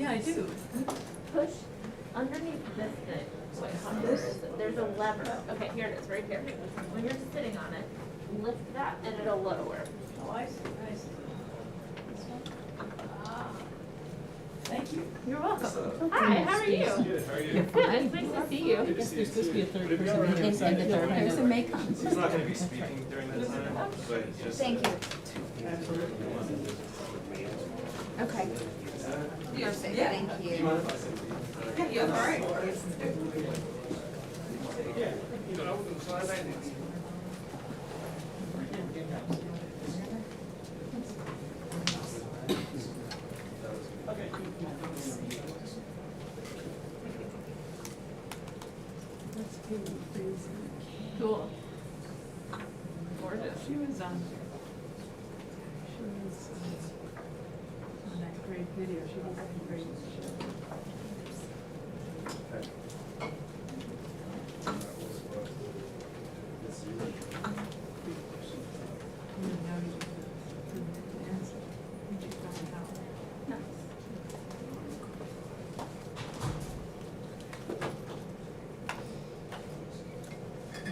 Yeah, I do. Push underneath this thing. Wait, how do I use it? There's a lever. Okay, here it is, right here. When you're sitting on it, lift that and it'll lower. Oh, I see, I see. This one? Ah. Thank you. You're welcome. Hi, how are you? Good, how are you? Good, nice to see you. Good to see you Supposed to be a too. third Would it be person all right here. if And the I- third person may come. He's not gonna be speaking during that time, but just. Thank you. Okay. Okay. Perfect, Yeah. thank Do you you. mind if I sit? Yeah, all right. Yeah. You know, I wouldn't slide that in. Cool. Gorgeous. She was on that great video. She was on great show. You know, you couldn't dance. And she found out.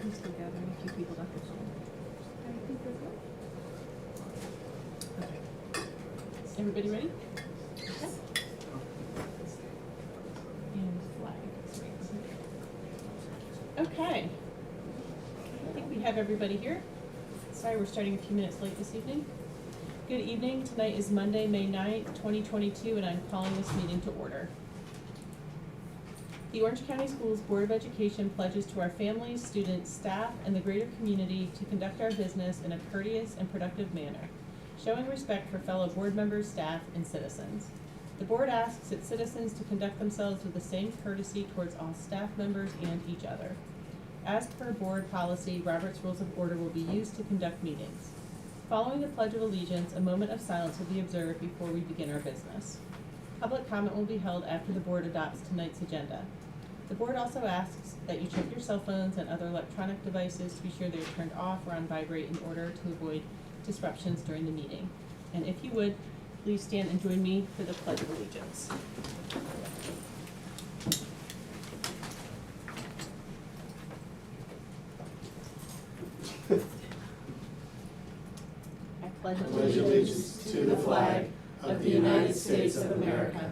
These together, a few people got their phone. Okay. Everybody ready? And flag. Okay. I think we have everybody here. Sorry, we're starting a few minutes late this evening. Good evening. Tonight is Monday, May 9th, 2022, and I'm calling this meeting to order. The Orange County Schools Board of Education pledges to our families, students, staff, and the greater community to conduct our business in a courteous and productive manner, showing respect for fellow board members, staff, and citizens. The board asks its citizens to conduct themselves with the same courtesy towards all staff members and each other. As per board policy, Robert's Rules of Order will be used to conduct meetings. Following the Pledge of Allegiance, a moment of silence will be observed before we begin our business. Public comment will be held after the board adopts tonight's agenda. The board also asks that you check your cell phones and other electronic devices to be sure they're turned off or on vibrate in order to avoid disruptions during the meeting. And if you would, please stand and join me for the Pledge of Allegiance. I pledge allegiance to the flag of the United States of America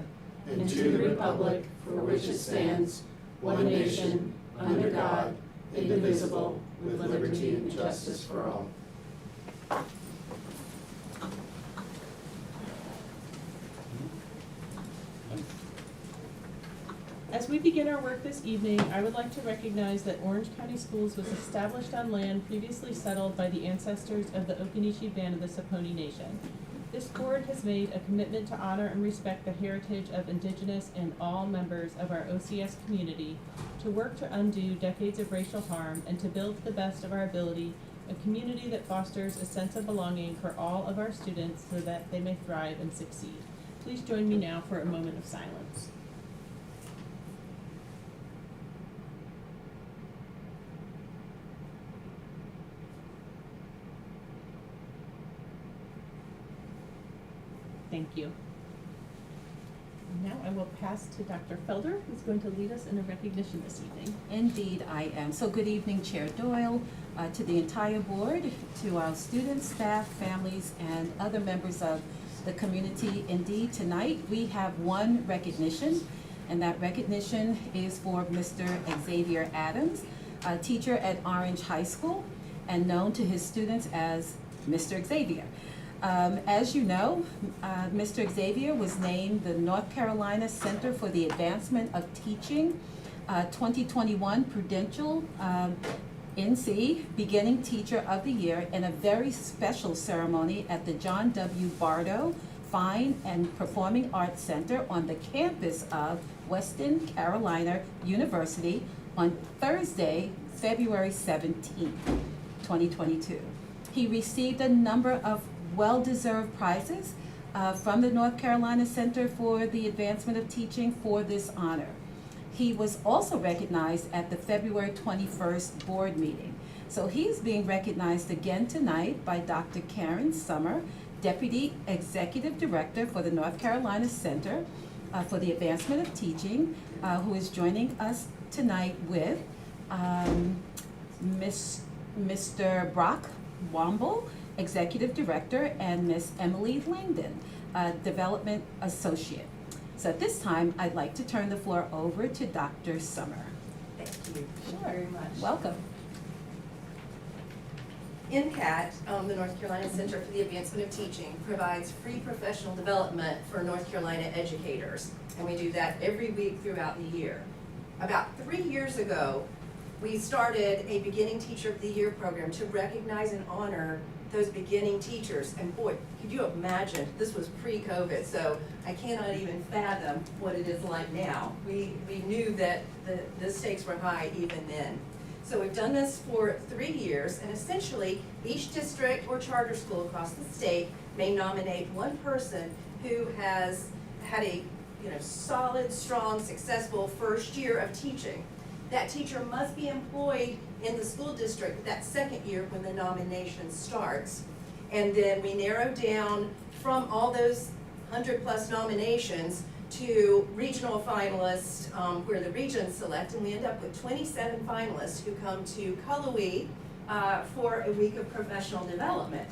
and to the republic for which it stands, one nation, under God, indivisible, with liberty and justice for all. As we begin our work this evening, I would like to recognize that Orange County Schools was established on land previously settled by the ancestors of the Okanichi Band of the Saponi Nation. This board has made a commitment to honor and respect the heritage of Indigenous and all members of our OCS community, to work to undo decades of racial harm, and to build to the best of our ability a community that fosters a sense of belonging for all of our students so that they may thrive and succeed. Please join me now for a moment of silence. Thank you. Now I will pass to Dr. Felder, who's going to lead us in a recognition this evening. Indeed, I am. So good evening, Chair Doyle, to the entire board, to our students, staff, families, and other members of the community. Indeed, tonight we have one recognition, and that recognition is for Mr. Xavier Adams, a teacher at Orange High School, and known to his students as Mr. Xavier. As you know, Mr. Xavier was named the North Carolina Center for the Advancement of Teaching 2021 Prudential NC Beginning Teacher of the Year in a very special ceremony at the John W. Bardo Fine and Performing Arts Center on the campus of Western Carolina University on Thursday, February 17, 2022. He received a number of well-deserved prizes from the North Carolina Center for the Advancement of Teaching for this honor. He was also recognized at the February 21st board meeting. So he's being recognized again tonight by Dr. Karen Summer, Deputy Executive Director for the North Carolina Center, for the Advancement of Teaching, who is joining us tonight with Mr. Brock Womble, Executive Director, and Miss Emily Langdon, Development Associate. So at this time, I'd like to turn the floor over to Dr. Summer. Thank you Sure. very much. Welcome. NCAT, the North Carolina Center for the Advancement of Teaching, provides free professional development for North Carolina educators, and we do that every week throughout the year. About 3 years ago, we started a Beginning Teacher of the Year program to recognize and honor those beginning teachers. And boy, could you imagine, this was pre-COVID, so I cannot even fathom what it is like now. We knew that the stakes were high even then. So we've done this for 3 years, and essentially each district or charter school across the state may nominate one person who has had a solid, strong, successful first year of teaching. That teacher must be employed in the school district that second year when the nomination starts. And then we narrow down from all those 100+ nominations to regional finalists, where the regions select, and we end up with 27 finalists who come to Cullowhee for a week of professional development.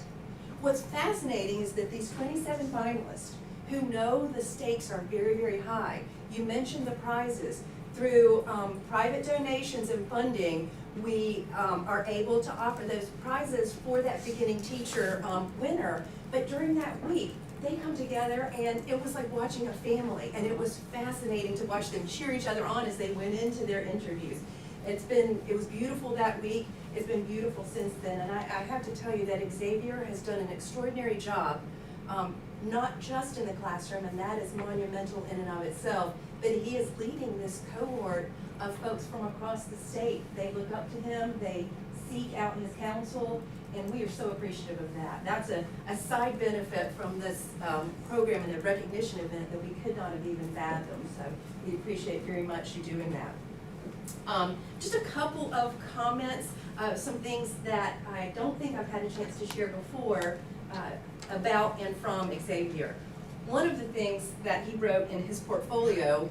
What's fascinating is that these 27 finalists who know the stakes are very, very high. You mentioned the prizes. Through private donations and funding, we are able to offer those prizes for that beginning teacher winner. But during that week, they come together, and it was like watching a family, and it was fascinating to watch them cheer each other on as they went into their interviews. It was beautiful that week. It's been beautiful since then, and I have to tell you that Xavier has done an extraordinary job, not just in the classroom, and that is monumental in and of itself, but he is leading this cohort of folks from across the state. They look up to him, they seek out his counsel, and we are so appreciative of that. That's a side benefit from this program and a recognition event that we could not have even fathomed, so we appreciate very much you doing that. Just a couple of comments, some things that I don't think I've had a chance to share before about and from Xavier. One of the things that he wrote in his portfolio,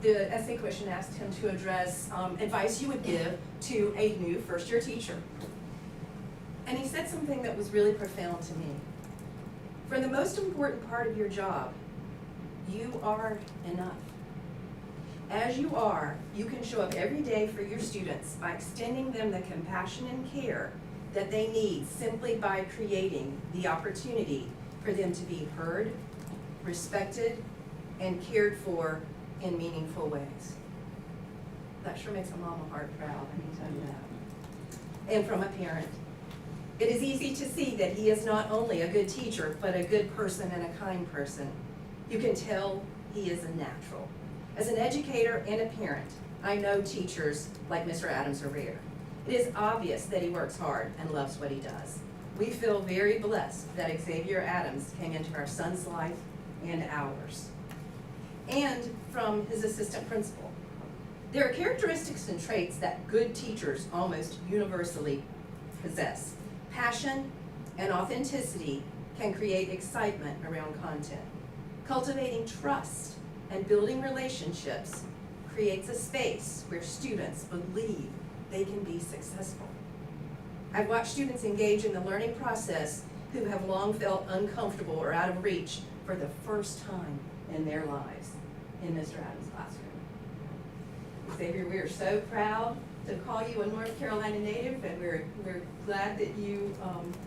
the essay question asked him to address advice you would give to a new first-year teacher. And he said something that was really profound to me. For the most important part of your job, you are enough. As you are, you can show up every day for your students by extending them the compassion and care that they need simply by creating the opportunity for them to be heard, respected, and cared for in meaningful ways. That sure makes a mama heart proud, I can tell you that. And from a parent. It is easy to see that he is not only a good teacher, but a good person and a kind person. You can tell he is a natural. As an educator and a parent, I know teachers like Mr. Adams are rare. It is obvious that he works hard and loves what he does. We feel very blessed that Xavier Adams came into our son's life and ours. And from his assistant principal. There are characteristics and traits that good teachers almost universally possess. Passion and authenticity can create excitement around content. Cultivating trust and building relationships creates a space where students believe they can be successful. I've watched students engage in the learning process who have long felt uncomfortable or out of reach for the first time in their lives in Mr. Adams' classroom. Xavier, we are so proud to call you a North Carolina native, and we're glad that you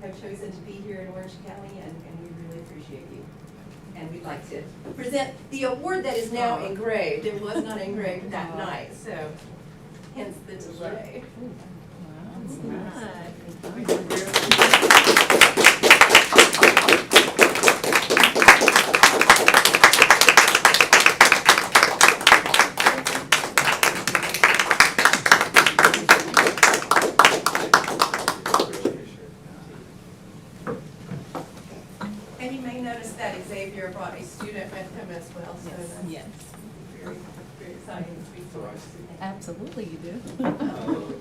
have chosen to be here in Orange County, and we really appreciate you. And we'd like to present the award that is now engraved. It was not engraved that night, so hence the delay. And you may notice that Xavier brought a student with him as well, so that's Yes. very, very exciting to speak to us. Absolutely you do.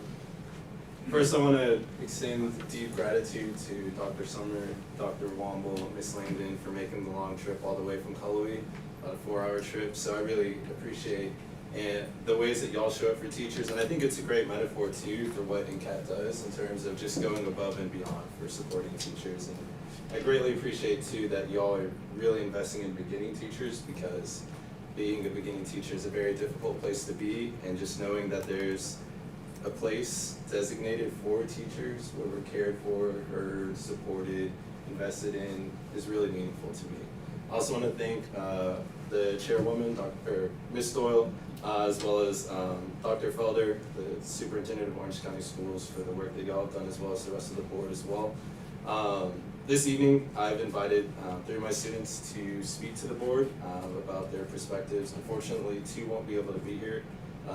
First, I want to extend deep gratitude to Dr. Summer, Dr. Womble, Ms. Langdon for making the long trip all the way from Cullowhee. about a 4-hour trip. So I really appreciate and the ways that y'all show up for teachers, and I think it's a great metaphor too for what NCAT does in terms of just going above and beyond for supporting teachers. And I greatly appreciate too that y'all are really investing in beginning teachers, because being a beginning teacher is a very difficult place to be, and just knowing that there's a place designated for teachers where we're cared for, heard, supported, invested in is really meaningful to me. I also want to thank the chairwoman, Ms. Doyle, as well as Dr. Felder, the superintendent of Orange County Schools, for the work that y'all have done, as well as the rest of the board as well. This evening, I've invited 3 of my students to speak to the board about their perspectives. Unfortunately, 2 won't be able to be here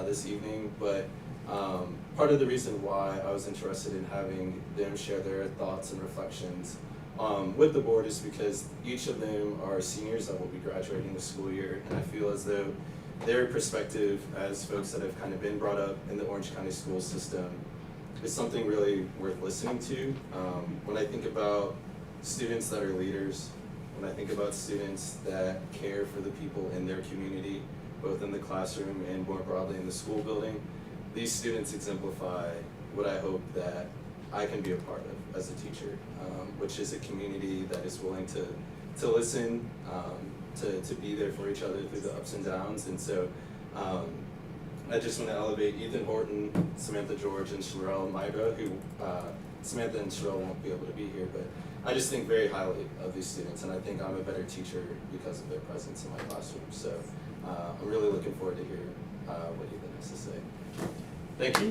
this evening, but part of the reason why I was interested in having them share their thoughts and reflections with the board is because each of them are seniors that will be graduating this school year, and I feel as though their perspective as folks that have kind of been brought up in the Orange County school system is something really worth listening to. When I think about students that are leaders, when I think about students that care for the people in their community, both in the classroom and more broadly in the school building, these students exemplify what I hope that I can be a part of as a teacher, which is a community that is willing to listen, to be there for each other through the ups and downs. And so I just want to elevate Ethan Horton, Samantha George, and Sherelle Myra, who Samantha and Sherelle won't be able to be here, but I just think very highly of these students, and I think I'm a better teacher because of their presence in my classroom. So I'm really looking forward to hear what Ethan has to say. Thank you.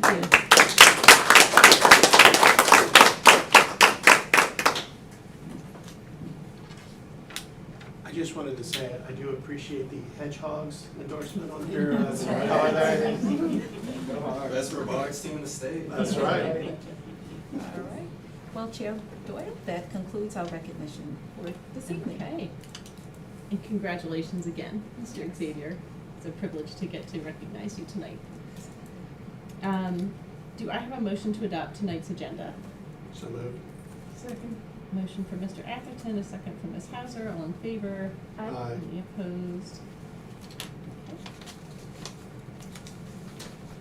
I just wanted to say I do appreciate the hedgehogs endorsement on here. Color there. Best robotics team in the state. That's right. All right. Well, Chair Doyle, that concludes our recognition for this evening. Okay. And congratulations again, Mr. Xavier. It's a privilege to get to recognize you tonight. Do I have a motion to adopt tonight's agenda? So moved. Second. Motion for Mr. Atherton, a second from Ms. Hauser. All in favor? Aye. Any opposed? Okay.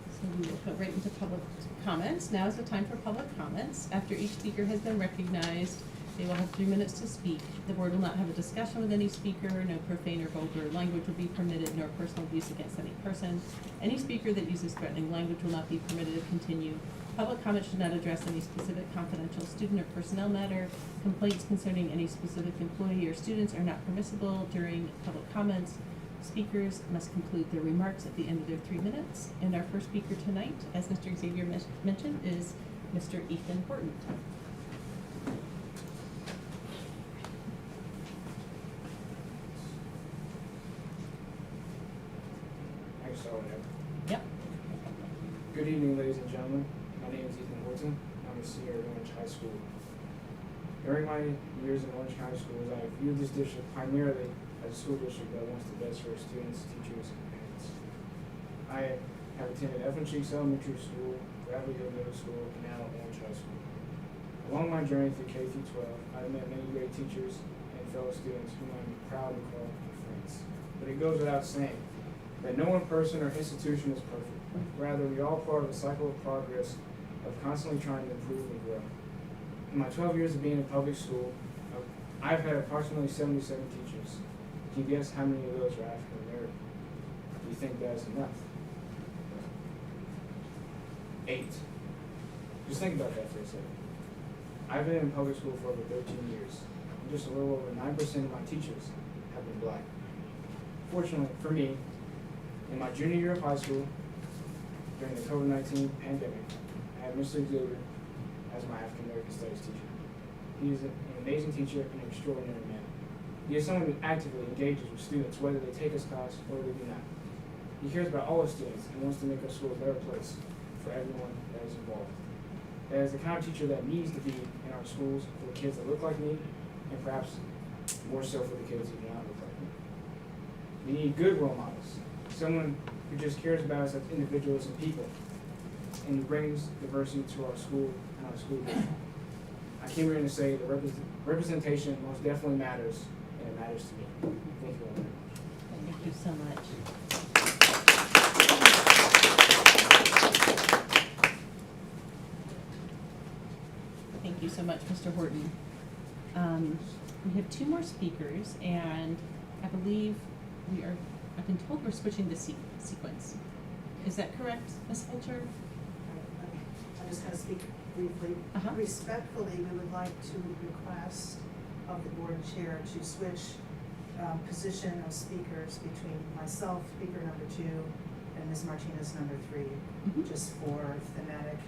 So we will go right into public comments. Now is the time for public comments. After each speaker has been recognized, they will have 3 minutes to speak. The board will not have a discussion with any speaker. No profane or vulgar language will be permitted, nor personal abuse against any person. Any speaker that uses threatening language will not be permitted to continue. Public comment should not address any specific confidential student or personnel matter. Complaints concerning any specific employee or students are not permissible during public comments. Speakers must conclude their remarks at the end of their 3 minutes. And our first speaker tonight, as Mr. Xavier mentioned, is Mr. Ethan Horton. I can start whenever. Yep. Good evening, ladies and gentlemen. My name is Ethan Horton. I'm a senior at Orange High School. During my years in Orange County Schools, I viewed this district primarily as a school district that wants the best for its students, teachers, and parents. I have attended F and Cheeks Elementary School, Bradley Hill Middle School, and now Orange High School. Along my journey through K through 12, I've met many great teachers and fellow students whom I'm proud to call my friends. But it goes without saying that no one person or institution is perfect. Rather, we are all part of a cycle of progress of constantly trying to improve and grow. In my 12 years of being in public school, I've had approximately 77 teachers. Can you guess how many of those are African American? Do you think that's enough? 8. Just think about that for a second. I've been in public school for over 13 years, and just a little over 9% of my teachers have been black. Fortunately for me, in my junior year of high school, during the COVID-19 pandemic, I had Mr. Xavier as my African American Studies teacher. He is an amazing teacher and an extraordinary man. He is someone who actively engages with students, whether they take his class or they do not. He cares about all his students and wants to make our school a better place for everyone that is involved. That is the kind of teacher that needs to be in our schools for the kids that look like me, and perhaps more so for the kids who do not look like me. We need good role models, someone who just cares about us as individuals and people, and who brings diversity to our school and our school district. I came here to say that representation most definitely matters, and it matters to me. Thank you all very much. Thank you so much. Thank you so much, Mr. Horton. We have two more speakers, and I believe I've been told we're switching the sequence. Is that correct, Ms. Fulcher? I'm just gonna speak briefly. Uh-huh. Respectfully, we would like to request of the board chair to switch position of speakers between myself, speaker number 2, and Ms. Martinez, number 3, Mhm. just for thematic.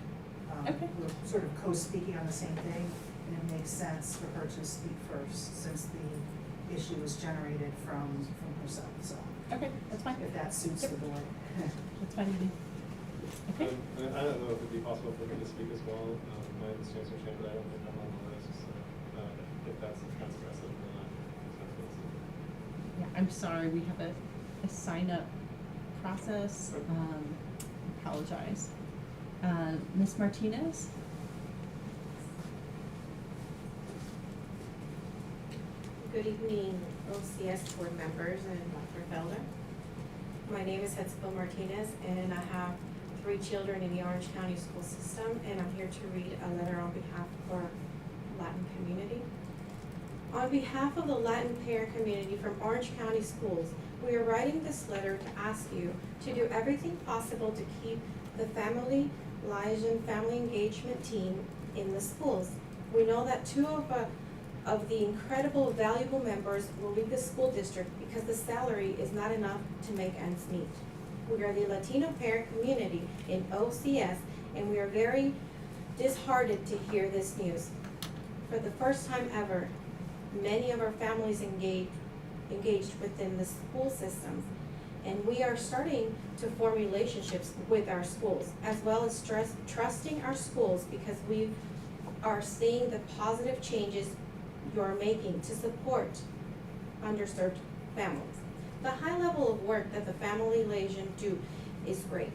Okay. We're sort of co-speaking on the same thing, and it makes sense for her to speak first, since the issue was generated from herself, so Okay, that's fine. if that suits the board. That's fine with me. Okay. I don't know if it'd be possible for me to speak as well. My name is James O'Shea, but I don't think I'm on the list, so if that's transgressive, then Yeah, I'm sorry, we have a sign-up process. Apologize. Ms. Martinez? Good evening, OCS board members and Dr. Felder. My name is Hetzko Martinez, and I have 3 children in the Orange County school system, and I'm here to read a letter on behalf of our Latin community. On behalf of the Latin parent community from Orange County Schools, we are writing this letter to ask you to do everything possible to keep the Family Liaison Family Engagement team in the schools. We know that 2 of the incredible valuable members will leave the school district because the salary is not enough to make ends meet. We are the Latino parent community in OCS, and we are very disheartened to hear this news. For the first time ever, many of our families engaged within the school systems, and we are starting to form relationships with our schools, as well as trusting our schools, because we are seeing the positive changes you are making to support underserved families. The high level of work that the Family Liaison do is great.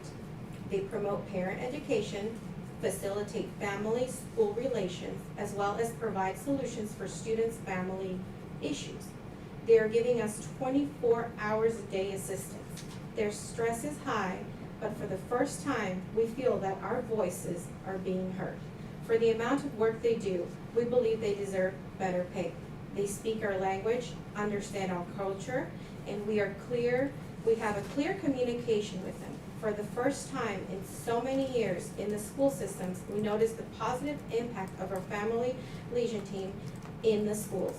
They promote parent education, facilitate family-school relations, as well as provide solutions for students' family issues. They are giving us 24 hours a day assistance. Their stress is high, but for the first time, we feel that our voices are being heard. For the amount of work they do, we believe they deserve better pay. They speak our language, understand our culture, and we have a clear communication with them. For the first time in so many years in the school systems, we notice the positive impact of our Family Liaison team in the schools.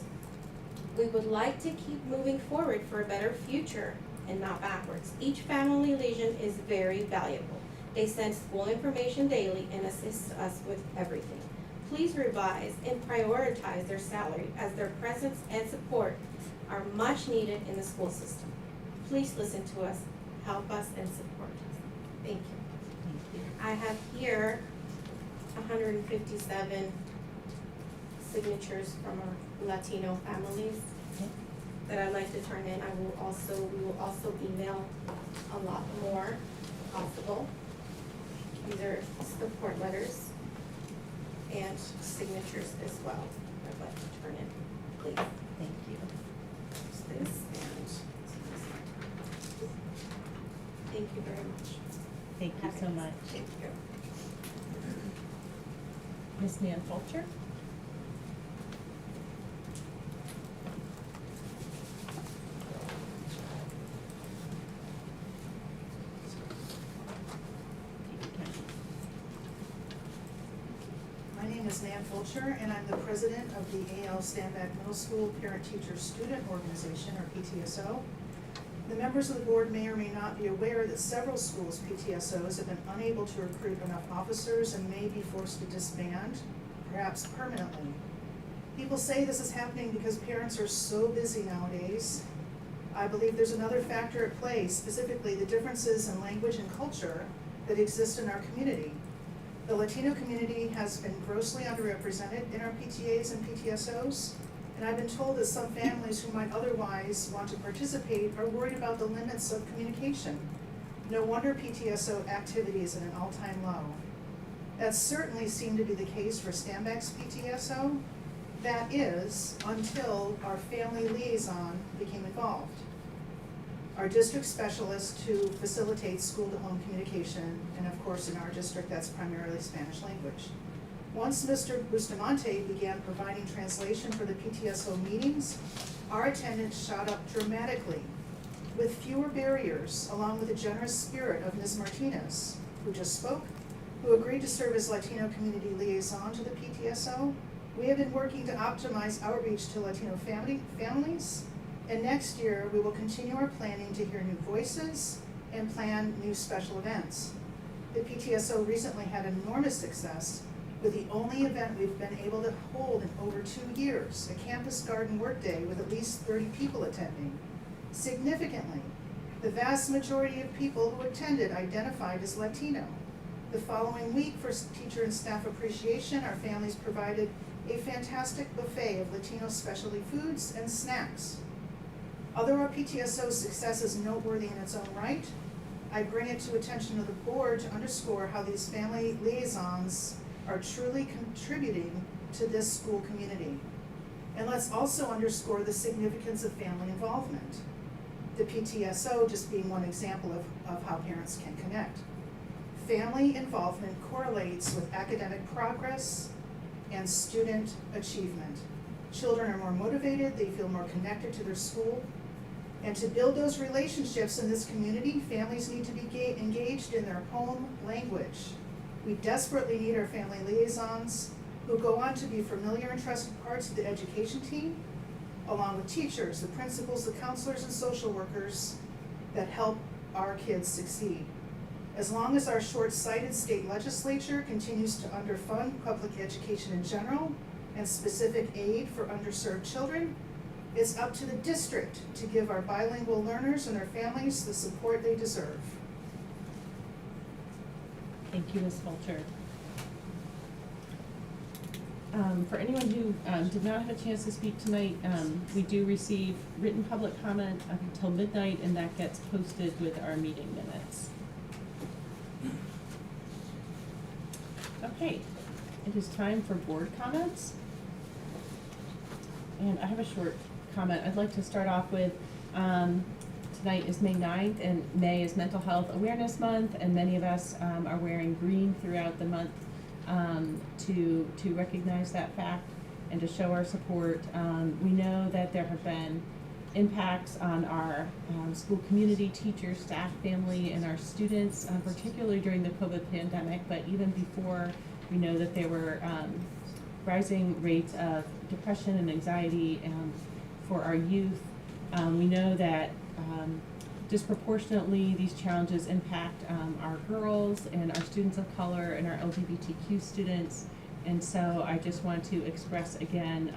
We would like to keep moving forward for a better future and not backwards. Each Family Liaison is very valuable. They send school information daily and assist us with everything. Please revise and prioritize their salary, as their presence and support are much needed in the school system. Please listen to us, help us, and support us. Thank you. I have here 157 signatures from our Latino families that I'd like to turn in. We will also email a lot more possible. These are support letters and signatures as well I'd like to turn in, please. Thank you. Just this and this. Thank you very much. Thank you so much. Thank you. Ms. Nan Fulcher? My name is Nan Fulcher, and I'm the president of the A.L. Standback Middle School Parent Teacher Student Organization, or PTSO. The members of the board may or may not be aware that several schools' PTSOs have been unable to recruit enough officers and may be forced to disband, perhaps permanently. People say this is happening because parents are so busy nowadays. I believe there's another factor at play, specifically the differences in language and culture that exist in our community. The Latino community has been grossly underrepresented in our PTAs and PTSOs, and I've been told that some families who might otherwise want to participate are worried about the limits of communication. No wonder PTSO activity is at an all-time low. That certainly seemed to be the case for Standback's PTSO. That is, until our family liaison became involved. our district specialists to facilitate school-to-home communication, and of course, in our district, that's primarily Spanish language. Once Mr. Bustamante began providing translation for the PTSO meetings, our attendance shot up dramatically, with fewer barriers, along with the generous spirit of Ms. Martinez, who just spoke, who agreed to serve as Latino community liaison to the PTSO. We have been working to optimize outreach to Latino families, and next year we will continue our planning to hear new voices and plan new special events. The PTSO recently had enormous success with the only event we've been able to hold in over 2 years, a campus garden workday with at least 30 people attending. Significantly, the vast majority of people who attended identified as Latino. The following week, for teacher and staff appreciation, our families provided a fantastic buffet of Latino specialty foods and snacks. Although our PTSO's success is noteworthy in its own right, I bring it to attention of the board to underscore how these family liaisons are truly contributing to this school community. And let's also underscore the significance of family involvement. The PTSO just being one example of how parents can connect. Family involvement correlates with academic progress and student achievement. Children are more motivated, they feel more connected to their school. And to build those relationships in this community, families need to be engaged in their home language. We desperately need our family liaisons who go on to be familiar and trusted parts of the education team, along with teachers, the principals, the counselors, and social workers that help our kids succeed. As long as our short-sighted state legislature continues to underfund public education in general and specific aid for underserved children, it's up to the district to give our bilingual learners and their families the support they deserve. Thank you, Ms. Fulcher. For anyone who did not have a chance to speak tonight, we do receive written public comment up until midnight, and that gets posted with our meeting minutes. Okay, it is time for board comments. And I have a short comment. I'd like to start off with, tonight is May 9th, and May is Mental Health Awareness Month, and many of us are wearing green throughout the month to recognize that fact and to show our support. We know that there have been impacts on our school community, teachers, staff, family, and our students, particularly during the COVID pandemic, but even before, we know that there were rising rates of depression and anxiety for our youth. We know that disproportionately these challenges impact our girls and our students of color and our LGBTQ students. And so I just want to express again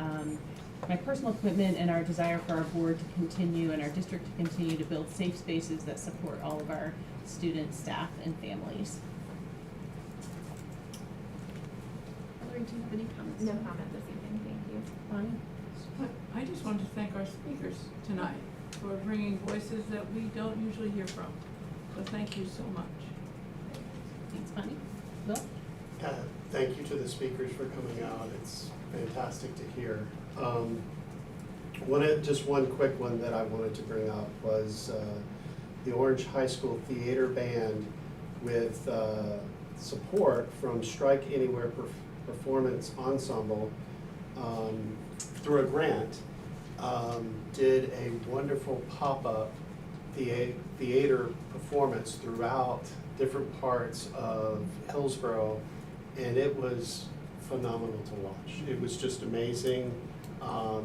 my personal commitment and our desire for our board to continue and our district to continue to build safe spaces that support all of our students, staff, and families. Hillary, do you have any comments? No comment this evening, thank you. Bonnie? I just want to thank our speakers tonight for bringing voices that we don't usually hear from. So thank you so much. Thanks, Bonnie. Will? Thank you to the speakers for coming out. It's fantastic to hear. Just one quick one that I wanted to bring up was the Orange High School Theater Band with support from Strike Anywhere Performance Ensemble through a grant did a wonderful pop-up theater performance throughout different parts of Hillsborough, and it was phenomenal to watch. It was just amazing. I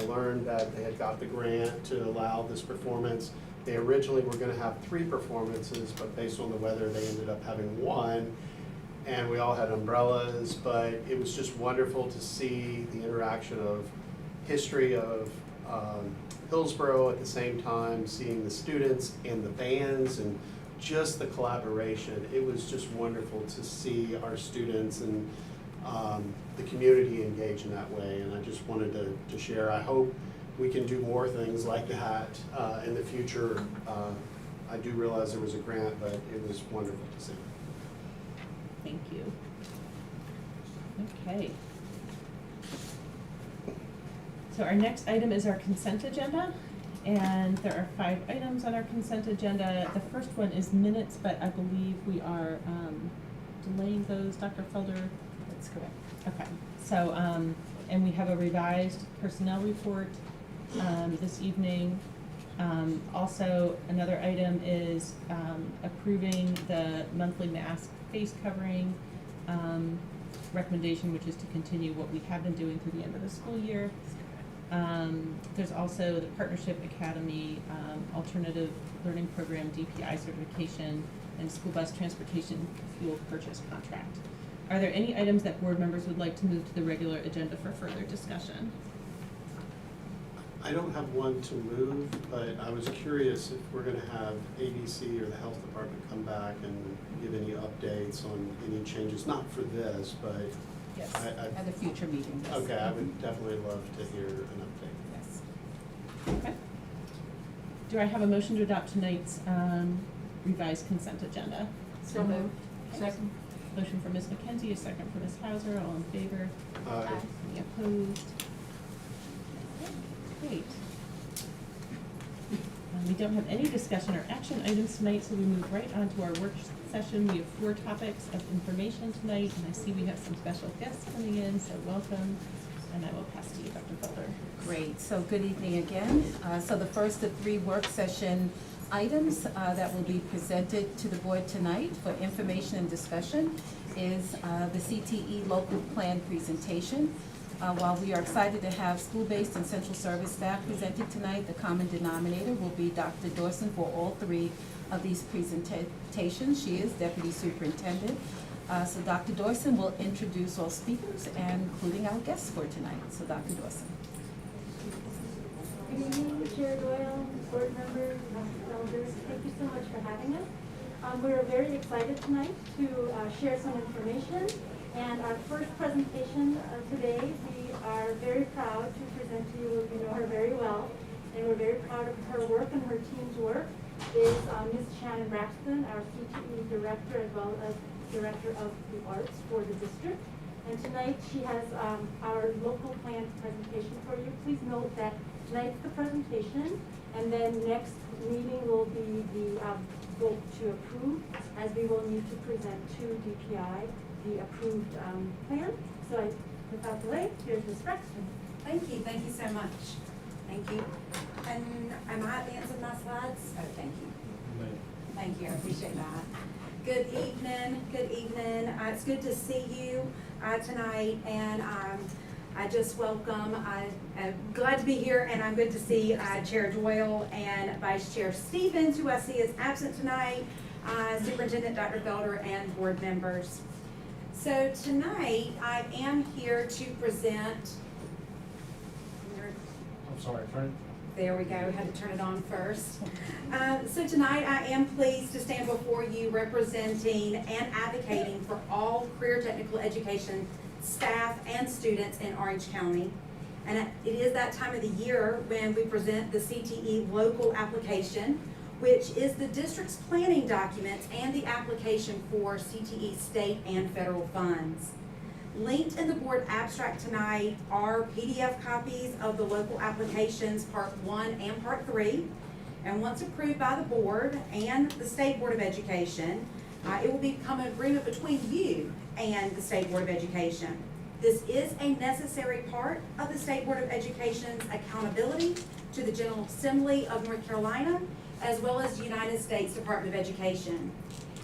learned that they had got the grant to allow this performance. They originally were going to have 3 performances, but based on the weather, they ended up having 1. And we all had umbrellas, but it was just wonderful to see the interaction of history of Hillsborough at the same time, seeing the students and the bands and just the collaboration. It was just wonderful to see our students and the community engage in that way, and I just wanted to share. I hope we can do more things like that in the future. I do realize there was a grant, but it was wonderful to see. Thank you. Okay. So our next item is our consent agenda, And there are 5 items on our consent agenda. The first one is minutes, but I believe we are delaying those, Dr. Felder? That's correct. Okay, so, and we have a revised personnel report this evening. Also, another item is approving the monthly mask face covering recommendation, which is to continue what we have been doing through the end of the school year. There's also the Partnership Academy Alternative Learning Program DPI certification and school bus transportation fuel purchase contract. Are there any items that board members would like to move to the regular agenda for further discussion? I don't have one to move, but I was curious if we're gonna have ABC or the health department come back and give any updates on any changes, not for this, but Yes, I- at a future meeting, yes. okay, I would definitely love to hear an update. Yes. Okay. Do I have a motion to adopt tonight's revised consent agenda? So moved. Second. Motion for Ms. McKenzie, a second for Ms. Hauser, all in favor? Any opposed? Great. We don't have any discussion or action items tonight, so we move right on to our work session. We have 4 topics of information tonight, and I see we have some special guests coming in, so welcome. And I will pass to you, Dr. Felder. Great, so good evening again. So the first of 3 work session items that will be presented to the board tonight for information and discussion is the CTE local plan presentation. While we are excited to have school-based and central service staff presented tonight, the common denominator will be Dr. Dawson for all 3 of these presentations. She is Deputy Superintendent. So Dr. Dawson will introduce all speakers, and including our guests for tonight. So Dr. Dawson. Good evening, Chair Doyle, board members, Dr. Elders. Thank you so much for having us. We're very excited tonight to share some information. And our first presentation today, we are very proud to present to you. You know her very well, and we're very proud of her work and her team's work. Is Ms. Shannon Braxton, our CTE director, as well as director of the arts for the district. And tonight she has our local plan presentation for you. Please note that tonight's the presentation, and then next meeting will be the vote to approve, as we will need to present to DPI the approved plan. So without delay, here's Ms. Braxton. Thank you so much. Thank you. And am I advancing my slides? Oh, thank you. Thank you, I appreciate that. Good evening, it's good to see you tonight, and I just welcome, I'm glad to be here, and I'm good to see Chair Doyle and Vice Chair Stevens, who I see is absent tonight, Superintendent Dr. Felder, and board members. So tonight, I am here to present. I'm sorry, friend. There we go, had to turn it on first. So tonight, I am pleased to stand before you representing and advocating for all career technical education staff and students in Orange County. And it is that time of the year when we present the CTE local application, which is the district's planning documents and the application for CTE state and federal funds. Linked in the board abstract tonight are PDF copies of the local applications, part 1 and part 3. And once approved by the board and the State Board of Education, it will become an agreement between you and the State Board of Education. This is a necessary part of the State Board of Education's accountability to the General Assembly of North Carolina, as well as the United States Department of Education.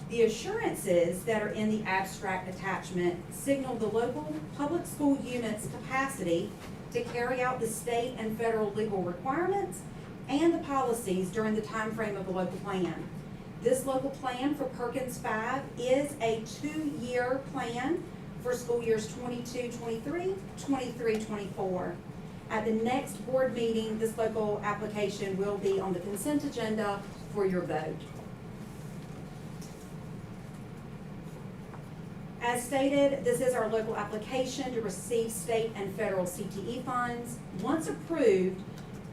The assurances that are in the abstract attachment signal the local public school unit's capacity to carry out the state and federal legal requirements and the policies during the time frame of the local plan. This local plan for Perkins 5 is a 2-year plan for school years 22-23, 23-24. At the next board meeting, this local application will be on the consent agenda for your vote. As stated, this is our local application to receive state and federal CTE funds. Once approved,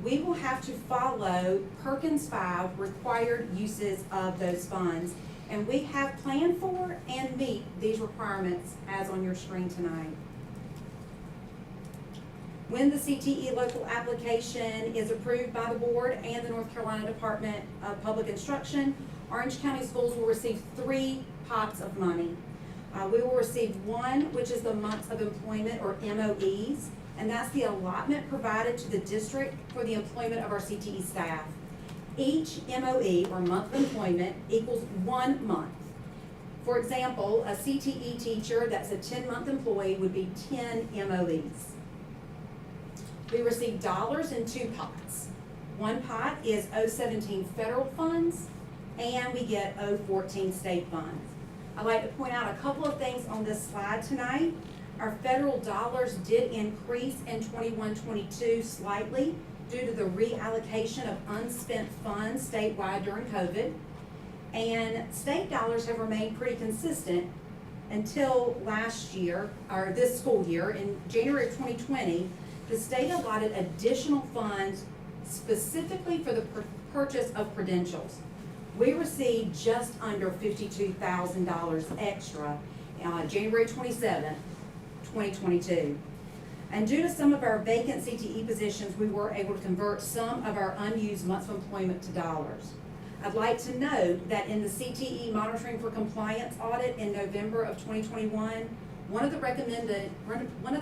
we will have to follow Perkins 5 required uses of those funds. And we have planned for and meet these requirements as on your screen tonight. When the CTE local application is approved by the board and the North Carolina Department of Public Instruction, Orange County Schools will receive 3 pots of money. We will receive one, which is the months of employment, or MOEs, and that's the allotment provided to the district for the employment of our CTE staff. Each MOE, or month of employment, equals 1 month. For example, a CTE teacher that's a 10-month employee would be 10 MOEs. We receive dollars in 2 pots. One pot is 017 federal funds, and we get 014 state funds. I'd like to point out a couple of things on this slide tonight. Our federal dollars did increase in 21-22 slightly due to the reallocation of unspent funds statewide during COVID. And state dollars have remained pretty consistent until last year, or this school year. In January of 2020, the state allotted additional funds specifically for the purchase of credentials. We received just under $52,000 extra January 27th, 2022. And due to some of our vacant CTE positions, we were able to convert some of our unused months of employment to dollars. I'd like to note that in the CTE Monitoring for Compliance audit in November of 2021, one of the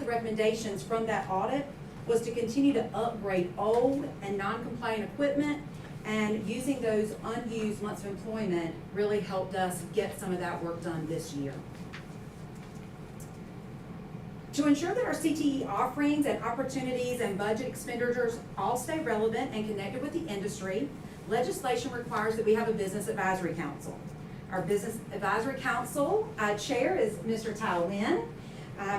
recommendations from that audit was to continue to upgrade old and non-compliant equipment, and using those unused months of employment really helped us get some of that work done this year. To ensure that our CTE offerings and opportunities and budget expenditures all stay relevant and connected with the industry, legislation requires that we have a Business Advisory Council. Our Business Advisory Council chair is Mr. Ty Wynn.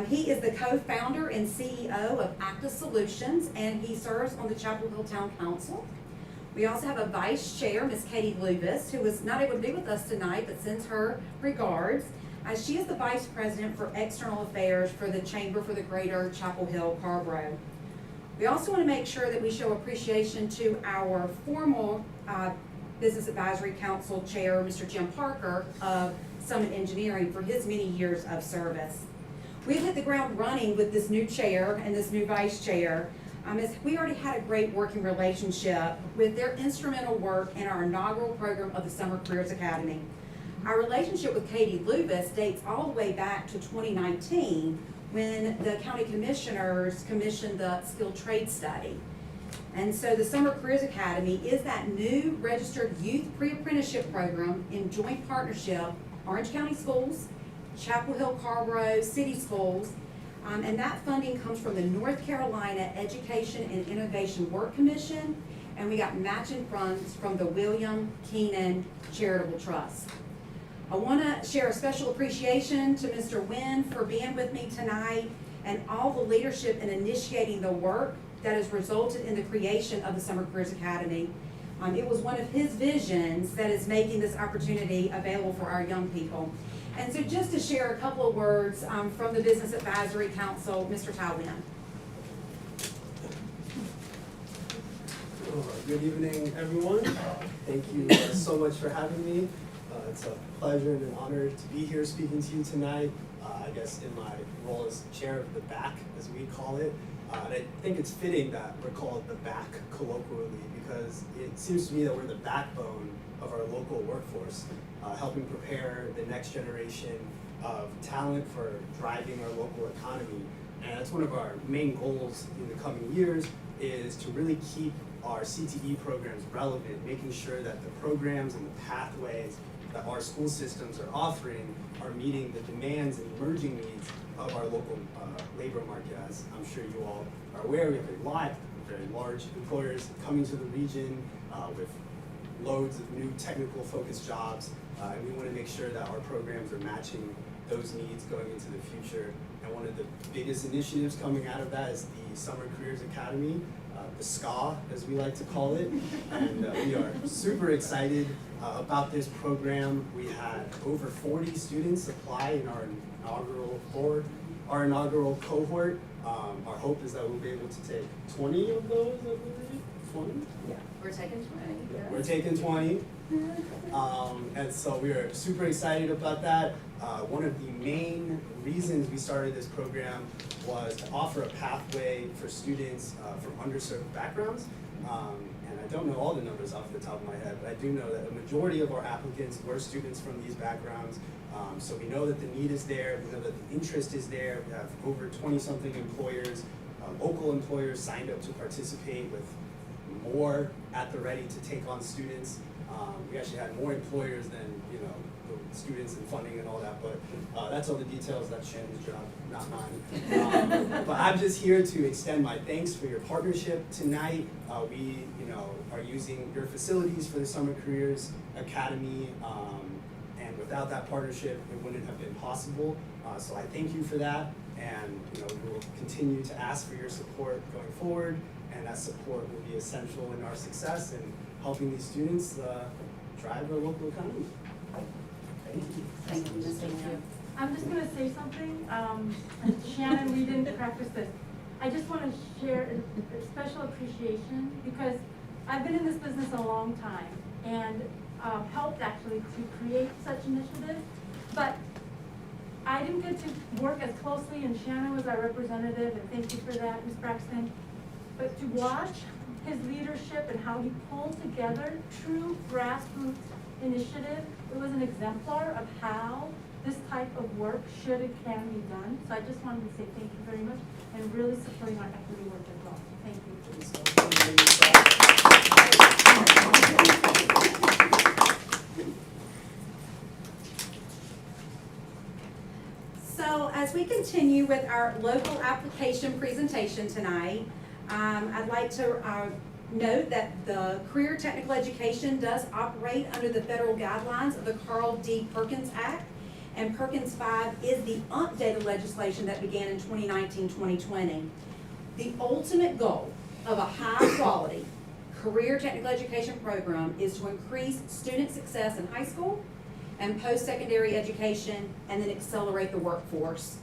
He is the co-founder and CEO of Active Solutions, and he serves on the Chapel Hill Town Council. We also have a vice chair, Ms. Cte Concentrator, who was not able to be with us tonight, but sends her regards. She is the vice president for external affairs for the Chamber for the Greater Chapel Hill Carborough. We also want to make sure that we show appreciation to our formal Business Advisory Council chair, Mr. Jim Parker of Summit Engineering, for his many years of service. We've hit the ground running with this new chair and this new vice chair. As we already had a great working relationship with their instrumental work in our inaugural program of the Summer Careers Academy. Our relationship with Cte Concentrator dates all the way back to 2019, when the county commissioners commissioned the skilled trade study. And so the Summer Careers Academy is that new registered youth pre-apprenticeship program in joint partnership, Orange County Schools, Chapel Hill Carborough City Schools, and that funding comes from the North Carolina Education and Innovation Work Commission, and we got matching funds from the William Keenan Charitable Trust. I want to share a special appreciation to Mr. Wynn for being with me tonight, and all the leadership in initiating the work that has resulted in the creation of the Summer Careers Academy. It was one of his visions that is making this opportunity available for our young people. And so just to share a couple of words from the Business Advisory Council, Mr. Ty Wynn. Good evening, everyone. Thank you so much for having me. It's a pleasure and an honor to be here speaking to you tonight, I guess in my role as chair of the BAC, as we call it. And I think it's fitting that we're called the BAC colloquially, because it seems to me that we're the backbone of our local workforce, helping prepare the next generation of talent for driving our local economy. And that's one of our main goals in the coming years, is to really keep our CTE programs relevant, making sure that the programs and the pathways that our school systems are offering are meeting the demands and emerging needs of our local labor market. As I'm sure you all are aware, we have a lot of very large employers coming to the region with loads of new technical focused jobs, and we want to make sure that our programs are matching those needs going into the future. And one of the biggest initiatives coming out of that is the Summer Careers Academy, the SCA, as we like to call it. And we are super excited about this program. We had over 40 students apply in our inaugural cohort. Our hope is that we'll be able to take 20 of those, I believe. 20? Yeah, we're taking 20. We're taking 20. And so we are super excited about that. One of the main reasons we started this program was to offer a pathway for students from underserved backgrounds. And I don't know all the numbers off the top of my head, but I do know that a majority of our applicants were students from these backgrounds. So we know that the need is there, we know that the interest is there. We have over 20-something employers, local employers signed up to participate with more at the ready to take on students. We actually had more employers than, the students and funding and all that, but that's all the details. That's Shannon's job, not mine. But I'm just here to extend my thanks for your partnership tonight. We, are using your facilities for the Summer Careers Academy, and without that partnership, it wouldn't have been possible. So I thank you for that, and we will continue to ask for your support going forward, and that support will be essential in our success and helping these students drive our local economy. Thank you. Thank you, thank you. I'm just gonna say something. Shannon, we didn't practice this. I just wanna share a special appreciation because I've been in this business a long time and helped actually to create such initiatives. But I didn't get to work as closely, and Shannon was our representative, and thank you for that, Ms. Braxton. But to watch his leadership and how he pulled together true grassroots initiative, it was an exemplar of how this type of work should and can be done. So I just wanted to say thank you very much and really supporting our equity work as well. Thank you. So as we continue with our local application presentation tonight, I'd like to note that the Career Technical Education does operate under the federal guidelines of the Carl D. Perkins Act, and Perkins 5 is the updated legislation that began in 2019-2020. The ultimate goal of a high-quality career technical education program is to increase student success in high school and post-secondary education, and then accelerate the workforce.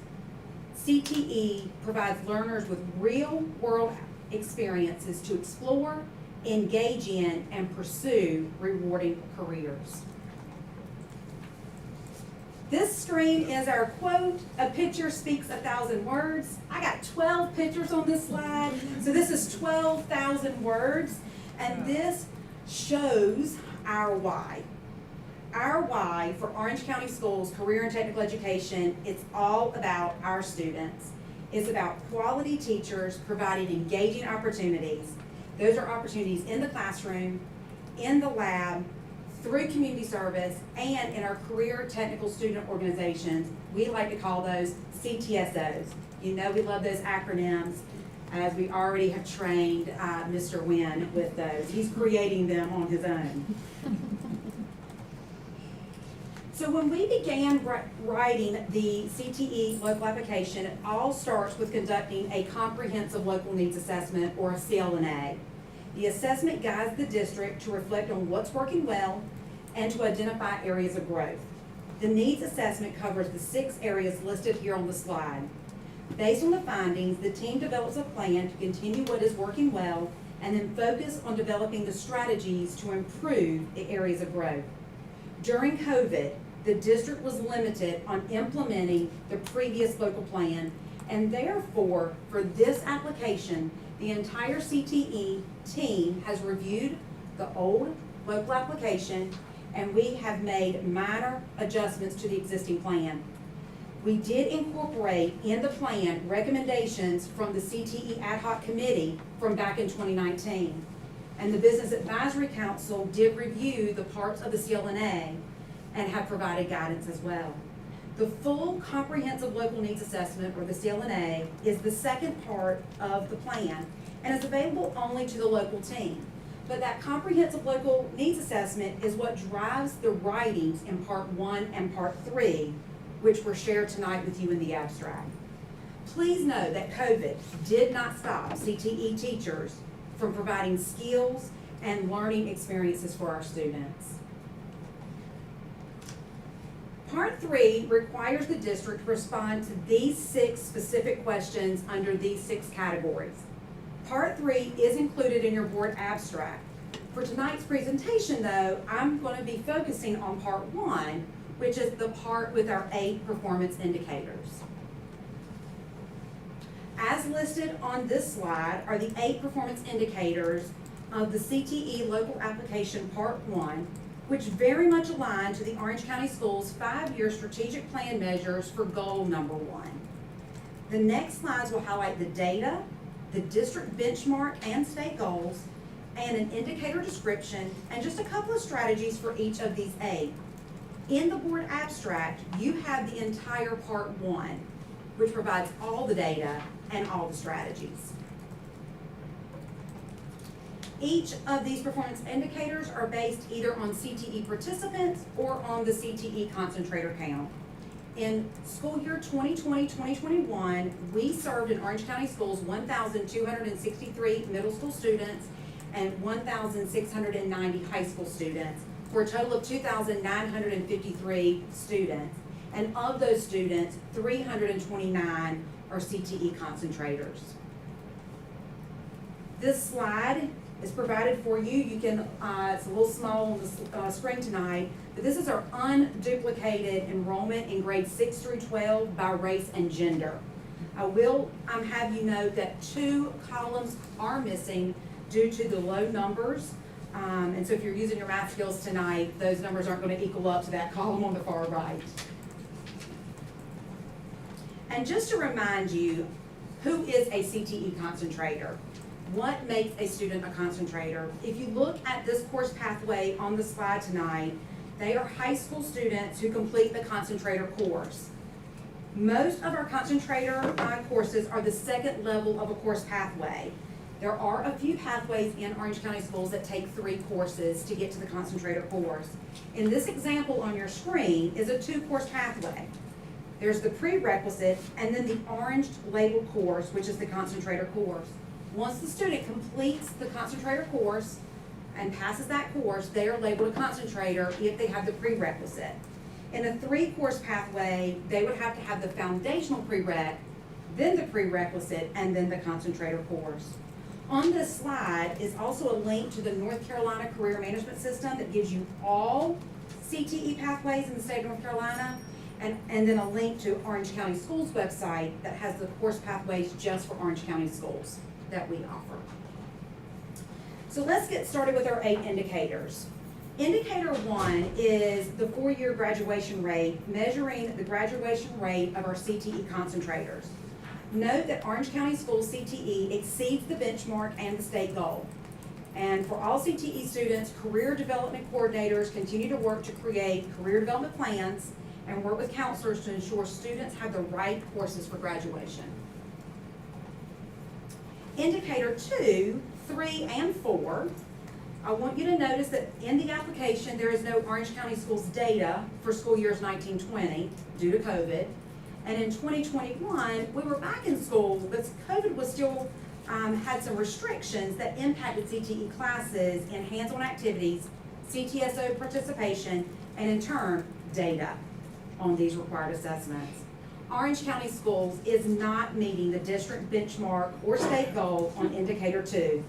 CTE provides learners with real-world experiences to explore, engage in, and pursue rewarding careers. This screen is our quote, "A picture speaks 1,000 words." I got 12 pictures on this slide, so this is 12,000 words, and this shows our why. Our why for Orange County Schools Career and Technical Education, it's all about our students. It's about quality teachers providing engaging opportunities. Those are opportunities in the classroom, in the lab, through community service, and in our career technical student organizations. We like to call those CTSOs. We love those acronyms, as we already have trained Mr. Wynn with those. He's creating them on his own. So when we began writing the CTE local application, it all starts with conducting a comprehensive local needs assessment, or a CLNA. The assessment guides the district to reflect on what's working well and to identify areas of growth. The needs assessment covers the 6 areas listed here on the slide. Based on the findings, the team develops a plan to continue what is working well and then focus on developing the strategies to improve the areas of growth. During COVID, the district was limited on implementing the previous local plan, and therefore, for this application, the entire CTE team has reviewed the old local application, and we have made minor adjustments to the existing plan. We did incorporate in the plan recommendations from the CTE Ad Hoc Committee from back in 2019. And the Business Advisory Council did review the parts of the CLNA and have provided guidance as well. The full comprehensive local needs assessment, or the CLNA, is the second part of the plan and is available only to the local team. But that comprehensive local needs assessment is what drives the writings in part 1 and part 3, which were shared tonight with you in the abstract. Please know that COVID did not stop CTE teachers from providing skills and learning experiences for our students. Part 3 requires the district to respond to these 6 specific questions under these 6 categories. Part 3 is included in your board abstract. For tonight's presentation though, I'm going to be focusing on part 1, which is the part with our 8 performance indicators. As listed on this slide are the 8 performance indicators of the CTE local application part 1, which very much align to the Orange County Schools 5-year strategic plan measures for goal number 1. The next slides will highlight the data, the district benchmark and state goals, and an indicator description, and just a couple of strategies for each of these 8. In the board abstract, you have the entire part 1, which provides all the data and all the strategies. Each of these performance indicators are based either on CTE participants or on the Cte Concentrator count. In school year 2020-2021, we served in Orange County Schools 1,263 middle school students and 1,690 high school students, for a total of 2,953 students. And of those students, 329 are CTE concentrators. This slide is provided for you. You can, it's a little small on the screen tonight, but this is our unduplicated enrollment in grades 6 through 12 by race and gender. I will have you note that 2 columns are missing due to the low numbers. And so if you're using your math skills tonight, those numbers aren't going to equal up to that column on the far right. And just to remind you, who is a CTE concentrator? What makes a student a concentrator? If you look at this course pathway on the slide tonight, they are high school students who complete the concentrator course. Most of our concentrator courses are the 2nd level of a course pathway. There are a few pathways in Orange County Schools that take 3 courses to get to the concentrator course. In this example on your screen is a 2-course pathway. There's the prerequisite and then the orange labeled course, which is the concentrator course. Once the student completes the concentrator course and passes that course, they are labeled a concentrator if they have the prerequisite. In a 3-course pathway, they would have to have the foundational prereq, then the prerequisite, and then the concentrator course. On this slide is also a link to the North Carolina Career Management System that gives you all CTE pathways in the state of North Carolina, and then a link to Orange County Schools website that has the course pathways just for Orange County Schools that we offer. So let's get started with our 8 indicators. Indicator 1 is the 4-year graduation rate, measuring the graduation rate of our CTE concentrators. Note that Orange County Schools CTE exceeds the benchmark and the state goal. And for all CTE students, career development coordinators continue to work to create career development plans and work with counselors to ensure students have the right courses for graduation. Indicator 2, 3, and 4, I want you to notice that in the application there is no Orange County Schools data for school years 19-20 due to COVID. And in 2021, we were back in school, but COVID was still, had some restrictions that impacted CTE classes in hands-on activities, CTSO participation, and in turn, data on these required assessments. Orange County Schools is not meeting the district benchmark or state goal on indicator 2.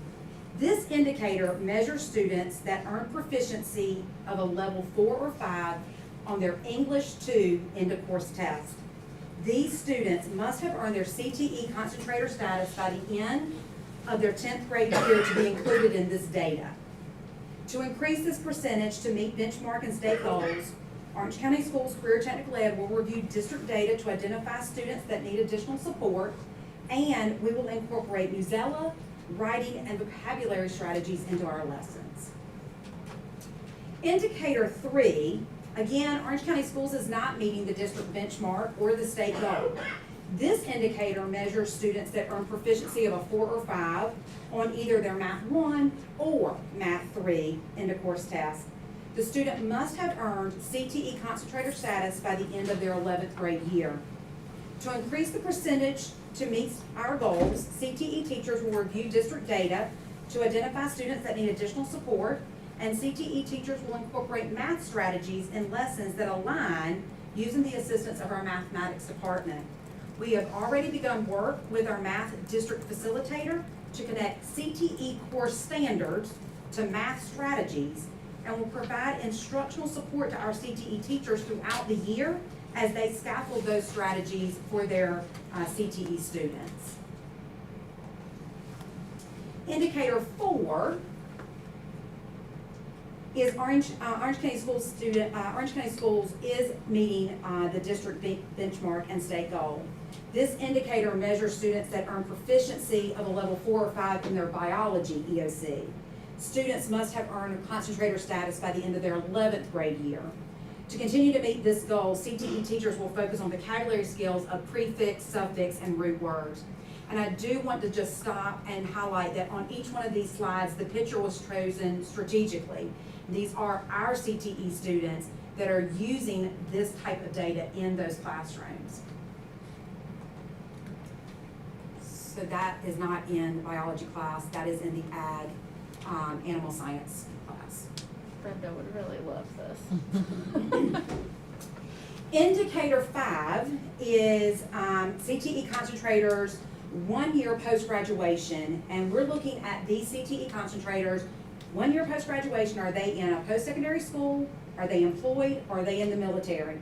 This indicator measures students that earn proficiency of a level 4 or 5 on their English 2 end of course test. These students must have earned their CTE concentrator status by the end of their 10th grade year to be included in this data. To increase this percentage to meet benchmark and state goals, Orange County Schools Career Technical Ed will review district data to identify students that need additional support, and we will incorporate Newsella, writing, and vocabulary strategies into our lessons. Indicator 3, again, Orange County Schools is not meeting the district benchmark or the state goal. This indicator measures students that earn proficiency of a 4 or 5 on either their Math 1 or Math 3 end of course test. The student must have earned CTE concentrator status by the end of their 11th grade year. To increase the percentage to meet our goals, CTE teachers will review district data to identify students that need additional support, and CTE teachers will incorporate math strategies in lessons that align using the assistance of our mathematics department. We have already begun work with our math district facilitator to connect CTE course standards to math strategies and will provide instructional support to our CTE teachers throughout the year as they scaffold those strategies for their CTE students. Indicator 4 is Orange County Schools is meeting the district benchmark and state goal. This indicator measures students that earn proficiency of a level 4 or 5 in their biology EOC. Students must have earned concentrator status by the end of their 11th grade year. To continue to meet this goal, CTE teachers will focus on vocabulary skills of prefix, suffix, and root words. And I do want to just stop and highlight that on each one of these slides, the picture was chosen strategically. These are our CTE students that are using this type of data in those classrooms. So that is not in the biology class, that is in the ag, animal science class. Brenda would really love this. Indicator 5 is CTE concentrators 1 year post-graduation, and we're looking at these CTE concentrators 1 year post-graduation. Are they in a post-secondary school? Are they employed? Or are they in the military?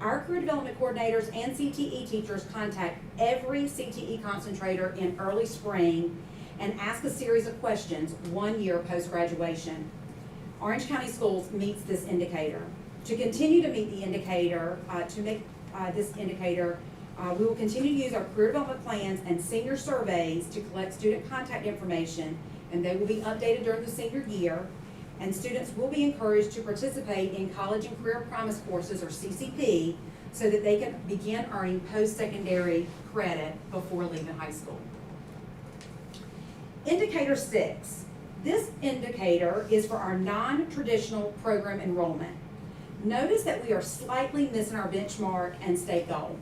Our career development coordinators and CTE teachers contact every CTE concentrator in early spring and ask a series of questions 1 year post-graduation. Orange County Schools meets this indicator. To continue to meet the indicator, we will continue to use our career development plans and senior surveys to collect student contact information, and they will be updated during the senior year. And students will be encouraged to participate in College and Career Promise courses, or CCP, so that they can begin earning post-secondary credit before leaving high school. Indicator 6. This indicator is for our non-traditional program enrollment. Notice that we are slightly missing our benchmark and state goal.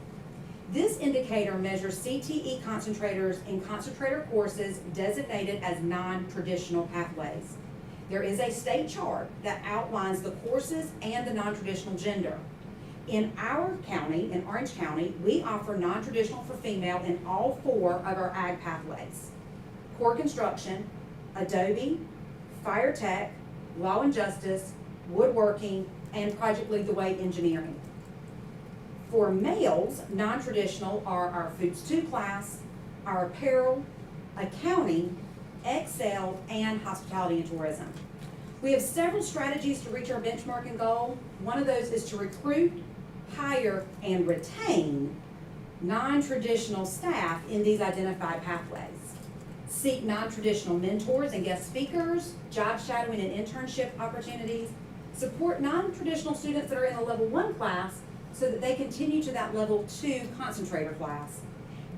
This indicator measures CTE concentrators in concentrator courses designated as non-traditional pathways. There is a state chart that outlines the courses and the non-traditional gender. In our county, in Orange County, we offer non-traditional for female in all 4 of our ag pathways: core construction, Adobe, fire tech, law and justice, woodworking, and Project Lead the Way engineering. For males, non-traditional are our Foods 2 class, our apparel, accounting, Excel, and hospitality and tourism. We have several strategies to reach our benchmarking goal. One of those is to recruit, hire, and retain non-traditional staff in these identified pathways. Seek non-traditional mentors and guest speakers, job shadowing and internship opportunities. Support non-traditional students that are in a level 1 class so that they continue to that level 2 concentrator class.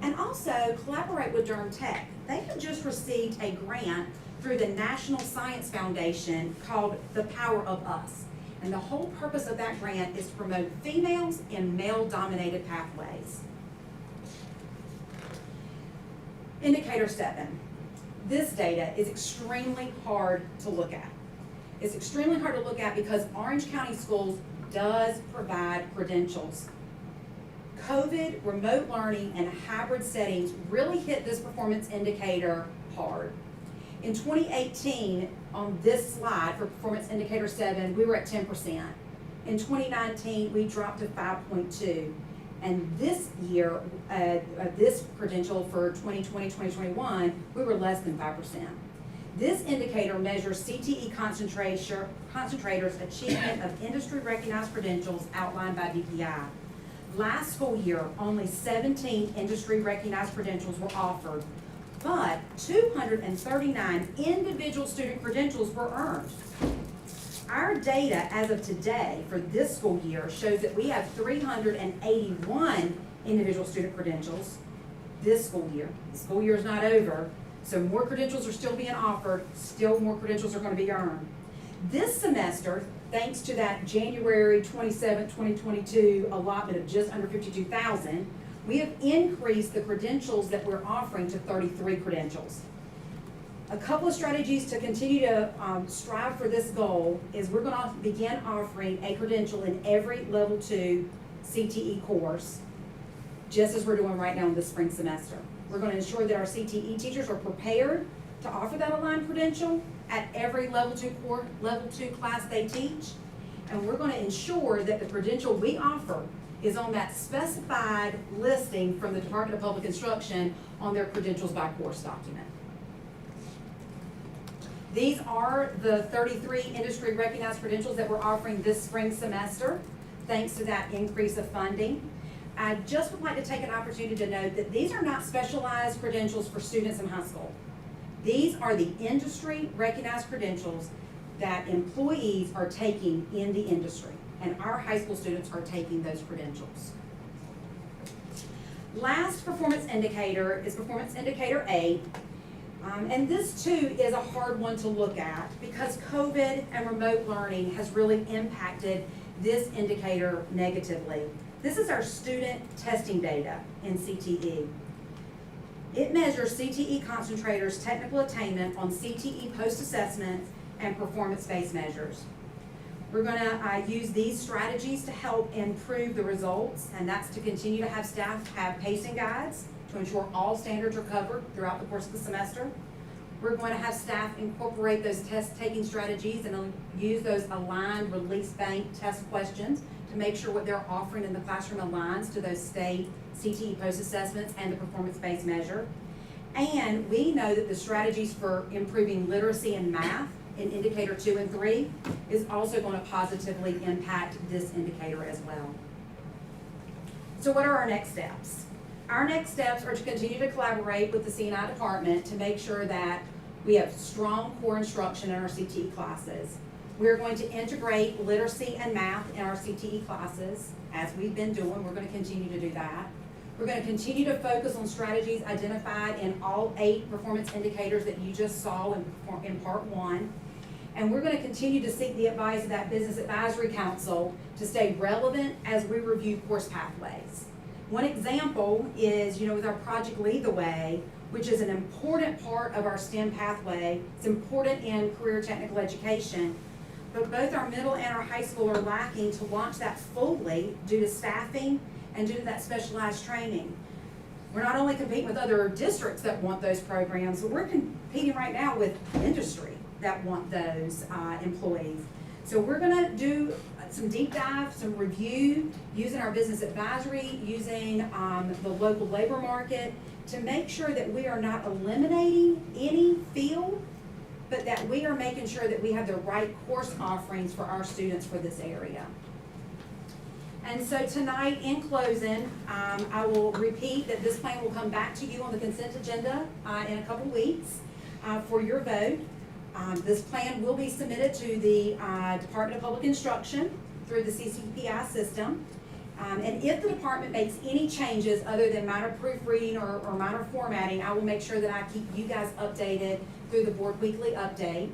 And also collaborate with Durham Tech. They have just received a grant through the National Science Foundation called The Power of Us. And the whole purpose of that grant is to promote females in male-dominated pathways. Indicator 7. This data is extremely hard to look at. It's extremely hard to look at because Orange County Schools does provide credentials. COVID, remote learning, and hybrid settings really hit this performance indicator hard. In 2018, on this slide for performance indicator 7, we were at 10%. In 2019, we dropped to 5.2. And this year, this credential for 2020-2021, we were less than 5%. This indicator measures CTE concentrators' achievement of industry-recognized credentials outlined by DPI. Last school year, only 17 industry-recognized credentials were offered, but 239 individual student credentials were earned. Our data as of today for this school year shows that we have 381 individual student credentials this school year. The school year is not over, so more credentials are still being offered, still more credentials are going to be earned. This semester, thanks to that January 27, 2022 allotment of just under 52,000, we have increased the credentials that we're offering to 33 credentials. A couple of strategies to continue to strive for this goal is we're going to begin offering a credential in every level 2 CTE course, just as we're doing right now in the spring semester. We're going to ensure that our CTE teachers are prepared to offer that aligned credential, at every level two class they teach. And we're gonna ensure that the credential we offer is on that specified listing from the Department of Public Instruction on their credentials by course document. These are the 33 industry recognized credentials that we're offering this spring semester, thanks to that increase of funding. I just would like to take an opportunity to note that these are not specialized credentials for students in high school. These are the industry recognized credentials that employees are taking in the industry, and our high school students are taking those credentials. Last performance indicator is performance indicator 8. And this too is a hard one to look at because COVID and remote learning has really impacted this indicator negatively. This is our student testing data in CTE. It measures Cte Concentrator's technical attainment on CTE post-assessment and performance-based measures. We're gonna use these strategies to help improve the results, and that's to continue to have staff have pacing guides to ensure all standards are covered throughout the course of the semester. We're going to have staff incorporate those test-taking strategies and use those aligned release bank test questions to make sure what they're offering in the classroom aligns to those state CTE post-assessments and the performance-based measure. And we know that the strategies for improving literacy in math in indicator 2 and 3 is also going to positively impact this indicator as well. So what are our next steps? Our next steps are to continue to collaborate with the C&I department to make sure that we have strong core instruction in our CTE classes. We're going to integrate literacy and math in our CTE classes, as we've been doing. We're going to continue to do that. We're going to continue to focus on strategies identified in all 8 performance indicators that you just saw in part 1. And we're going to continue to seek the advice of that Business Advisory Council to stay relevant as we review course pathways. One example is, with our Project Lead the Way, which is an important part of our STEM pathway. It's important in career technical education, but both our middle and our high school are lacking to launch that fully due to staffing and due to that specialized training. We're not only competing with other districts that want those programs, but we're competing right now with industry that want those employees. So we're gonna do some deep dive, some review, using our business advisory, using the local labor market to make sure that we are not eliminating any field, but that we are making sure that we have the right course offerings for our students for this area. And so tonight, in closing, I will repeat that this plan will come back to you on the consent agenda in a couple weeks for your vote. This plan will be submitted to the Department of Public Instruction through the CCPI system. And if the department makes any changes other than minor proofreading or minor formatting, I will make sure that I keep you guys updated through the board weekly update.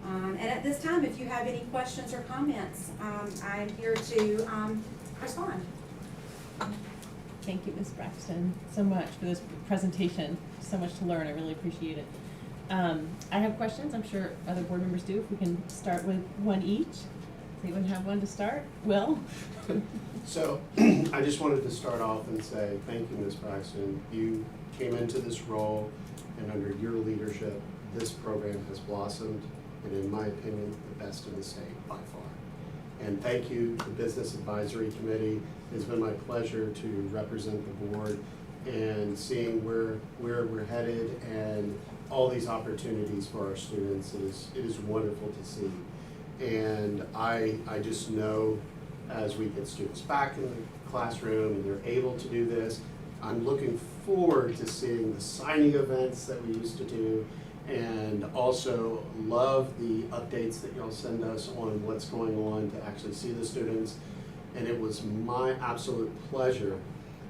And at this time, if you have any questions or comments, I am here to respond. Thank you, Ms. Braxton, so much for this presentation. So much to learn. I really appreciate it. I have questions. I'm sure other board members do. If we can start with one each. Does anyone have one to start? Will? So I just wanted to start off and say thank you, Ms. Braxton. You came into this role, and under your leadership, this program has blossomed, and in my opinion, the best in the state by far. And thank you, the Business Advisory Committee. It's been my pleasure to represent the board and seeing where we're headed and all these opportunities for our students. It is wonderful to see. And I just know as we get students back in the classroom and they're able to do this, I'm looking forward to seeing the signing events that we used to do, and also love the updates that y'all send us on what's going on to actually see the students. And it was my absolute pleasure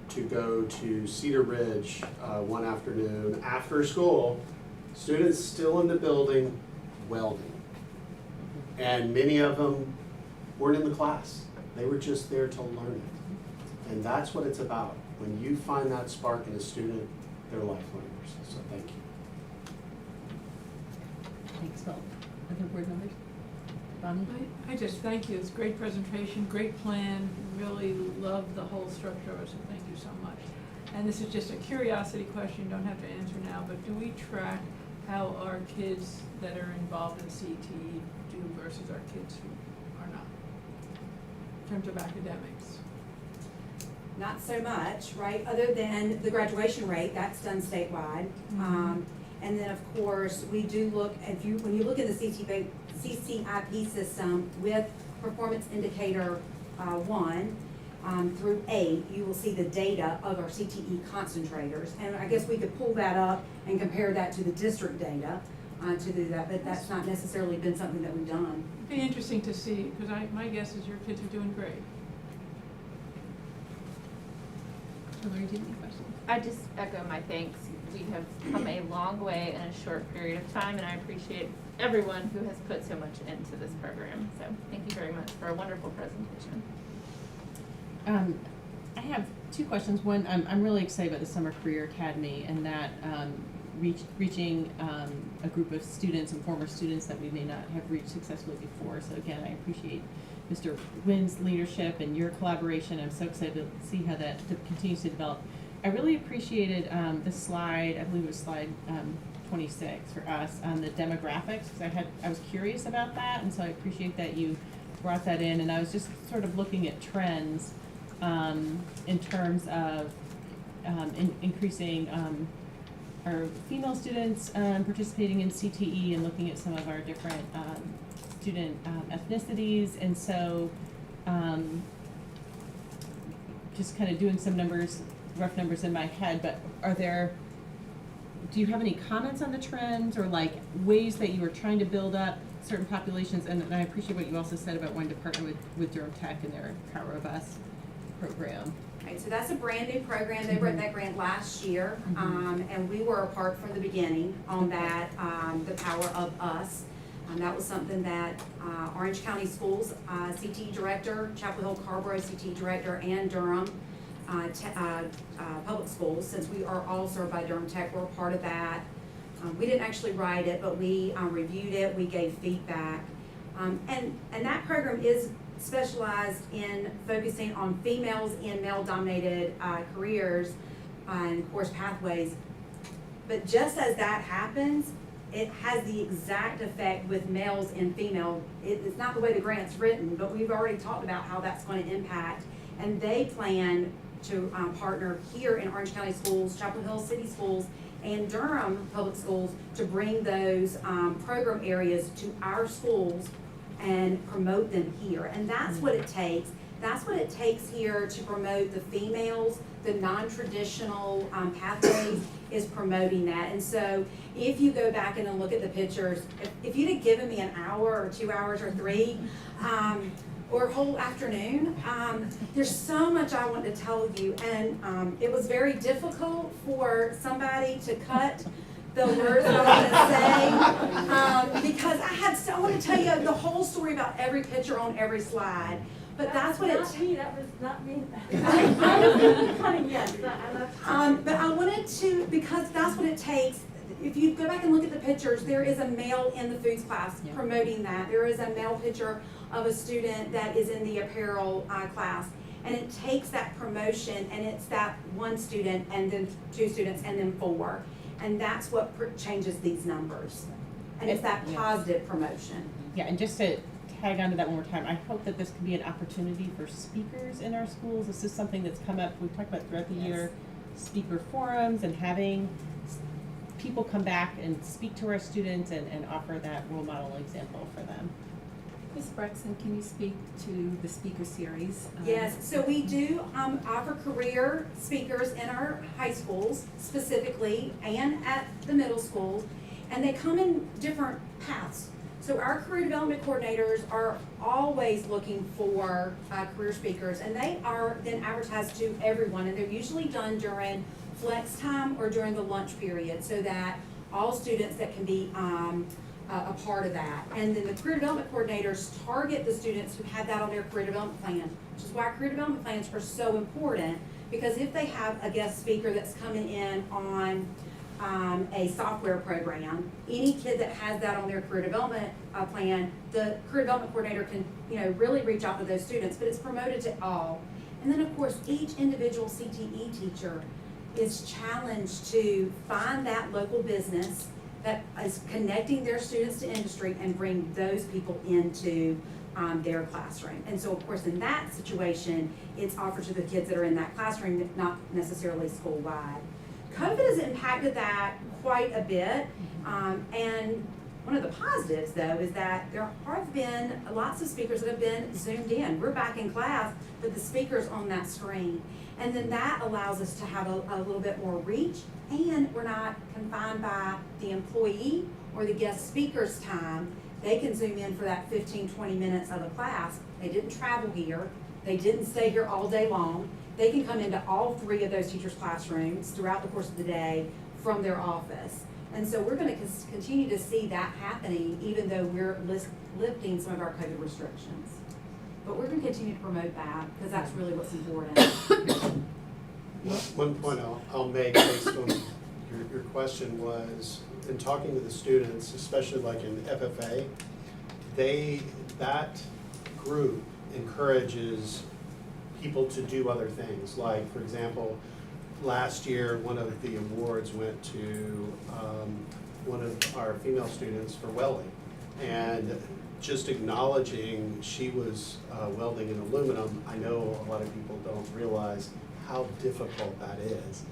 to go to Cedar Ridge one afternoon after school, students still in the building welding. And many of them weren't in the class. They were just there to learn it. And that's what it's about. When you find that spark in a student, they're life learners. So thank you. Thanks, Will. Other board members? Bonnie? I just thank you. It's a great presentation, great plan. Really love the whole structure of it, so thank you so much. And this is just a curiosity question, you don't have to answer now, but do we track how our kids that are involved in CTE do versus our kids who are not, in terms of academics? Not so much, right, other than the graduation rate, that's done statewide. And then, of course, we do look, when you look at the CCIP system with performance indicator 1 through 8, you will see the data of our Cte concentrators. And I guess we could pull that up and compare that to the district data to do that, but that's not necessarily been something that we've done. It'd be interesting to see, because my guess is your kids are doing great. Hillary, do you have any questions? I just echo my thanks. We have come a long way in a short period of time, and I appreciate everyone who has put so much into this program. So thank you very much for a wonderful presentation. I have two questions. One, I'm really excited about the Summer Career Academy and that reaching a group of students and former students that we may not have reached successfully before. So again, I appreciate Mr. Wynn's leadership and your collaboration. I'm so excited to see how that continues to develop. I really appreciated the slide, I believe it was slide 26 for us, on the demographics, because I was curious about that, and so I appreciate that you brought that in, and I was just sort of looking at trends in terms of increasing our female students participating in CTE and looking at some of our different student ethnicities, and so just kind of doing some rough numbers in my head, but do you have any comments on the trends or like ways that you were trying to build up certain populations? And I appreciate what you also said about wanting to partner with Durham Tech and their Power of Us program. Right, so that's a brand new program. They wrote that grant last year, and we were a part from the beginning on that, the Power of Us. That was something that Orange County Schools CTE Director, Chapel Hill Carborough CTE Director, and Durham Public Schools, since we are all served by Durham Tech, we're a part of that. We didn't actually write it, but we reviewed it, we gave feedback. And that program is specialized in focusing on females in male-dominated careers and course pathways. But just as that happens, it has the exact effect with males and female. It's not the way the grant's written, but we've already talked about how that's going to impact. And they plan to partner here in Orange County Schools, Chapel Hill City Schools, and Durham Public Schools to bring those program areas to our schools and promote them here. And that's what it takes. That's what it takes here to promote the females, the non-traditional pathways, is promoting that. And so if you go back and look at the pictures, if you'd have given me an hour or 2 hours or 3, or a whole afternoon, there's so much I want to tell you. And it was very difficult for somebody to cut the words that I want to say, because I want to tell you the whole story about every picture on every slide. But that's what it's. Not me. That was not me. I was cutting, yes. But I wanted to, because that's what it takes. If you go back and look at the pictures, there is a male in the foods class promoting that. There is a male picture of a student that is in the apparel class. And it takes that promotion, and it's that one student, and then 2 students, and then 4. And that's what changes these numbers. And it's that positive promotion. Yeah, and just to tag onto that one more time, I hope that this can be an opportunity for speakers in our schools. This is something that's come up, we've talked about throughout the year, speaker forums and having people come back and speak to our students and offer that role model example for them. Ms. Brexton, can you speak to the speaker series? Yes, so we do offer career speakers in our high schools specifically and at the middle schools, and they come in different paths. So our career development coordinators are always looking for career speakers, and they are then advertised to everyone, and they're usually done during flex time or during the lunch period, so that all students that can be a part of that. And then the career development coordinators target the students who have that on their career development plan, which is why career development plans are so important, because if they have a guest speaker that's coming in on a software program, any kid that has that on their career development plan, the career development coordinator can really reach out to those students, but it's promoted to all. And then of course each individual CTE teacher is challenged to find that local business that is connecting their students to industry and bring those people into their classroom. And so, of course, in that situation, it's offered to the kids that are in that classroom, not necessarily school-wide. COVID has impacted that quite a bit. And one of the positives, though, is that there have been lots of speakers that have been zoomed in. We're back in class, but the speaker's on that screen. And then that allows us to have a little bit more reach, and we're not confined by the employee or the guest speaker's time. They can zoom in for that 15, 20 minutes of a class. They didn't travel here. They didn't stay here all day long. They can come into all 3 of those teachers' classrooms throughout the course of the day from their office. And so we're going to continue to see that happening, even though we're lifting some of our COVID restrictions. But we're going to continue to promote that, because that's really what's important. One point I'll make based on your question was, in talking to the students, especially like in FFA, that group encourages people to do other things. Like, for example, last year, one of the awards went to one of our female students for welding. And just acknowledging she was welding in aluminum, I know a lot of people don't realize how difficult that is.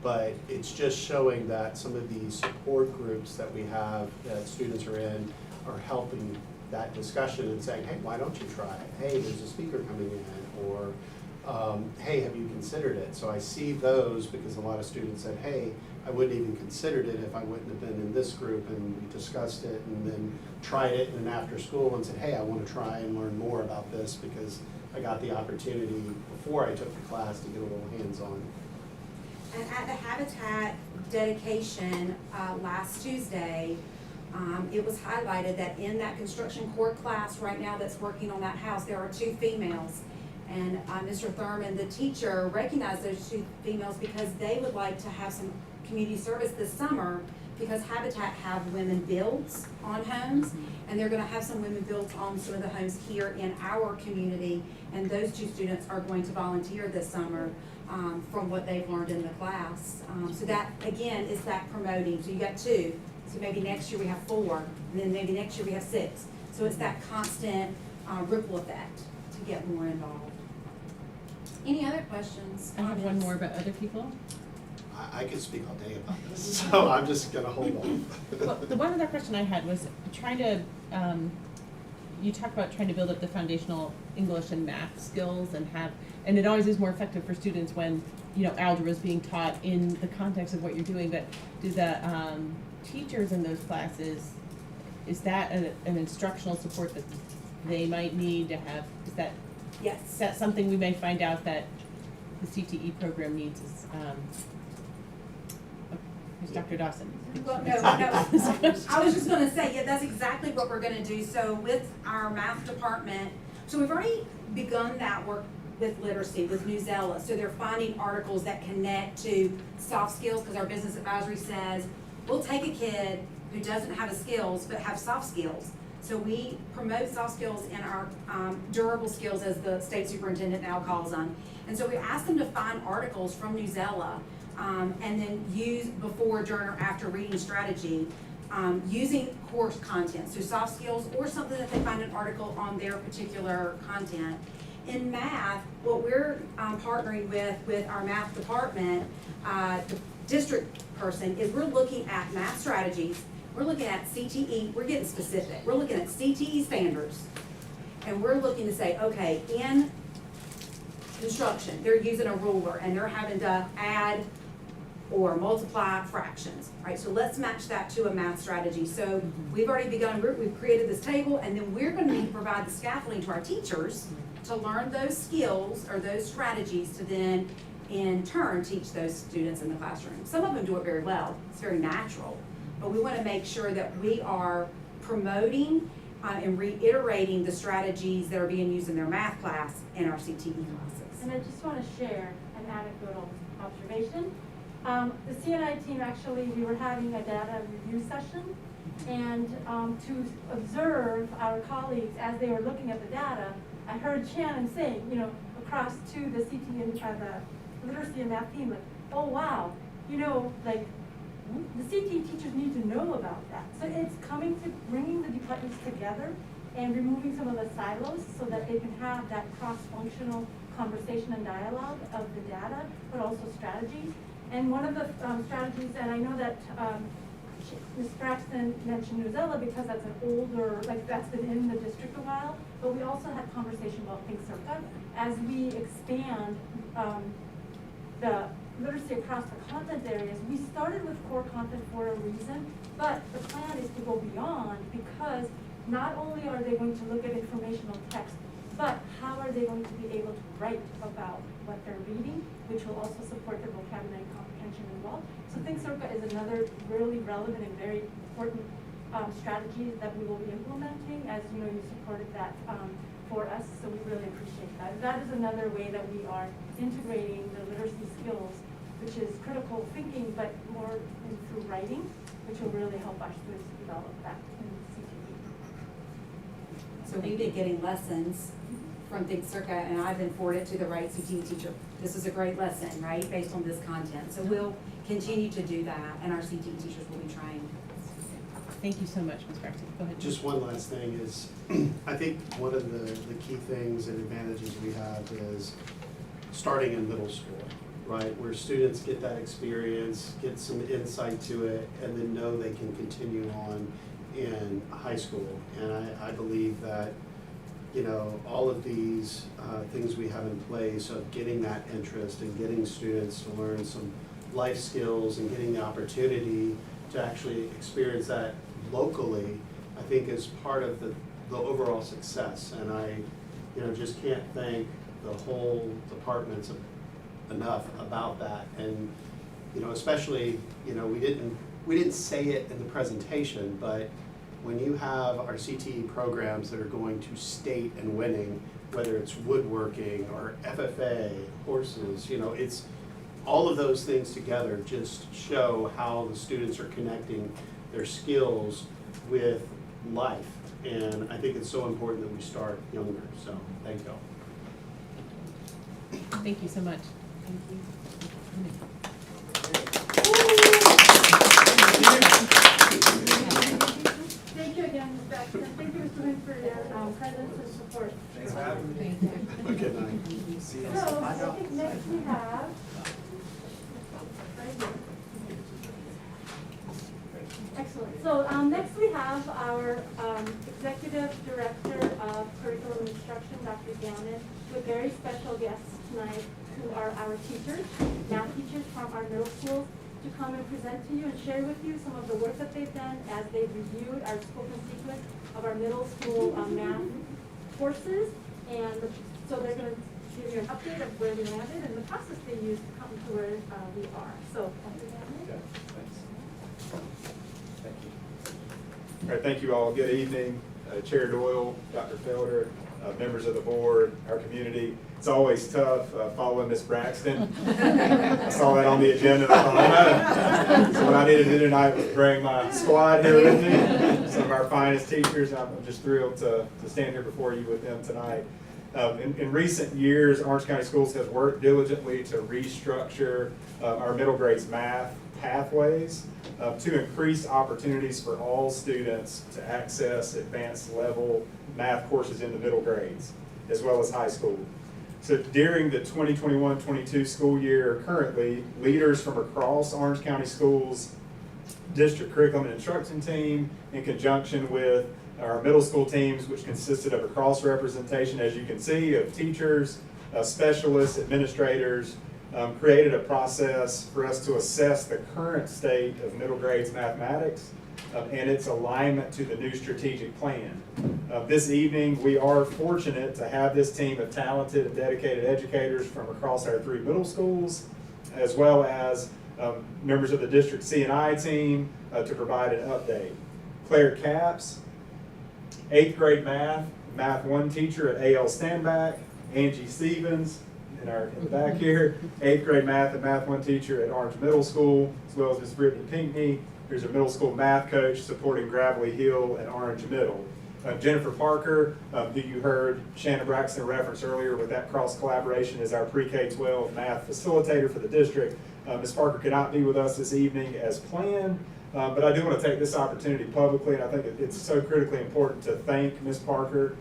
But it's just showing that some of these support groups that we have, that students are in, are helping that discussion and saying, hey, why don't you try it? Hey, there's a speaker coming in, or hey, have you considered it? So I see those because a lot of students said, hey, I wouldn't even considered it if I wouldn't have been in this group, and we discussed it and then tried it and then after school and said, hey, I want to try and learn more about this because I got the opportunity before I took the class to get a little hands-on. And at the Habitat dedication last Tuesday, it was highlighted that in that construction core class right now that's working on that house, there are 2 females. And Mr. Thurman, the teacher, recognized those 2 females because they would like to have some community service this summer, because Habitat have women builds on homes, and they're going to have some women builds on some of the homes here in our community, and those 2 students are going to volunteer this summer from what they've learned in the class. So that, again, is that promoting. So you got 2, so maybe next year we have 4, and then maybe next year we have 6. So it's that constant ripple effect to get more involved. Any other questions? I have one more about other people. I could speak all day about this, so I'm just gonna hold on. Well, the one other question I had was trying to, you talk about trying to build up the foundational English and math skills and it always is more effective for students when, algebra is being taught in the context of what you're doing, but do the teachers in those classes, is that an instructional support that they might need to have, Yes. is that something we may find out that the CTE program needs is, who's Dr. Dawson? Well, no, I was just gonna say, yeah, that's exactly what we're gonna do. So with our math department, so we've already begun that work with literacy, with Newsella. So they're finding articles that connect to soft skills, because our business advisory says, we'll take a kid who doesn't have the skills, but have soft skills. So we promote soft skills in our durable skills, as the state superintendent now calls them. And so we ask them to find articles from Newsella, and then use before, during, or after reading strategy, using course content, so soft skills or something that they find an article on their particular content. In math, what we're partnering with our math department, the district person, is we're looking at math strategies, we're looking at CTE, we're getting specific, we're looking at CTE standards, and we're looking to say, okay, in construction, they're using a ruler and they're having to add or multiply fractions, right? So let's match that to a math strategy. So we've already begun, we've created this table, and then we're gonna need to provide the scaffolding to our teachers to learn those skills or those strategies to then in turn teach those students in the classroom. Some of them do it very well, it's very natural, but we wanna make sure that we are promoting and reiterating the strategies that are being used in their math class and our CTE classes. And I just want to share an anecdotal observation. The CNI team, actually, we were having a data review session, and to observe our colleagues as they were looking at the data, I heard Shannon saying, across to the CTE and the literacy and math team, like, oh wow, The CTE teachers need to know about that. So it's bringing the departments together and removing some of the silos so that they can have that cross-functional conversation and dialogue of the data, but also strategies. And one of the strategies, and I know that Ms. Braxton mentioned Newsella because that's an older, like that's been in the district a while, but we also had conversation about Think Circa as we expand the literacy across the content areas. We started with core content for a reason, but the plan is to go beyond because not only are they going to look at informational text, but how are they going to be able to write about what they're reading, which will also support their vocabulary and comprehension as well. So Think Circa is another really relevant and very important strategy that we will be implementing. As you know, you supported that for us, so we really appreciate that. That is another way that we are integrating the literacy skills, which is critical thinking, but more through writing, which will really help our students develop that in CTE. So we've been getting lessons from Think Circa, and I've been forwarded to the right CTE teacher. This is a great lesson, right, based on this content. So we'll continue to do that, and our CTE teachers will be trained. Thank you so much, Ms. Braxton. Go ahead. Just one last thing is, I think one of the key things and advantages we have is starting in middle school, right? Where students get that experience, get some insight to it, and then know they can continue on in high school. And I believe that, you know, all of these things we have in place of getting that interest and getting students to learn some life skills and getting the opportunity to actually experience that locally, I think is part of the overall success. And I, you know, just can't thank the whole departments enough about that. And, you know, especially, you know, we didn't say it in the presentation, but when you have our CTE programs that are going to state and winning, whether it's woodworking or FFA, horses, you know, it's all of those things together just show how the students are connecting their skills with life. And I think it's so important that we start younger. So thank you all. Thank you so much. Thank you. Thank you again, Ms. Braxton. Thank you, Mr. Wynn, for your presence and support. Thanks for having me. Good night. See you. So I think next we have, right here. Excellent. So next we have our Executive Director of Curriculum Instruction, Dr. Gannon, with very special guests tonight who are our teachers, math teachers from our middle schools, to come and present to you and share with you some of the work that they've done as they've reviewed our scope and sequence of our middle school math courses. And so they're going to give you an update of where we landed and the process they used to come to where we are. So, Dr. Gannon. Yeah, thanks. Thank you. All right, thank you all. Good evening, Chair Doyle, Dr. Felder, members of the board, our community. It's always tough following Ms. Braxton. I saw that on the agenda. So what I needed to do tonight was bring my squad here with me, some of our finest teachers. I'm just thrilled to stand here before you with them tonight. In recent years, Orange County Schools has worked diligently to restructure our middle grades math pathways to increase opportunities for all students to access advanced level math courses in the middle grades, as well as high school. So during the 2021-22 school year currently, leaders from across Orange County Schools district curriculum and instruction team, in conjunction with our middle school teams, which consisted of a cross representation, as you can see, of teachers, specialists, administrators, created a process for us to assess the current state of middle grades mathematics and its alignment to the new strategic plan. This evening, we are fortunate to have this team of talented and dedicated educators from across our 3 middle schools, as well as members of the District C&I team to provide an update. Claire Capps, 8th grade Math 1 teacher at A.L. Standback. Angie Stevens, in the back here, 8th grade Math and Math 1 teacher at Orange Middle School, as well as Ms. Brittany Pinkney, who's a middle school math coach supporting Gravelly Hill and Orange Middle. Jennifer Parker, who you heard Shannon Braxton reference earlier with that cross collaboration, is our pre-K-12 math facilitator for the district. Ms. Parker could not be with us this evening as planned, but I do want to take this opportunity publicly, and I think it's so critically important to thank Ms. Parker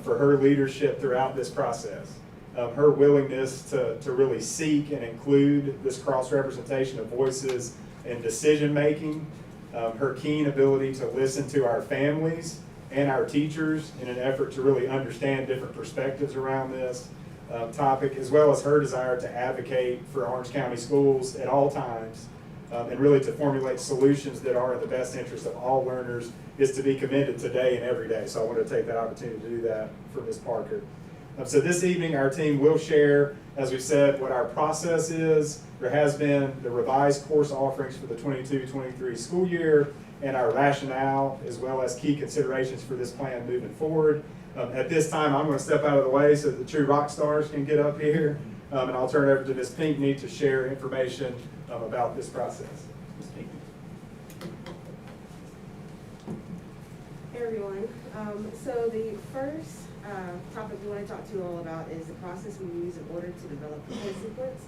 for her leadership throughout this process. Her willingness to really seek and include this cross-representation of voices in decision-making, her keen ability to listen to our families and our teachers in an effort to really understand different perspectives around this topic, as well as her desire to advocate for Orange County schools at all times, and really to formulate solutions that are in the best interest of all learners, is to be commended today and every day. So I want to take that opportunity to do that for Ms. Parker. So this evening, our team will share, as we said, what our process is. There has been the revised course offerings for the 22-23 school year, and our rationale, as well as key considerations for this plan moving forward. At this time, I'm going to step out of the way so the true rock stars can get up here, and I'll turn it over to Ms. Pinckney to share information about this process. Ms. Pinckney. Hey everyone. So the first topic we want to talk to you all about is the process we use in order to develop the course sequence.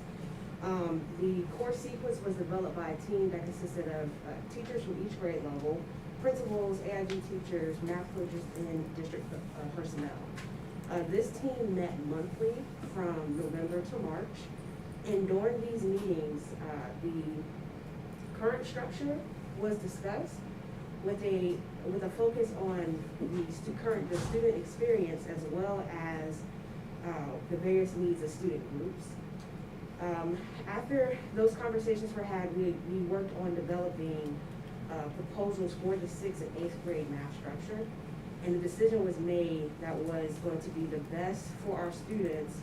The course sequence was developed by a team that consisted of teachers from each grade level, principals, AIG teachers, math coaches, and district personnel. This team met monthly from November to March, and during these meetings, the current structure was discussed with a focus on the student experience, as well as the various needs of student groups. After those conversations were had, we worked on developing proposals for the 6th and 8th grade math structure, and the decision was made that was going to be the best for our students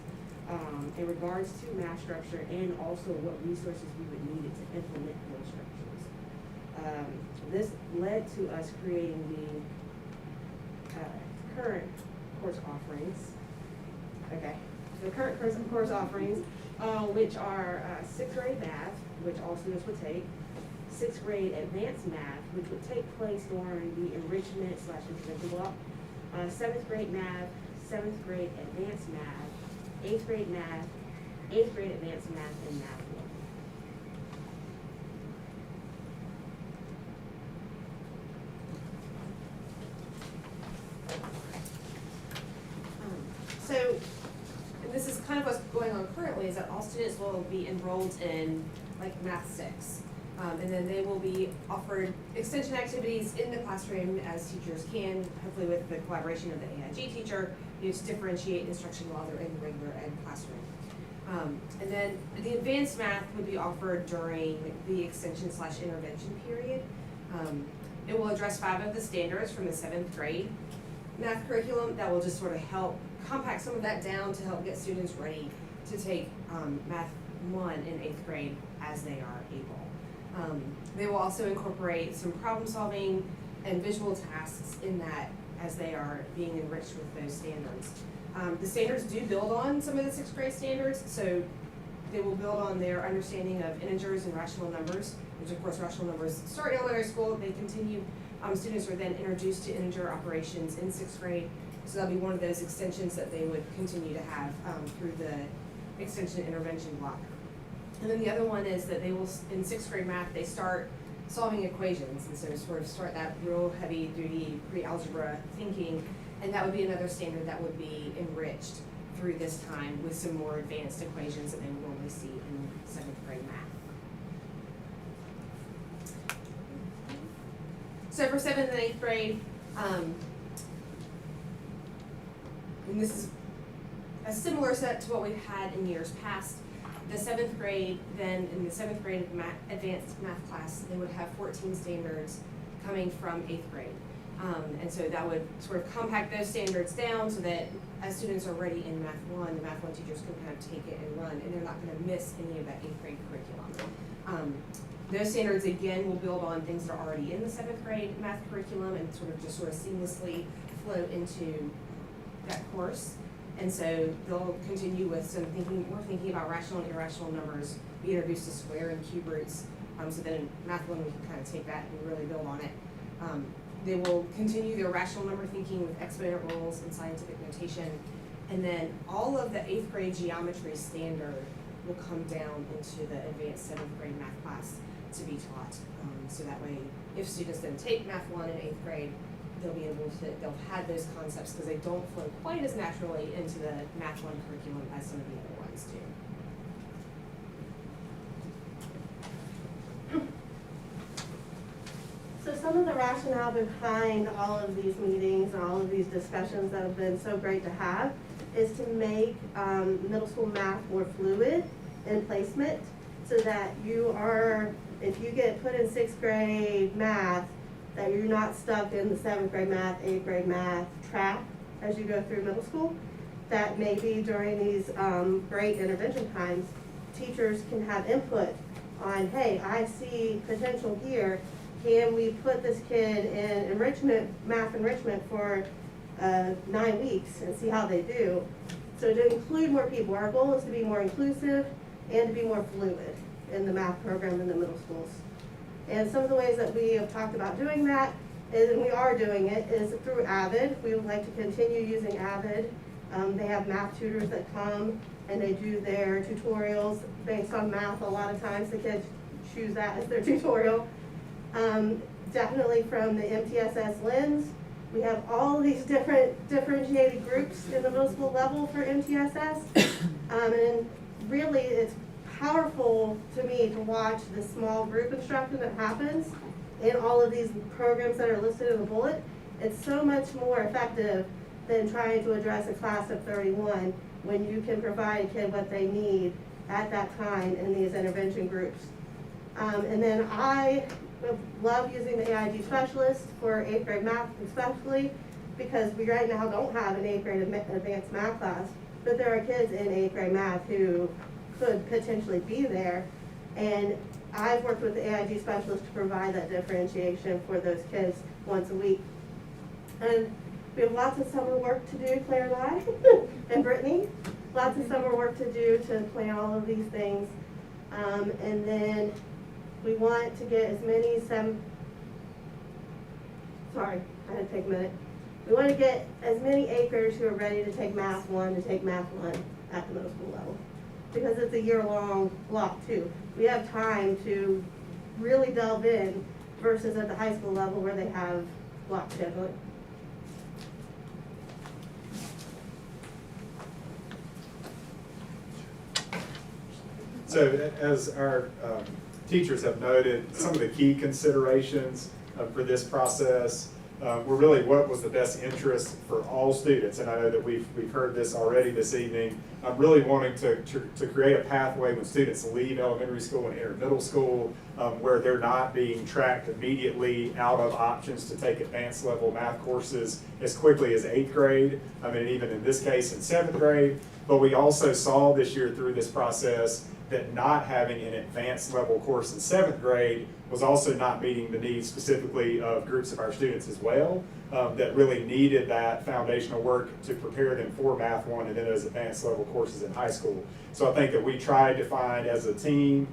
in regards to math structure, and also what resources we would need to implement those structures. This led to us creating the current course offerings. Okay, the current course offerings, which are 6th grade math, which all students would take, 6th grade advanced math, which would take place during the enrichment/intervention block, 7th grade math, 7th grade advanced math, 8th grade math, 8th grade advanced math, and math 1. So, and this is kind of what's going on currently, is that all students will be enrolled in like Math 6. And then they will be offered extension activities in the classroom as teachers can, hopefully with the collaboration of the AIG teacher, to differentiate instruction while they're in the regular ed classroom. And then the advanced math would be offered during the extension/intervention period. It will address 5 of the standards from the 7th grade math curriculum that will just sort of help compact some of that down to help get students ready to take Math 1 in 8th grade as they are able. They will also incorporate some problem solving and visual tasks in that as they are being enriched with those standards. The standards do build on some of the 6th grade standards, so they will build on their understanding of integers and rational numbers, which of course rational numbers start in elementary school, they continue. Students are then introduced to integer operations in 6th grade, so that'll be one of those extensions that they would continue to have through the extension intervention block. And then the other one is that they will, in 6th grade math, they start solving equations, and so sort of start that real heavy duty pre-algebra thinking, and that would be another standard that would be enriched through this time with some more advanced equations that they would normally see in 7th grade math. So for 7th and 8th grade, and this is a similar set to what we've had in years past. The 7th grade, then in the 7th grade advanced math class, they would have 14 standards coming from 8th grade. And so that would sort of compact those standards down so that as students are ready in Math 1, the Math 1 teachers can kind of take it and run, and they're not going to miss any of that 8th grade curriculum. Those standards, again, will build on things that are already in the 7th grade math curriculum and sort of seamlessly flow into that course. And so they'll continue with some thinking, more thinking about rational and irrational numbers, be introduced to square and cube roots. So then in Math 1, we can kind of take that and really build on it. They will continue their rational number thinking with exponent rules and scientific notation. And then all of the 8th grade geometry standard will come down into the advanced 7th grade math class to be taught. So that way, if students then take Math 1 in 8th grade, they'll have those concepts because they don't flow quite as naturally into the Math 1 curriculum as some of the other ones do. So some of the rationale behind all of these meetings and all of these discussions that have been so great to have is to make middle school math more fluid in placement so that if you get put in 6th grade math, that you're not stuck in the 7th grade math, 8th grade math trap as you go through middle school. That maybe during these great intervention times, teachers can have input on, hey, I see potential here. Can we put this kid in enrichment, math enrichment for 9 weeks and see how they do? So to include more people, our goal is to be more inclusive and to be more fluid in the math program in the middle schools. And some of the ways that we have talked about doing that is, and we are doing it, is through Avid. We would like to continue using Avid. They have math tutors that come and they do their tutorials based on math. A lot of times the kids choose that as their tutorial. Definitely from the MTSS lens, we have all these different differentiated groups in the middle school level for MTSS. And really it's powerful to me to watch the small group instruction that happens in all of these programs that are listed in the bullet. It's so much more effective than trying to address a class of 31 when you can provide a kid what they need at that time in these intervention groups. And then I love using the AIG specialist for 8th grade math especially because we right now don't have an 8th grade advanced math class, but there are kids in 8th grade math who could potentially be there. And I've worked with the AIG specialist to provide that differentiation for those kids once a week. And we have lots of summer work to do, Claire and I, and Brittany. Lots of summer work to do to plan all of these things. And then we want to get as many sorry, I had to take a minute. We want to get as many 8th graders who are ready to take Math 1 to take Math 1 at the middle school level. Because it's a year-long block too. We have time to really delve in versus at the high school level where they have block scheduling. So as our teachers have noted, some of the key considerations for this process were really what was the best interest for all students. And I know that we've heard this already this evening. I'm really wanting to create a pathway when students leave elementary school and enter middle school where they're not being tracked immediately out of options to take advanced level math courses as quickly as 8th grade. I mean, even in this case in 7th grade. But we also saw this year through this process that not having an advanced level course in 7th grade was also not meeting the needs specifically of groups of our students as well that really needed that foundational work to prepare them for Math 1 and then those advanced level courses in high school. So I think that we tried to find as a team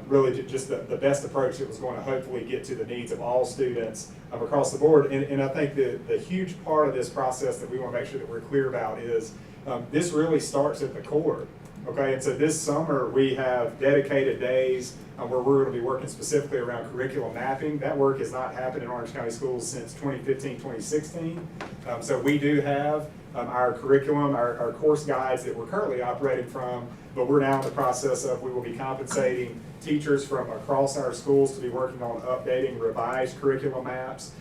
really just the best approach that was going to hopefully get to the needs of all students across the board. And I think the huge part of this process that we want to make sure that we're clear about is this really starts at the core. Okay, and so this summer we have dedicated days where we're going to be working specifically around curriculum mapping. That work has not happened in Orange County Schools since 2015, 2016. So we do have our curriculum, our course guides that we're currently operating from, but we're now in the process of, we will be compensating teachers from across our schools to be working on updating revised curriculum maps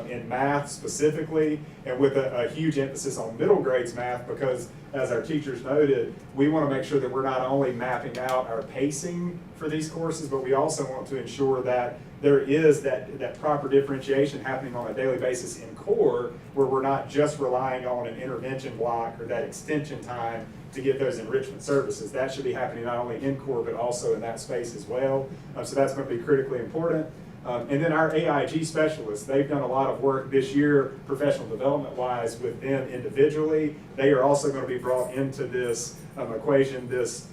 in math specifically, and with a huge emphasis on middle grades math because, as our teachers noted, we want to make sure that we're not only mapping out our pacing for these courses, but we also want to ensure that there is that proper differentiation happening on a daily basis in core, where we're not just relying on an intervention block or that extension time to get those enrichment services. That should be happening not only in core, but also in that space as well. So that's going to be critically important. And then our AIG specialists, they've done a lot of work this year, professional development-wise, with them individually. They are also going to be brought into this equation this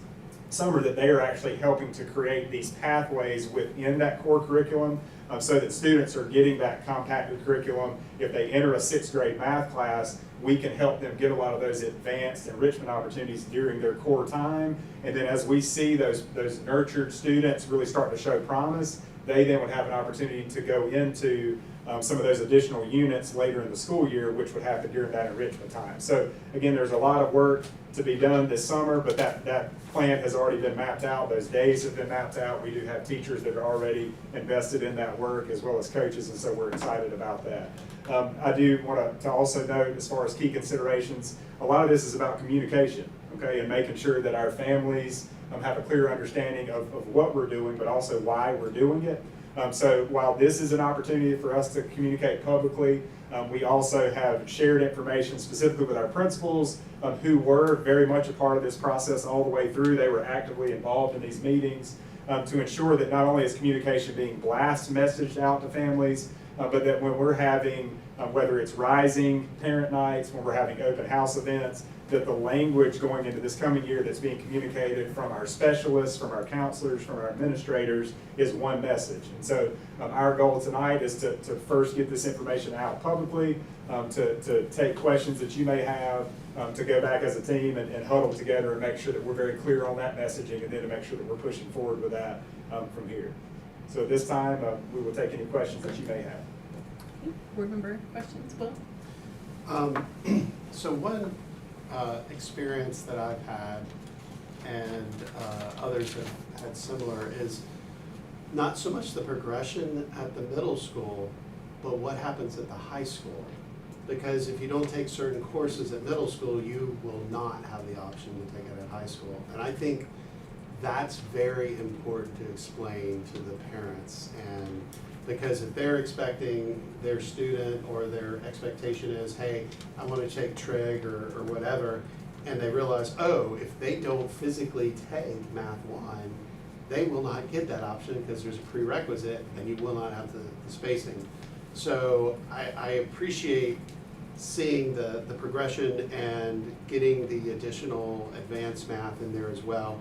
summer, that they are actually helping to create these pathways within that core curriculum so that students are getting that compacted curriculum. If they enter a sixth grade math class, we can help them get a lot of those advanced enrichment opportunities during their core time. And then as we see those nurtured students really start to show promise, they then would have an opportunity to go into some of those additional units later in the school year, which would happen during that enrichment time. So again, there's a lot of work to be done this summer, but that plan has already been mapped out. Those days have been mapped out. We do have teachers that are already invested in that work, as well as coaches, and so we're excited about that. I do want to also note, as far as key considerations, a lot of this is about communication, okay, and making sure that our families have a clear understanding of what we're doing, but also why we're doing it. So while this is an opportunity for us to communicate publicly, we also have shared information specifically with our principals who were very much a part of this process all the way through. They were actively involved in these meetings to ensure that not only is communication being blast messaged out to families, but that when we're having, whether it's rising parent nights, when we're having open house events, that the language going into this coming year that's being communicated from our specialists, from our counselors, from our administrators is one message. And so our goal tonight is to first get this information out publicly, to take questions that you may have, to go back as a team and huddle together and make sure that we're very clear on that messaging, and then to make sure that we're pushing forward with that from here. So at this time, we will take any questions that you may have. Board member questions, Will? So one experience that I've had, and others have had similar, is not so much the progression at the middle school, but what happens at the high school. Because if you don't take certain courses at middle school, you will not have the option to take it at high school. And I think that's very important to explain to the parents. And because if they're expecting their student, or their expectation is, hey, I want to take trig or whatever, and they realize, oh, if they don't physically take Math 1, they will not get that option because there's a prerequisite and you will not have the spacing. So I appreciate seeing the progression and getting the additional advanced math in there as well.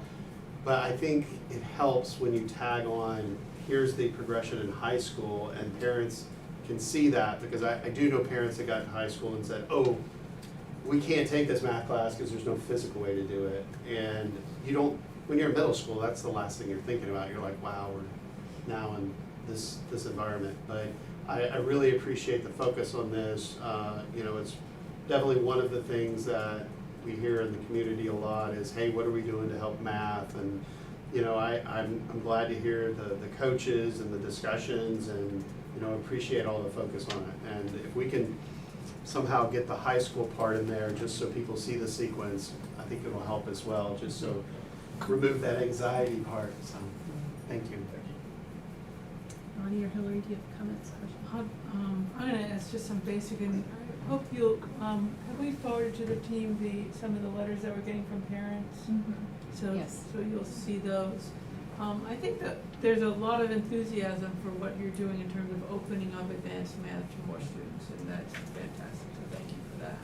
But I think it helps when you tag on, here's the progression in high school, and parents can see that, because I do know parents that got to high school and said, oh, we can't take this math class because there's no physical way to do it. And you don't, when you're in middle school, that's the last thing you're thinking about. You're like, wow, we're now in this environment. But I really appreciate the focus on this. You know, it's definitely one of the things that we hear in the community a lot is, hey, what are we doing to help math? And you know, I'm glad to hear the coaches and the discussions, and you know, appreciate all the focus on it. And if we can somehow get the high school part in there, just so people see the sequence, I think it'll help as well, just so remove that anxiety part. So thank you. Ronnie or Hillary, do you have comments? I'm gonna ask just some basic, and I hope you'll, have we forwarded to the team some of the letters that we're getting from parents? Mm-hmm. So, Yes. so you'll see those. I think that there's a lot of enthusiasm for what you're doing in terms of opening up advanced math to more students, and that's fantastic, so thank you for that.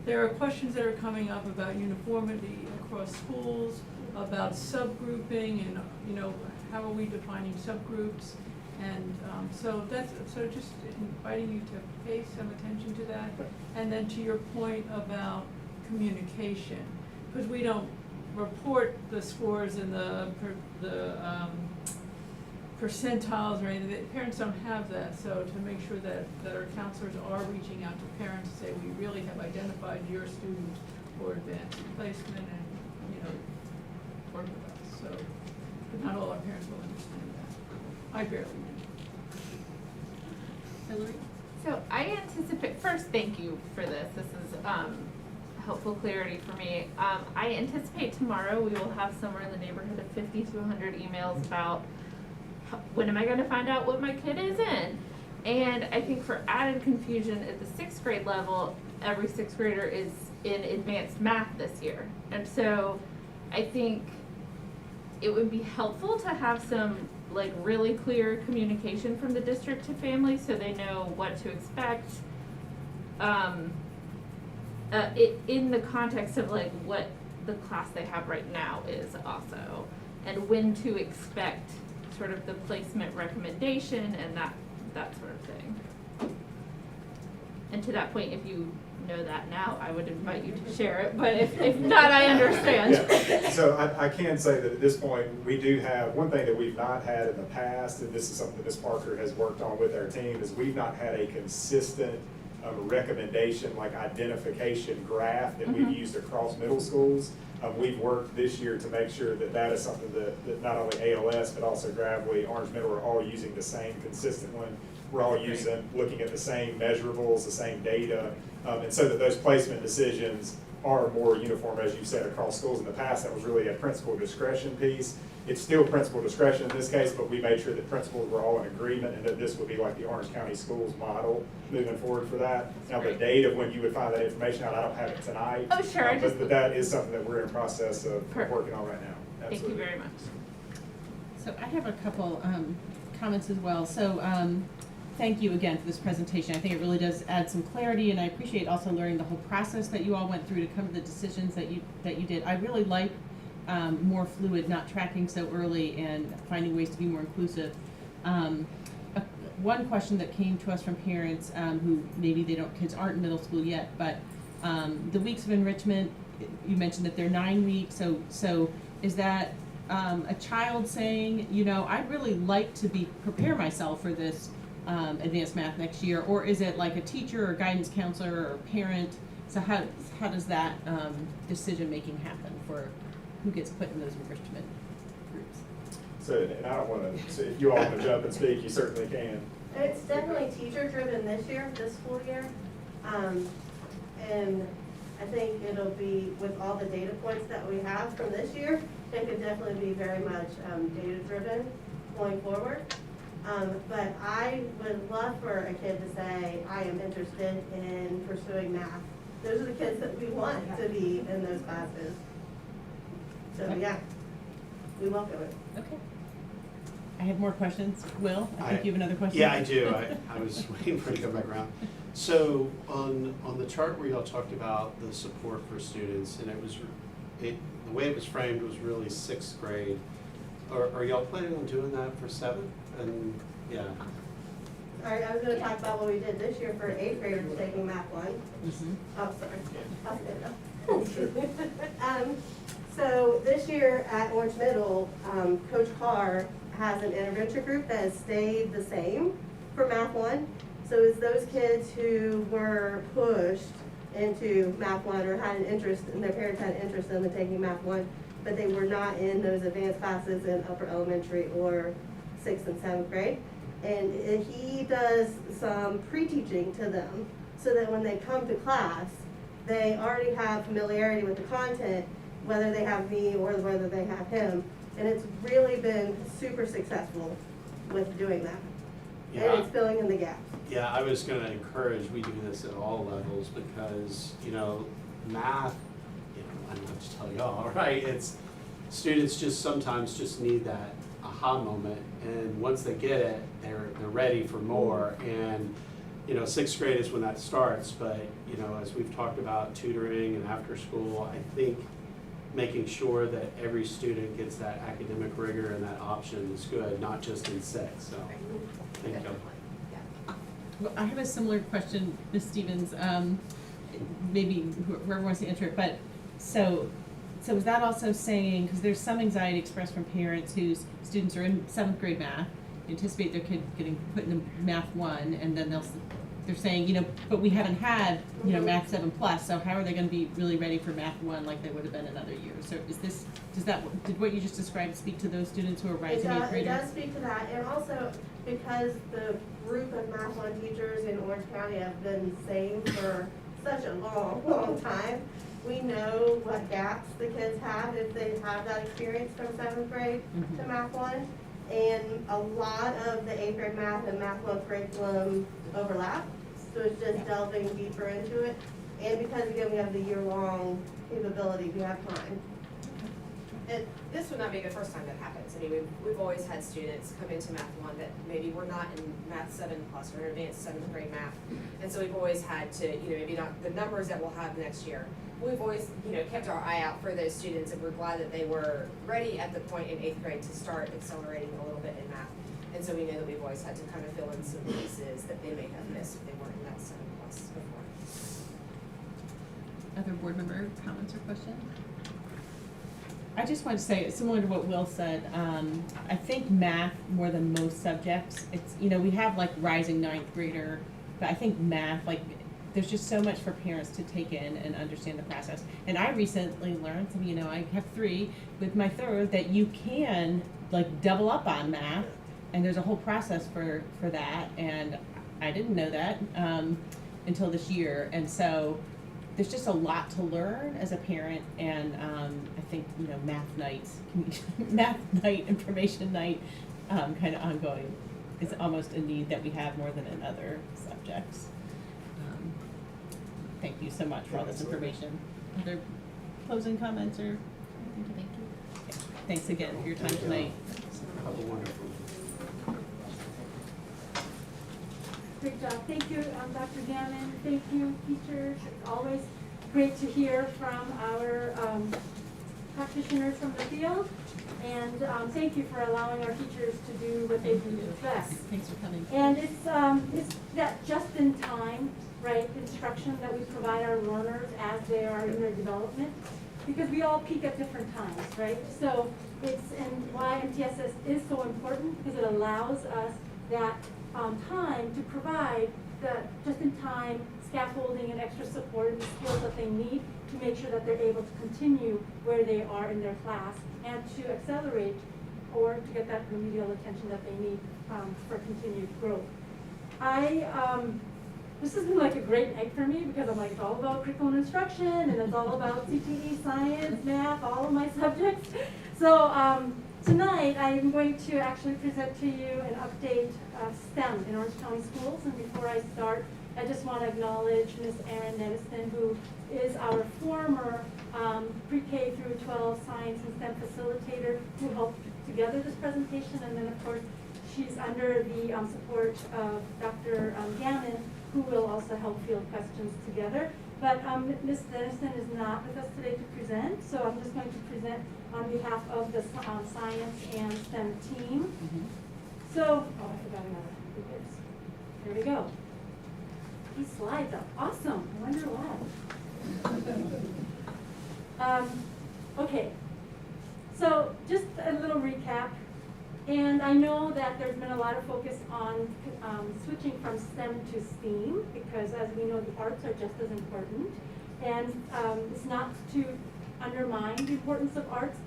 There are questions that are coming up about uniformity across schools, about subgrouping, and, you know, how are we defining subgroups? And so just inviting you to pay some attention to that. And then to your point about communication, because we don't report the scores and the percentiles or anything. The parents don't have that, so to make sure that our counselors are reaching out to parents to say, we really have identified your student for advanced placement, and, you know, work with us. So, but not all our parents will understand that. I barely do. Hillary? So I anticipate, first, thank you for this. This is helpful clarity for me. I anticipate tomorrow we will have somewhere in the neighborhood of 50 to 100 emails about when am I going to find out what my kid is in. And I think for added confusion at the 6th grade level, every 6th grader is in advanced math this year. And so I think it would be helpful to have some like really clear communication from the district to families so they know what to expect. In the context of like what the class they have right now is also, and when to expect sort of the placement recommendation and that sort of thing. And to that point, if you know that now, I would invite you to share it, but if not, I understand. Yeah. So I can say that at this point, we do have, one thing that we've not had in the past, and this is something that Ms. Parker has worked on with our team, is we've not had a consistent recommendation, like identification graph that we've used across middle schools. We've worked this year to make sure that that is something that not only ALS, but also Gravely, Orange Middle are all using the same consistent one. We're all looking at the same measurables, the same data, and so that those placement decisions are more uniform, as you've said, across schools. In the past, that was really a principal discretion piece. It's still principal discretion in this case, but we made sure that principals were all in agreement and that this would be like the Orange County Schools model moving forward for that. Now, the date of when you would find that information out, I don't have it tonight. Oh, sure. But that is something that we're in process of working on right now. Absolutely. Thank you very much. So I have a couple comments as well. So thank you again for this presentation. I think it really does add some clarity, and I appreciate also learning the whole process that you all went through to come to the decisions that you did. I really like more fluid, not tracking so early, and finding ways to be more inclusive. One question that came to us from parents who maybe kids aren't in middle school yet, but the weeks of enrichment, you mentioned that they're 9 weeks. So is that a child saying, you know, I'd really like to prepare myself for this advanced math next year, or is it like a teacher or guidance counselor or a parent? So how does that decision making happen for who gets put in those enrichment groups? So, and I don't want to, so if you all want to jump and speak, you certainly can. It's definitely teacher driven this school year. And I think it'll be, with all the data points that we have from this year, it could definitely be very much data driven going forward. But I would love for a kid to say, I am interested in pursuing math. Those are the kids that we want to be in those classes. So yeah, we welcome it. Okay. I have more questions. Will, I think you have another question? Yeah, I do. I was waiting for it to come back around. So on the chart where y'all talked about the support for students, and the way it was framed was really 6th grade. Are y'all planning on doing that for 7th? And yeah. All right, I was going to talk about what we did this year for 8th graders taking Math 1. Mm-hmm. Oh, sorry. I'll stand up. So this year at Orange Middle, Coach Carr has an intervention group that has stayed the same for Math 1. So it's those kids who were pushed into Math 1 or had an interest, and their parents had an interest in taking Math 1, but they were not in those advanced classes in upper elementary or 6th and 7th grade. And he does some pre-teaching to them so that when they come to class, they already have familiarity with the content, whether they have me or whether they have him. And it's really been super successful with doing that. Yeah. And it's filling in the gaps. Yeah, I was going to encourage, we do this at all levels because, you know, math, you know, I don't have to tell y'all, right? It's students just sometimes just need that aha moment, and once they get it, they're ready for more. And you know, 6th grade is when that starts, but you know, as we've talked about tutoring and after school, I think making sure that every student gets that academic rigor and that option is good, not just in 6th. So thank you. Well, I have a similar question, Ms. Stevens. Maybe whoever wants to answer it, but so is that also saying, because there's some anxiety expressed from parents whose students are in 7th grade math, anticipate their kid getting put in Math 1, and then they're saying, you know, but we haven't had, you know, Math 7 plus, so how are they going to be really ready for Math 1 like they would have been in other years? So did what you just described speak to those students who are rising 8th graders? It does speak to that, and also because the group of Math 1 teachers in Orange County have been the same for such a long, long time, we know what gaps the kids have if they have that experience from 7th grade to Math 1. And a lot of the 8th grade math and Math 1 curriculum overlap. So it's just delving deeper into it. And because again, we have the year-long capability, we have time. And this would not be the first time that happens. I mean, we've always had students come into Math 1 that maybe were not in Math 7 plus or advanced 7th grade math. And so we've always had to, you know, maybe not the numbers that we'll have next year, we've always, kept our eye out for those students, and we're glad that they were ready at the point in 8th grade to start accelerating a little bit in math. And so we know that we've always had to kind of fill in some pieces that they may have missed if they weren't in that 7+ before. Other board member comments or questions? I just want to say, similar to what Will said, I think math more than most subjects, it's, we have like rising 9th grader, but I think math, like, there's just so much for parents to take in and understand the process. And I recently learned, I have 3 with my 3rd, that you can like double up on math, and there's a whole process for that, and I didn't know that until this year. And so there's just a lot to learn as a parent, and I think, math night, information night, kind of ongoing is almost a need that we have more than in other subjects. Thank you so much for all this information. Other closing comments or? Thank you. Okay. Thanks again for your time tonight. Have a wonderful. Great job. Thank you, Dr. Gammon. Thank you, teachers. It's always great to hear from our practitioners from the field. And thank you for allowing our teachers to do what they do best. Thanks for coming. And it's that just-in-time, right, instruction that we provide our learners as they are in their development, because we all peak at different times, right? So and why MTSS is so important, because it allows us that time to provide the just-in-time scaffolding and extra support and the skills that they need to make sure that they're able to continue where they are in their class and to accelerate or to get that remedial attention that they need for continued growth. This has been like a great night for me, because I'm like, it's all about curriculum instruction, and it's all about CTE, science, math, all of my subjects. So tonight I'm going to actually present to you an update of STEM in Orange County schools. And before I start, I just want to acknowledge Ms. Erin Nediston, who is our former pre-K through 12 science and STEM facilitator, who helped put together this presentation. And then, of course, she's under the support of Dr. Gammon, who will also help field questions together. But Ms. Nediston is not with us today to present, so I'm just going to present on behalf of the science and STEM team. Mm-hmm. So, I forgot another. Here we go. These slides are awesome. I wonder why. Okay, so just a little recap. And I know that there's been a lot of focus on switching from STEM to STEAM, because as we know, the arts are just as important. And it's not to undermine the importance of arts.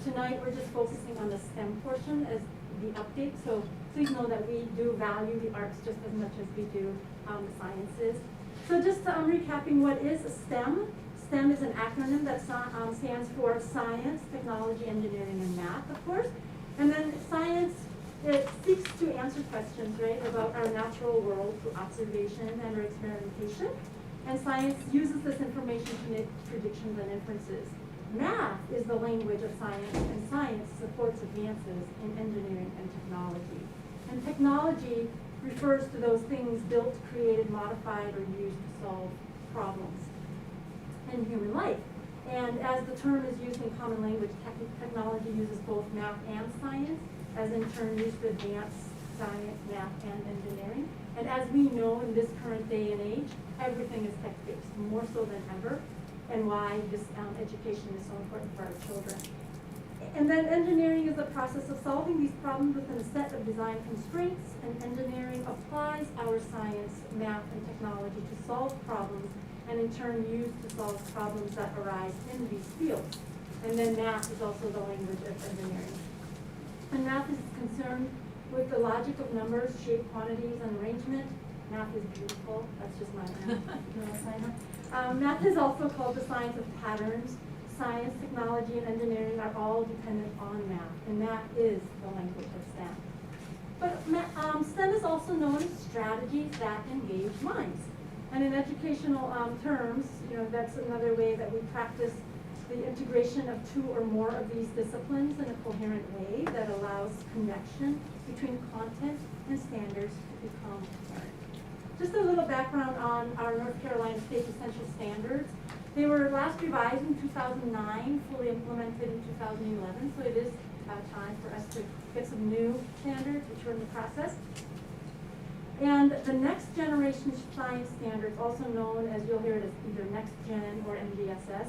Tonight, we're just focusing on the STEM portion as the update. So please know that we do value the arts just as much as we do the sciences. So just recapping, what is STEM? STEM is an acronym that stands for Science, Technology, Engineering, and Math, of course. And then science, it seeks to answer questions, right, about our natural world through observation and or experimentation. And science uses this information to make predictions and inferences. Math is the language of science, and science supports advances in engineering and technology. And technology refers to those things built, created, modified, or used to solve problems in human life. And as the term is used in common language, technology uses both math and science, as in turn used to advance science, math, and engineering. And as we know in this current day and age, everything is tech-based, more so than ever, and why this education is so important for our children. And then engineering is the process of solving these problems within a set of design constraints, and engineering applies our science, math, and technology to solve problems, and in turn used to solve problems that arise in these fields. And then math is also the language of engineering. And math is concerned with the logic of numbers, shape, quantities, and arrangement. Math is beautiful. That's just my neuroscience. Math is also called the science of patterns. Science, technology, and engineering are all dependent on math, and math is the language of STEM. But STEM is also known as strategies that engage minds. And in educational terms, that's another way that we practice the integration of 2 or more of these disciplines in a coherent way that allows connection between content and standards to become apparent. Just a little background on our North Carolina State Essential Standards. They were last revised in 2009, fully implemented in 2011, so it is time for us to get some new standards, which are in the process. And the next generation science standards, also known as, you'll hear it as either Next Gen or NGSS,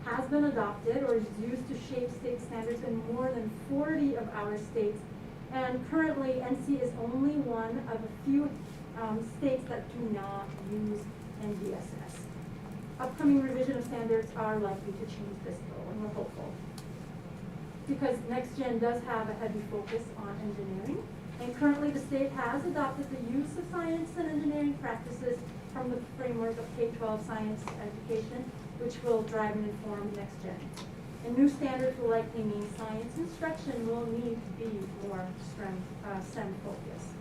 has been adopted or is used to shape state standards in more than 40 of our states. And currently, NC is only one of a few states that do not use NGSS. Upcoming revision of standards are likely to change this though, and we're hopeful. Because Next Gen does have a heavy focus on engineering. And currently the state has adopted the use of science and engineering practices from the framework of K-12 science education, which will drive and inform Next Gen. And new standards will likely mean science instruction will need to be more STEM focused.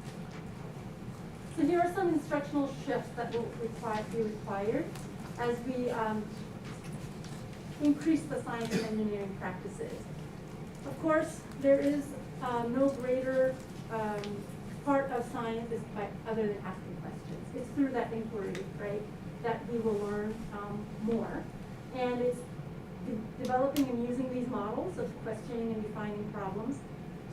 So here are some instructional shifts that will be required as we increase the science and engineering practices. Of course, there is no greater part of science is other than asking questions. It's through that inquiry, right, that we will learn more. And it's developing and using these models of questioning and defining problems,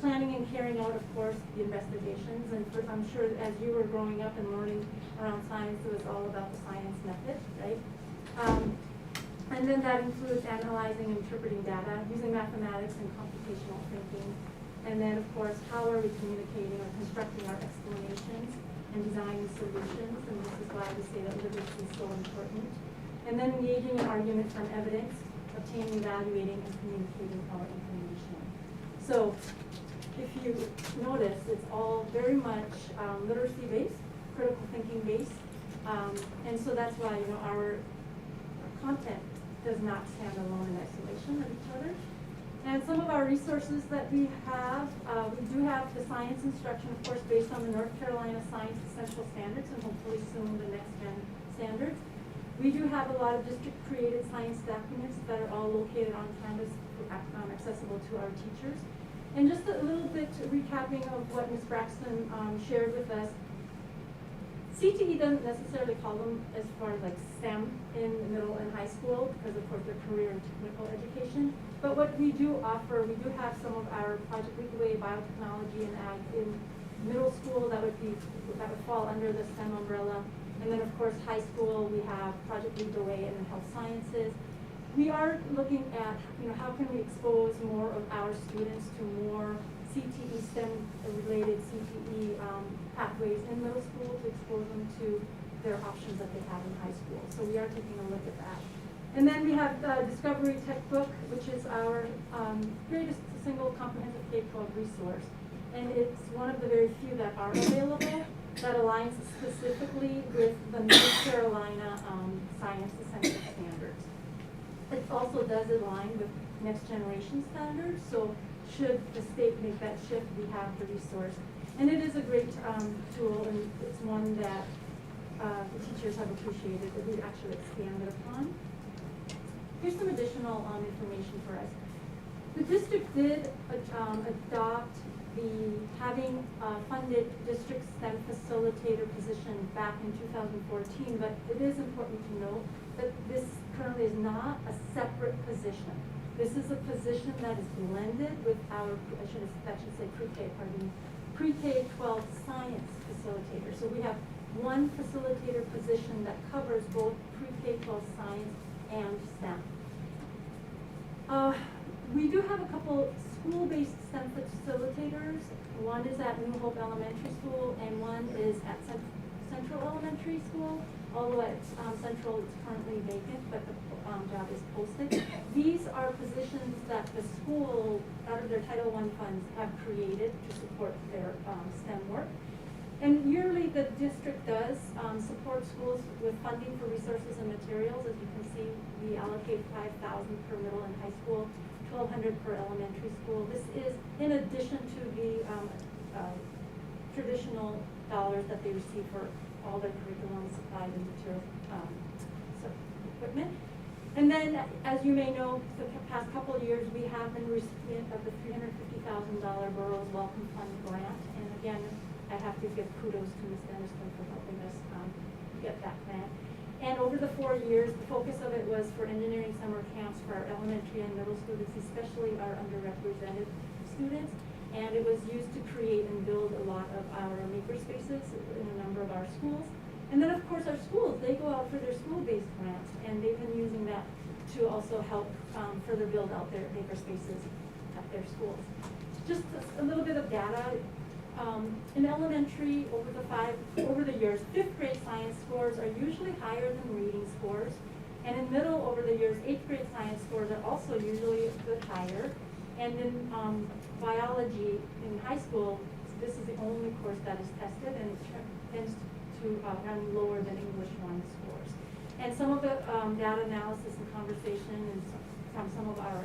planning and carrying out, of course, the investigations. And I'm sure as you were growing up and learning around science, it was all about the science method, right? And then that includes analyzing and interpreting data, using mathematics and computational thinking. And then, of course, how are we communicating or constructing our explanations and designing solutions? And this is why we say that literacy is so important. And then engaging in argument from evidence, obtaining, evaluating, and communicating our information. So, if you notice, it's all very much literacy-based, critical thinking-based. And so that's why, you know, our content does not stand alone in isolation of each other. And some of our resources that we do have the science instruction, of course, based on the North Carolina Science Essential Standards and hopefully soon the Next Gen standards. We do have a lot of district-created science documents that are all located on campus, accessible to our teachers. And just a little bit recapping of what Ms. Braxton shared with us. CTE doesn't necessarily call them as far as like STEM in middle and high school because of course they're career and technical education. But what we do offer, we do have some of our Project Lead the Way biotechnology and ag in middle school that would fall under the STEM umbrella. And then of course high school we have Project Lead the Way and then health sciences. We are looking at, you know, how can we expose more of our students to more CTE STEM related CTE pathways in middle school to expose them to their options that they have in high school. So we are taking a look at that. And then we have the Discovery Tech Book, which is our greatest single comprehensive K-12 resource. And it's one of the very few that are available that aligns specifically with the North Carolina Science Essential Standards. It also does align with next generation standards, so should the state make that shift, we have the resource. And it is a great tool, and it's one that the teachers have appreciated, that we actually expanded upon. Here's some additional information for us. The district did adopt the having funded district STEM facilitator position back in 2014, but it is important to note that this currently is not a separate position. This is a position that is blended with our, I should say pre-K-12 science facilitator. So we have one facilitator position that covers both pre-K-12 science and STEM. We do have a couple school-based STEM facilitators. One is at New Hope Elementary School and one is at Central Elementary School. Although at Central it's currently vacant, but the job is posted. These are positions that the school, out of their Title I funds, have created to support their STEM work. And yearly the district does support schools with funding for resources and materials. As you can see, we allocate $5,000 per middle and high school, $1,200 per elementary school. This is in addition to the traditional dollars that they receive for all their curriculum, supplies, and material equipment. And then, as you may know, the past couple of years, we have been recipient of the $350,000 Boroughs Welcome Fund grant. And again, I have to give kudos to Ms. Denniston for helping us get that grant. And over the 4 years, the focus of it was for engineering summer camps for our elementary and middle students, especially our underrepresented students. And it was used to create and build a lot of our maker spaces in a number of our schools. And then of course our schools, they go out for their school-based grants, and they've been using that to also help further build out their maker spaces at their schools. Just a little bit of data. In elementary, over the years, 5th grade science scores are usually higher than reading scores. And in middle, over the years, 8th grade science scores are also usually a bit higher. And in biology in high school, this is the only course that is tested, and it tends to run lower than English 1 scores. And some of the data analysis and conversation and from some of our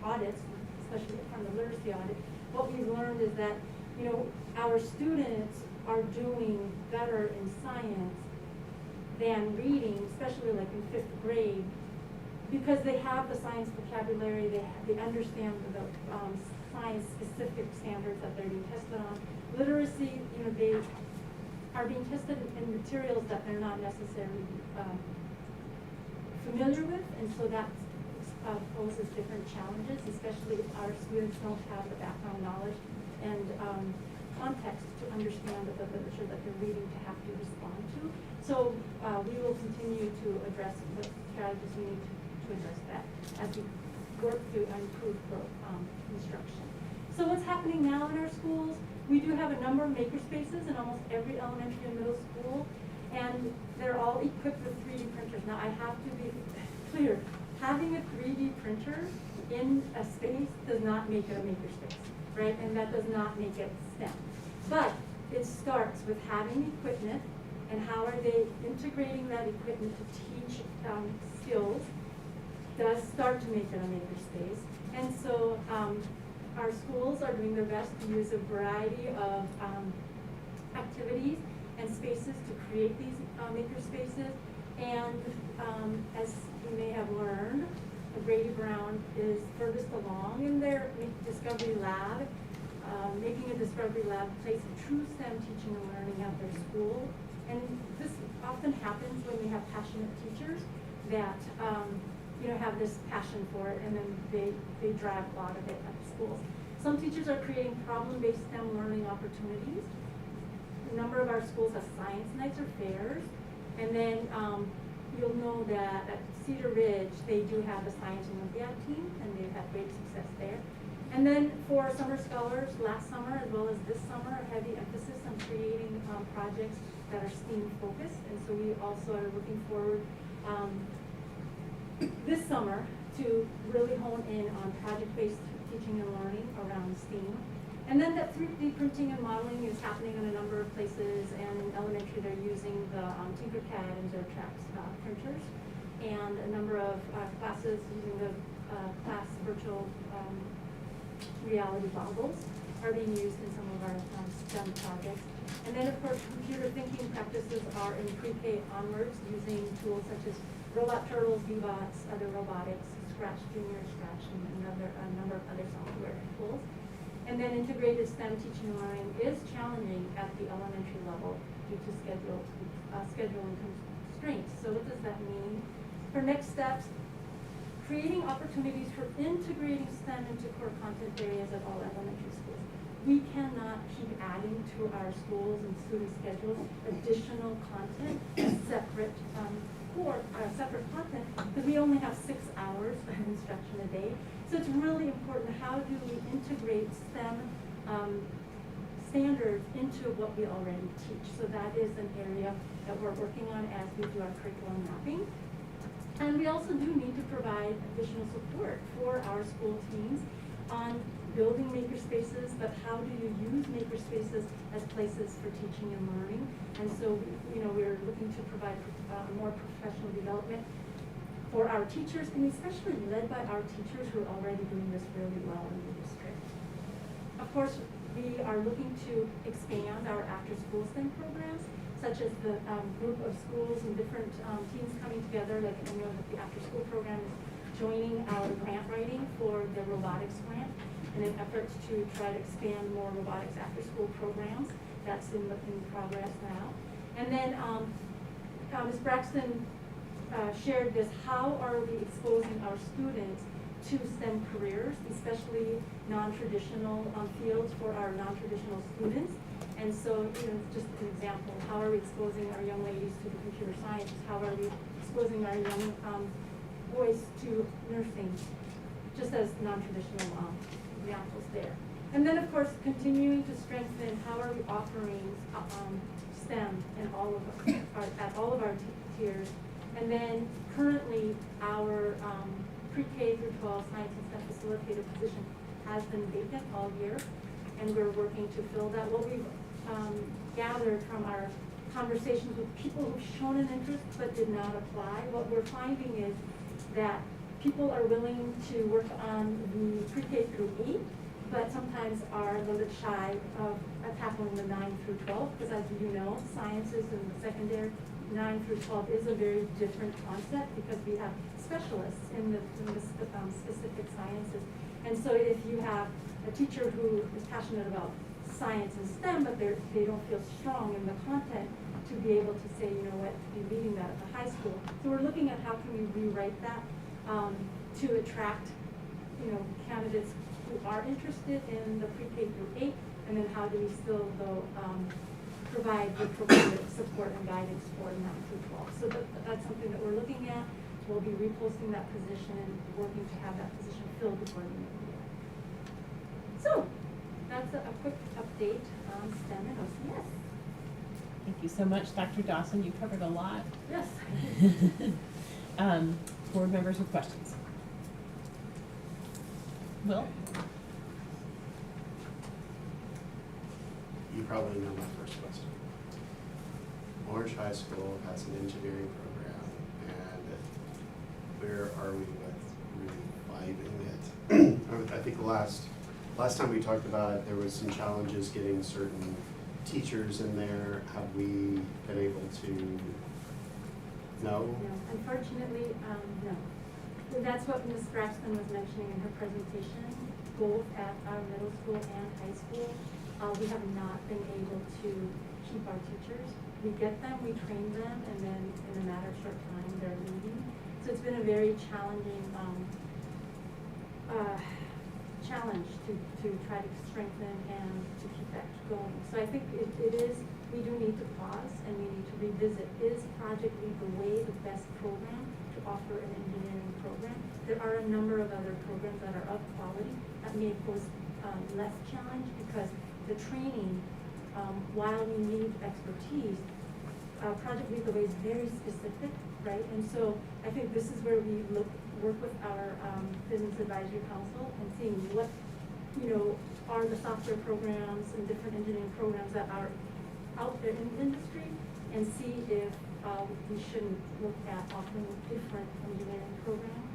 audits, especially from the literacy audit, what we've learned is that, you know, our students are doing better in science than reading, especially like in 5th grade, because they have the science vocabulary, they understand the science-specific standards that they're being tested on. Literacy, you know, they are being tested in materials that they're not necessarily familiar with, and so that poses different challenges, especially if our students don't have the background knowledge and context to understand the literature that they're reading to have to respond to. So we will continue to address the strategies we need to address that as we work to improve instruction. So what's happening now in our schools? We do have a number of maker spaces in almost every elementary and middle school, and they're all equipped with 3D printers. Now I have to be clear, having a 3D printer in a space does not make it a maker space, right? And that does not make it STEM. But it starts with having equipment, and how are they integrating that equipment to teach skills does start to make it a maker space. And so our schools are doing their best to use a variety of activities and spaces to create these maker spaces. And as you may have learned, Brady Brown is furthest along in their Discovery Lab. Making a Discovery Lab place of true STEM teaching and learning at their school. And this often happens when we have passionate teachers that you know, have this passion for it, and then they drive a lot of it at the schools. Some teachers are creating problem-based STEM learning opportunities. A number of our schools have science nights or fairs, and then you'll know that at Cedar Ridge, they do have a Science Olympiad team, and they've had great success there. And then for summer scholars, last summer as well as this summer, a heavy emphasis on creating projects that are STEAM focused, and so we also are looking forward this summer to really hone in on project-based teaching and learning around STEAM. And then that 3D printing and modeling is happening in a number of places, and in elementary they're using the Tinkercad and Zertrax printers, and a number of classes using the class virtual reality goggles are being used in some of our STEM projects. And then of course computer thinking practices are in pre-K onwards using tools such as Robot Turtles, V-Bots, other robotics, Scratch Junior, Scratch, and a number of other software tools. And then integrated STEM teaching and learning is challenging at the elementary level due to scheduling constraints. So what does that mean? For next steps, creating opportunities for integrating STEM into core content areas at all elementary schools. We cannot keep adding to our schools and student schedules additional content, separate separate content, because we only have 6 hours of instruction a day. So it's really important, how do we integrate STEM standards into what we already teach? So that is an area that we're working on as we do our curriculum mapping. And we also do need to provide additional support for our school teams on building maker spaces, but how do you use maker spaces as places for teaching and learning? And so, you know, we're looking to provide more professional development for our teachers, and especially led by our teachers who are already doing this really well in the district. Of course, we are looking to expand our after-school STEM programs, such as the group of schools and different teams coming together. Like I know that the after-school program is joining our grant writing for the robotics grant in an effort to try to expand more robotics after-school programs. That's in progress now. And then Ms. Braxton shared this, how are we exposing our students to STEM careers, especially non-traditional fields for our non-traditional students? And so, just an example, how are we exposing our young ladies to the computer science? How are we exposing our young boys to nursing? Just as non-traditional examples there. And then, of course, continuing to strengthen, how are we offering STEM in at all of our tiers. And then currently our pre-K through 12 science and STEM facilitator position has been vacant all year, and we're working to fill that. What we've gathered from our conversations with people who've shown an interest but did not apply, what we're finding is that people are willing to work on the pre-K through 8, but sometimes are a little bit shy of tackling the 9 through 12, because as you know, sciences in the secondary 9 through 12 is a very different concept, because we have specialists in the specific sciences. And so if you have a teacher who is passionate about science and STEM, but they don't feel strong in the content to be able to say, you know what, to be leading that at the high school. So we're looking at how can we rewrite that to attract, candidates who are interested in the pre-K through 8, and then how do we still though provide the appropriate support and guidance for 9 through 12. So that's something that we're looking at. We'll be reposting that position and working to have that position filled before the end of the year. So that's a quick update on STEM and OCS. Thank you so much, Dr. Dawson. You covered a lot. Yes. Board members with questions? Will? You probably know my first question. Orange High School has an engineering program, and where are we with reviving it? I think the last time we talked about it, there was some challenges getting certain teachers in there. Have we been able to? No? No, unfortunately, no. That's what Ms. Braxton was mentioning in her presentation, both at our middle school and high school. We have not been able to keep our teachers. We get them, we train them, and then in a matter of short time, they're leaving. So it's been a very challenging challenge to try to strengthen and to keep that going. So I think it is, we do need to pause and we need to revisit, is Project Lead the Way the best program to offer an engineering program? There are a number of other programs that are of quality that may pose less challenge, because the training, while we need expertise, Project Lead the Way is very specific, right? And so I think this is where we work with our Business Advisory Council and seeing what, are the software programs and different engineering programs that are out there in the industry, and see if we shouldn't look at offering different engineering programs,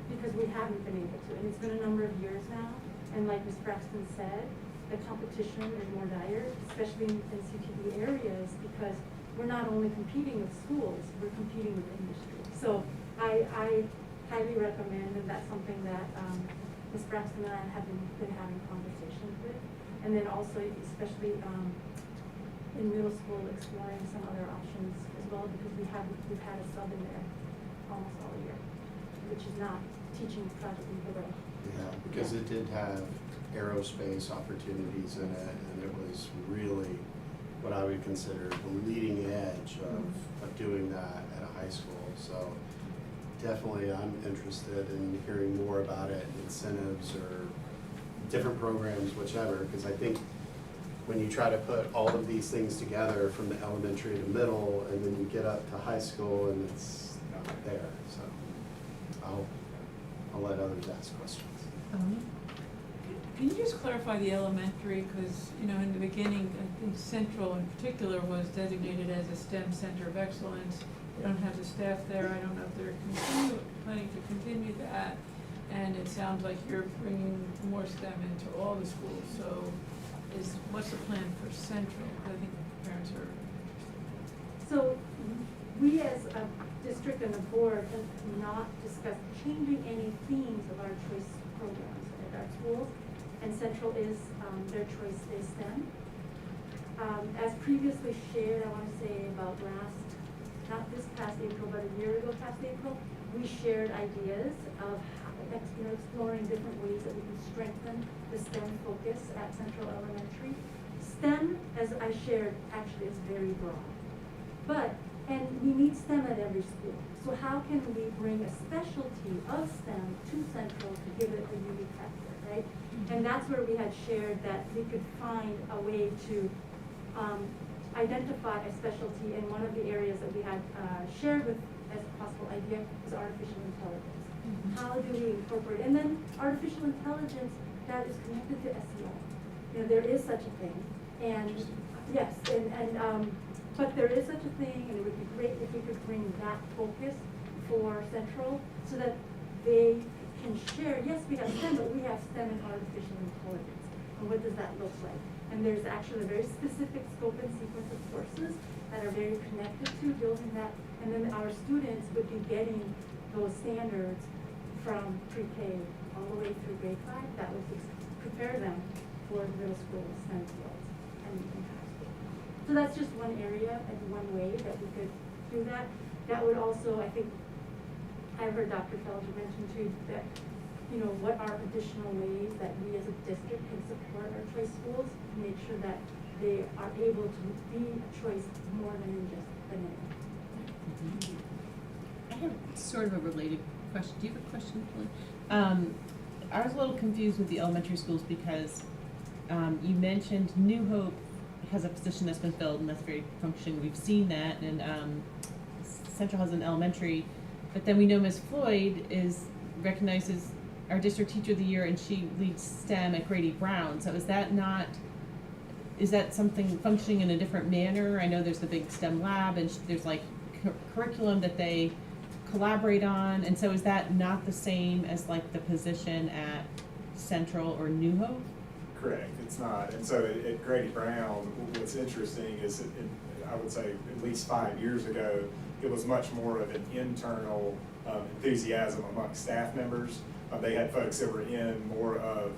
because we haven't been able to. And it's been a number of years now, and like Ms. Braxton said, the competition is more dire, especially in CTE areas, because we're not only competing with schools, we're competing with industry. So I highly recommend, and that's something that Ms. Braxton and I have been having conversations with. And then also, especially in middle school, exploring some other options as well, because we've had a sub in there almost all year, which is not teaching Project Lead the Way. Yeah, because it did have aerospace opportunities in it, and it was really what I would consider the leading edge of doing that at a high school. So definitely I'm interested in hearing more about it, incentives or different programs, whichever, because I think when you try to put all of these things together from the elementary to middle, and then you get up to high school and it's not there. So I'll let others ask questions. Can you just clarify the elementary, because, in the beginning, I think Central in particular was designated as a STEM Center of Excellence. They don't have the staff there. I don't know if they're planning to continue that. And it sounds like you're bringing more STEM into all the schools. So what's the plan for Central? I think parents are interested. So we as a district and the board have not discussed changing any themes of our choice programs at our schools. And Central is, their choice is STEM. As previously shared, I want to say about last not this past April, but a year ago past April, we shared ideas of how, exploring different ways that we can strengthen the STEM focus at Central Elementary. STEM, as I shared, actually is very broad. But, and we need STEM at every school. So how can we bring a specialty of STEM to Central to give it a unique factor, right? And that's where we had shared that we could find a way to identify a specialty, and one of the areas that we had shared with as a possible idea is artificial intelligence. How do we incorporate, and then artificial intelligence that is connected to SEL. There is such a thing, and yes, but there is such a thing, and it would be great if we could bring that focus for Central so that they can share, yes, we have STEM, but we have STEM and artificial intelligence. And what does that look like? And there's actually a very specific scope and sequence of courses that are very connected to building that. And then our students would be getting those standards from pre-K all the way through grade 5. That would prepare them for middle school STEM fields and high school. So that's just one area and one way that we could do that. That would also, I think, I heard Dr. Felder mention too, that, what are additional ways that we as a district can support our choice schools to make sure that they are able to be a choice more than in just the name. I have sort of a related question. Do you have a question, Kelly? I was a little confused with the elementary schools because you mentioned New Hope has a position that's been filled and that's very functioning. We've seen that, and Central has an elementary, but then we know Ms. Floyd is recognized as our district teacher of the year, and she leads STEM at Grady Brown. So is that something functioning in a different manner? I know there's the big STEM lab, and there's like curriculum that they collaborate on, and so is that not the same as like the position at Central or New Hope? Correct, it's not. And so at Grady Brown, what's interesting is I would say at least 5 years ago, it was much more of an internal enthusiasm among staff members. They had folks that were in more of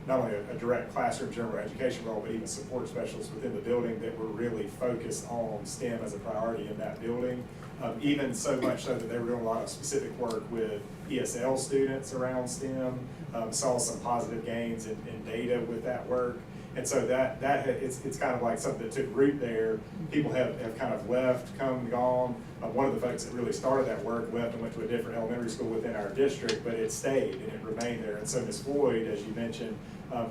not only a direct classroom general education role, but even support specialists within the building that were really focused on STEM as a priority in that building. Even so much so that they were doing a lot of specific work with ESL students around STEM, saw some positive gains in data with that work. And so it's kind of like something that took root there. People have kind of left, come and gone. One of the folks that really started that work left and went to a different elementary school within our district, but it stayed and it remained there. And so Ms. Floyd, as you mentioned,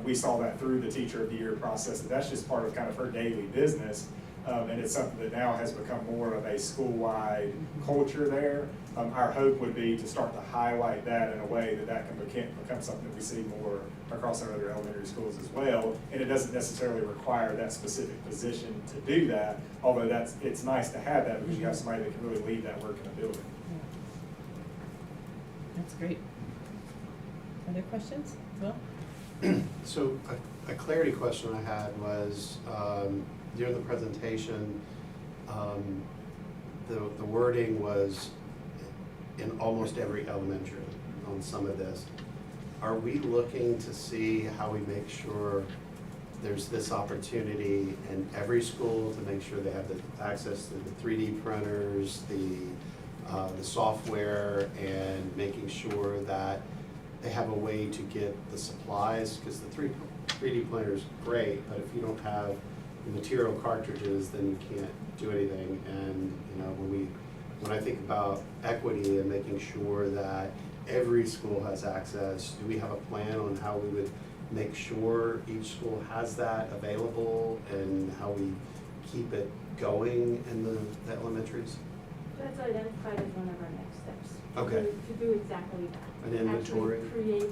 we saw that through the Teacher of the Year process, that's just part of kind of her daily business. And it's something that now has become more of a school-wide culture there. Our hope would be to start to highlight that in a way that can become something that we see more across our other elementary schools as well. And it doesn't necessarily require that specific position to do that, although it's nice to have that because you have somebody that can really lead that work in a building. That's great. Other questions as well? So a clarity question I had was, during the presentation, the wording was in almost every elementary on some of this. Are we looking to see how we make sure there's this opportunity in every school to make sure they have the access to the 3D printers, the software, and making sure that they have a way to get the supplies? Because the 3D printer is great, but if you don't have the material cartridges, then you can't do anything. And when I think about equity and making sure that every school has access, do we have a plan on how we would make sure each school has that available and how we keep it going in the elementaries? That's identified as one of our next steps. Okay. To do exactly that. An inventory. Actually create,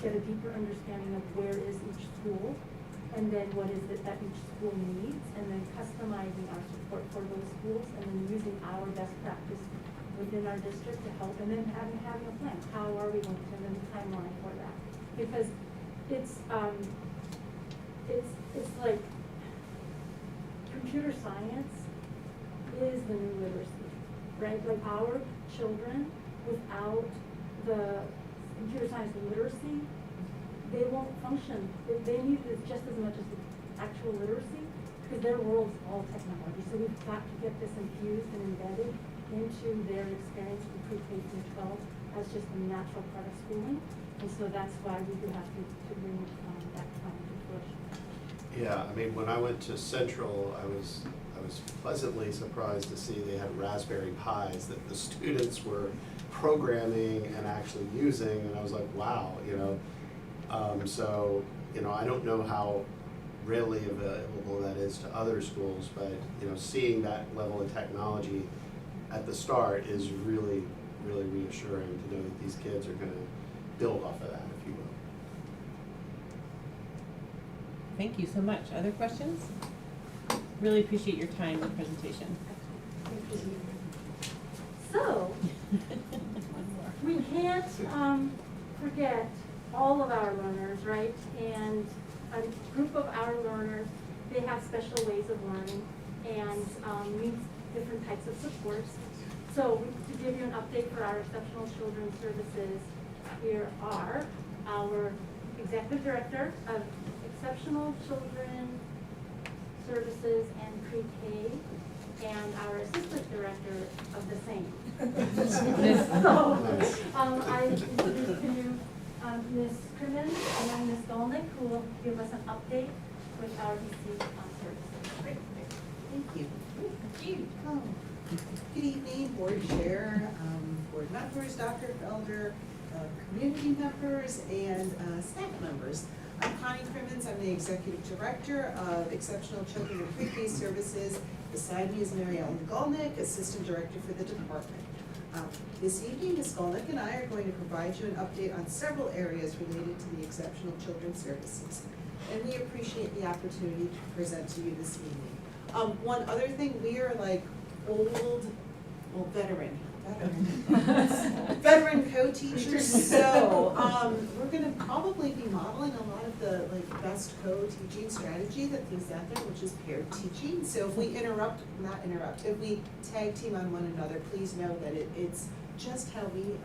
get a deeper understanding of where is each school, and then what is it that each school needs, and then customizing our support for those schools, and then using our best practice within our district to help, and then having a plan. How are we going to send them a timeline for that? Because it's like computer science is the new literacy, right? Like our children, without the computer science literacy, they won't function. They need it just as much as the actual literacy because their world's all technology. So we've got to get this infused and embedded into their experience from pre-K through 12 as just a natural part of schooling. And so that's why we do have to bring that plan to fruition. Yeah, I mean, when I went to Central, I was pleasantly surprised to see they had Raspberry Pis that the students were programming and actually using, and I was like, wow, you know. So, you know, I don't know how readily available that is to other schools, but, you know, seeing that level of technology at the start is really, really reassuring to know that these kids are going to build off of that, if you will. Thank you so much. Other questions? Really appreciate your time and presentation. So, we can't forget all of our learners, right? And a group of our learners, they have special ways of learning and need different types of supports. So to give you an update for our Exceptional Children Services, here are our Executive Director of Exceptional Children Services and Pre-K, and our Assistant Director of the same. So, I introduce to you Ms. Crimmins and then Ms. Dolnick, who will give us an update with our DC services. Great. Thank you. Good evening, Board Chair, Board members, Dr. Felder, community members, and staff members. I'm Connie Crimmins. I'm the Executive Director of Exceptional Children and Pre-K Services. Beside me is Mary Ellen Golnick, Assistant Director for the department. This evening, Ms. Golnick and I are going to provide you an update on several areas related to the Exceptional Children's Services. And we appreciate the opportunity to present to you this evening. One other thing, we are like veteran co-teachers, so we're gonna probably be modeling a lot of the best co-teaching strategy that is out there, which is paired teaching. So if we if we tag team on one another, please know that it's just how we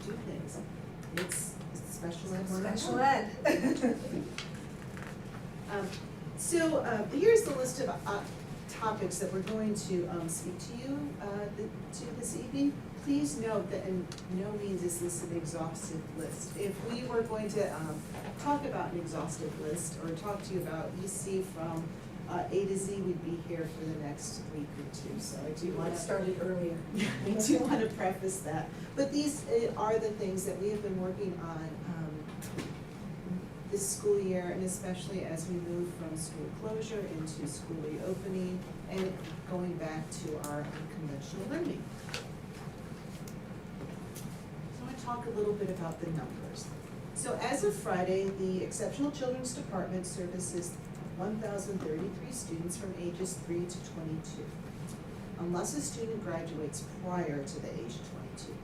do things. It's special ed. Special ed. So here's the list of topics that we're going to speak to you this evening. Please note that in no means is this an exhaustive list. If we were going to talk about an exhaustive list or talk to you about EC from A to Z, we'd be here for the next week or two. So I do want to started earlier. I do want to preface that. But these are the things that we have been working on this school year, and especially as we move from school closure into school reopening and going back to our conventional learning. So I want to talk a little bit about the numbers. So as of Friday, the Exceptional Children's Department services 1,033 students from ages 3 to 22, unless a student graduates prior to the age of 22.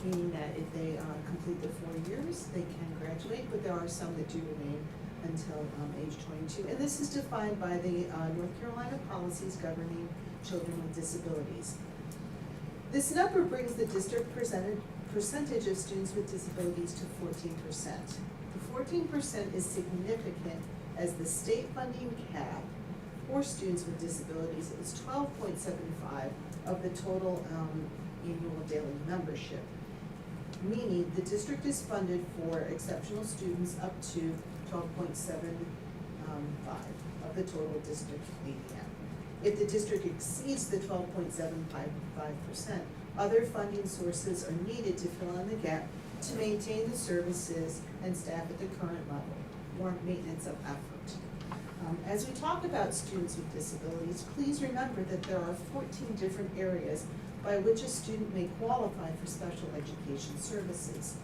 Meaning that if they complete the 4 years, they can graduate, but there are some that do remain until age 22. And this is defined by the North Carolina policies governing children with disabilities. This number brings the district percentage of students with disabilities to 14%. The 14% is significant as the state funding cap for students with disabilities is 12.75 of the total annual daily membership. Meaning the district is funded for exceptional students up to 12.75 of the total district ADM. If the district exceeds the 12.755%, other funding sources are needed to fill in the gap to maintain the services and staff at the current level, or maintenance of effort. As we talk about students with disabilities, please remember that there are 14 different areas by which a student may qualify for special education services.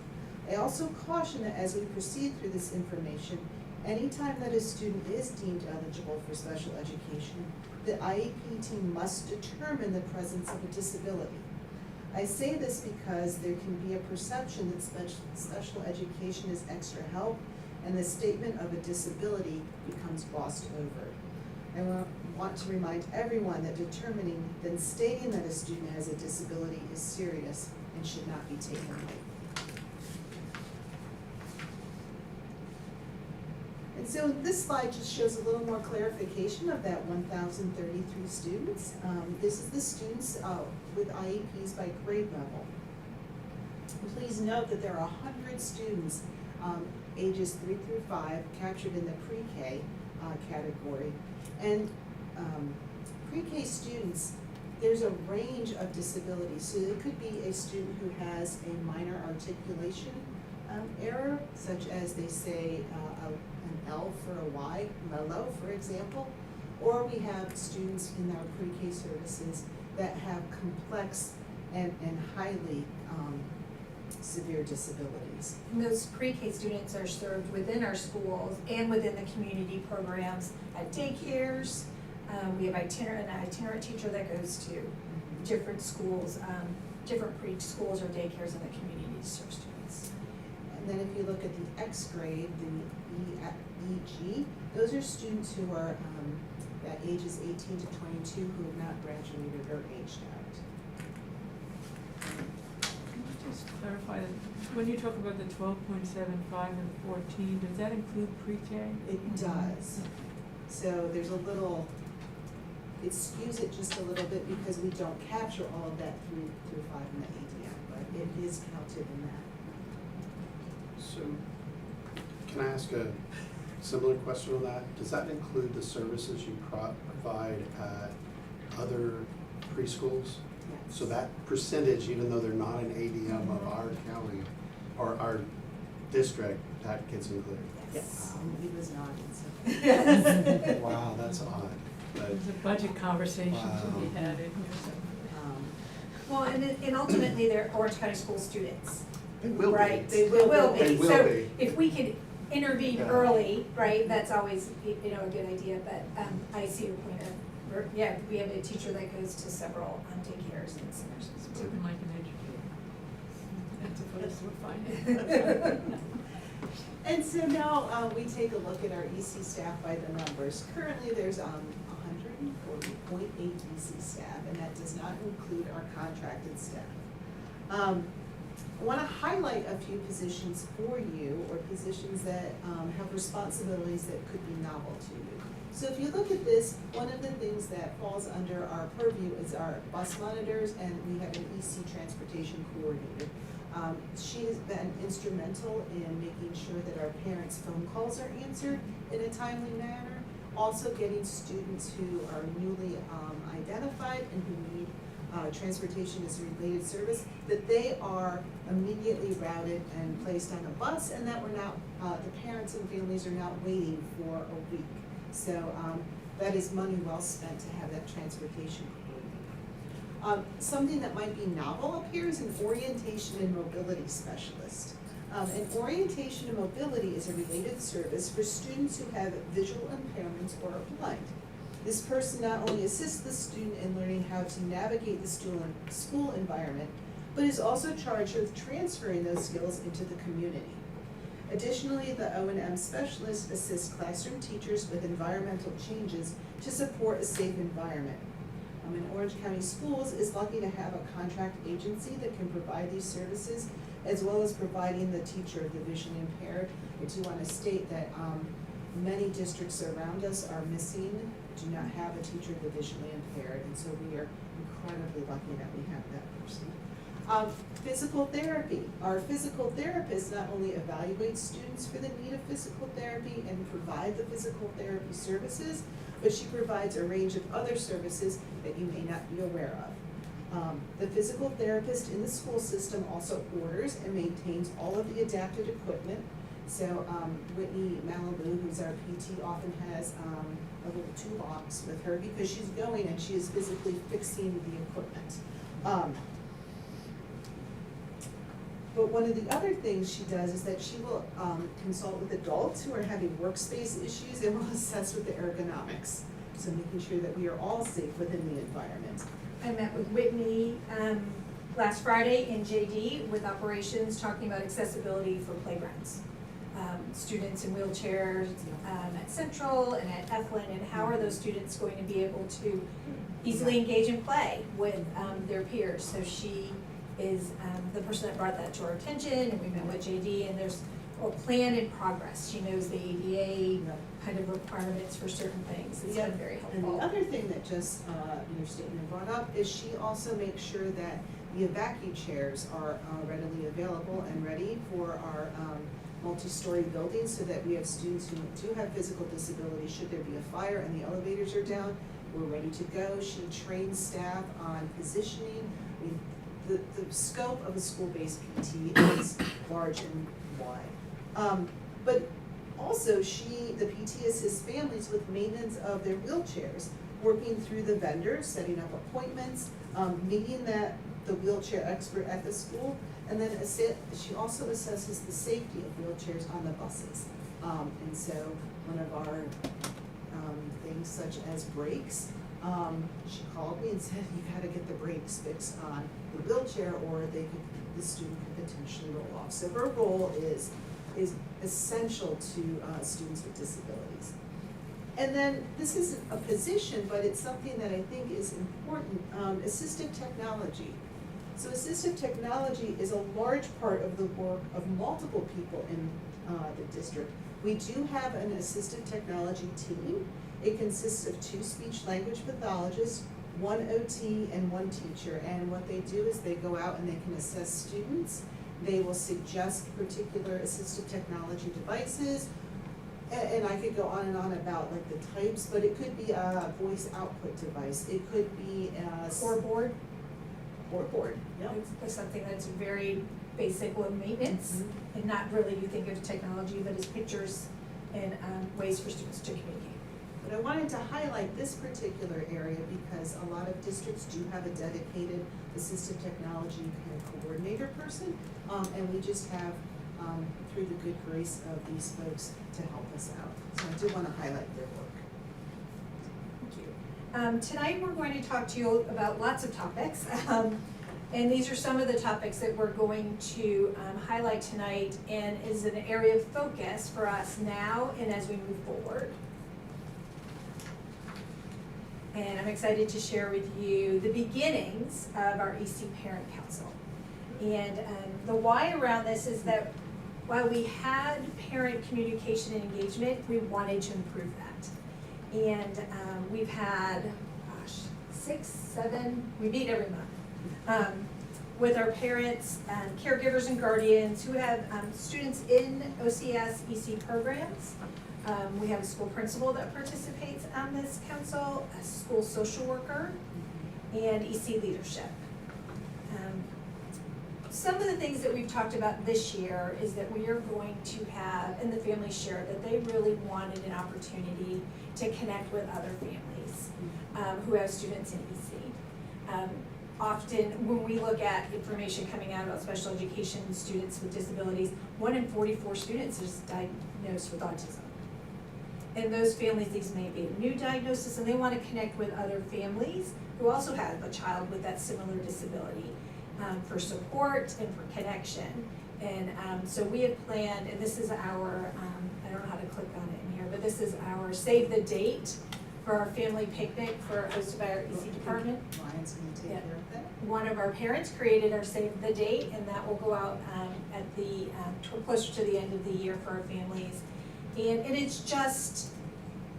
I also caution that as we proceed through this information, anytime that a student is deemed eligible for special education, the IEP team must determine the presence of a disability. I say this because there can be a perception that special education is extra help, and the statement of a disability becomes glossed over. I want to remind everyone that stating that a student has a disability is serious and should not be taken lightly. And so this slide just shows a little more clarification of that 1,033 students. This is the students with IEPs by grade level. Please note that there are 100 students ages 3 through 5 captured in the pre-K category. And pre-K students, there's a range of disabilities. So it could be a student who has a minor articulation error, such as they say an L for a Y, mellow, for example. Or we have students in our pre-K services that have complex and highly severe disabilities. And those pre-K students are served within our schools and within the community programs at daycares. We have an itinerant teacher that goes to different schools, different preschools or daycares in the community to serve students. And then if you look at the X grade, the EG, those are students who are at ages 18 to 22 who have not graduated or aged out. Just clarify, when you talk about the 12.75 and 14, does that include pre-K? It does. So there's a little, it skews it just a little bit because we don't capture all of that 3 through 5 in the ADM, but it is counted in that. So, can I ask a similar question on that? Does that include the services you provide at other preschools? Yes. So that percentage, even though they're not an ADM of our county or our district, that gets included? Yes. He was nodding, so. Yes. Wow, that's odd. But, There's a budget conversation to wow. be had in here, so. Well, and ultimately, they're Orange County School students. They will be. Right, they will be. They will So be. if we could intervene Yeah. early, right, that's always, a good idea, but, I see your point of, yeah, we have a teacher that goes to several daycares and centers. Something like an educator. That's what we're finding. And so now we take a look at our EC staff by the numbers. Currently, there's 140.8 EC staff, and that does not include our contracted staff. I want to highlight a few positions for you, or positions that have responsibilities that could be novel to you. So if you look at this, one of the things that falls under our purview is our bus monitors, and we have an EC transportation coordinator. She has been instrumental in making sure that our parents' phone calls are answered in a timely manner. Also getting students who are newly identified and who need transportation as a related service, that they are immediately routed and placed on a bus, and that we're not, the parents and families are not waiting for a week. So that is money well spent to have that transportation coordinator. Something that might be novel up here is an orientation and mobility specialist. An orientation and mobility is a related service for students who have visual impairments or are blind. This person not only assists the student in learning how to navigate the school environment, but is also charged with transferring those skills into the community. Additionally, the O&M specialist assists classroom teachers with environmental changes to support a safe environment. And Orange County Schools is lucky to have a contract agency that can provide these services, as well as providing the teacher of the visually impaired. I do want to state that many districts around us are missing, do not have a teacher of the visually impaired, and so we are incredibly lucky that we have that person. Physical therapy. Our physical therapist not only evaluates students for the need of physical therapy and provide the physical therapy services, but she provides a range of other services that you may not be aware of. The physical therapist in the school system also orders and maintains all of the adapted equipment. So Whitney Malibu, who's our PT, often has a little toolbox with her because she's going and she is physically fixing the equipment. But one of the other things she does is that she will consult with adults who are having workspace issues and will assess with the ergonomics. So making sure that we are all safe within the environment. I met with Whitney last Friday in JD with operations, talking about accessibility for playgrounds. Students in wheelchairs at Central and at Ethlyn, and how are those students going to be able to easily engage and play with their peers. So she is the person that brought that to our attention, and we met with JD, and there's or plan in progress. She knows the ADA kind of requirements for certain things. It's been very And helpful. the other thing that just, in your statement brought up is she also makes sure that the evacu chairs are readily available and ready for our multi-story buildings, so that we have students who do have physical disabilities. Should there be a fire and the elevators are down, we're ready to go. She trains staff on positioning. I mean, the scope of a school-based PT is large and wide. But also, the PT assists families with maintenance of their wheelchairs, working through the vendors, setting up appointments, meeting the wheelchair expert at the school, and then she also assesses the safety of wheelchairs on the buses. And so one of our things such as brakes, she called me and said, you gotta get the brakes fixed on the wheelchair, or the student could potentially roll off. So her role is essential to students with disabilities. And then, this isn't a position, but it's something that I think is important, assistive technology. So assistive technology is a large part of the work of multiple people in the district. We do have an assistive technology team. It consists of 2 speech-language pathologists, 1 OT, and 1 teacher. And what they do is they go out and they can assess students. They will suggest particular assistive technology devices. And I could go on and on about like the types, but it could be a voice output device. It could be a Core board. Yep. It's something that's very basic with maintenance, and not really you think of technology, but as pictures and ways for students to communicate. But I wanted to highlight this particular area because a lot of districts do have a dedicated assistive technology kind of coordinator person, and we just have, through the good grace of these folks, to help us out. So I do want to highlight their work. Tonight we're going to talk to you about lots of topics, and these are some of the topics that we're going to highlight tonight, and is an area of focus for us now and as we move forward. And I'm excited to share with you the beginnings of our EC Parent Council. And the why around this is that while we had parent communication and engagement, we wanted to improve that. And we've had, 6, 7, we meet every month, with our parents, caregivers and guardians who have students in OCS EC programs. We have a school principal that participates on this council, a school social worker, and EC leadership. Some of the things that we've talked about this year is that we are going to have, and the families share, that they really wanted an opportunity to connect with other families who have students in EC. Often when we look at information coming out about special education students with disabilities, 1 in 44 students is diagnosed with autism. And those families, these may be a new diagnosis, and they want to connect with other families who also have a child with that similar disability for support and for connection. And so we have planned, and this is our, I don't know how to click on it in here, but this is our save the date for our family picnic hosted by our EC department. Ryan's going to take care of that. One of our parents created our save the date, and that will go out at the closer to the end of the year for our families. And it's just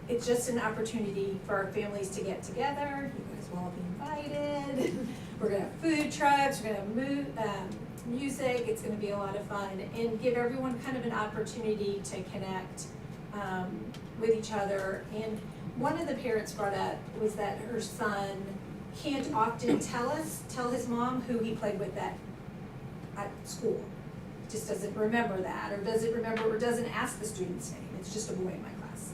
an opportunity for our families to get together. You guys will all be invited. We're gonna have food trucks, we're gonna have music, it's gonna be a lot of fun, and give everyone kind of an opportunity to connect with each other. And one of the parents brought up was that her son can't often tell his mom who he played with at school. Just doesn't remember that, or doesn't ask the student's name. It's just a boy in my class.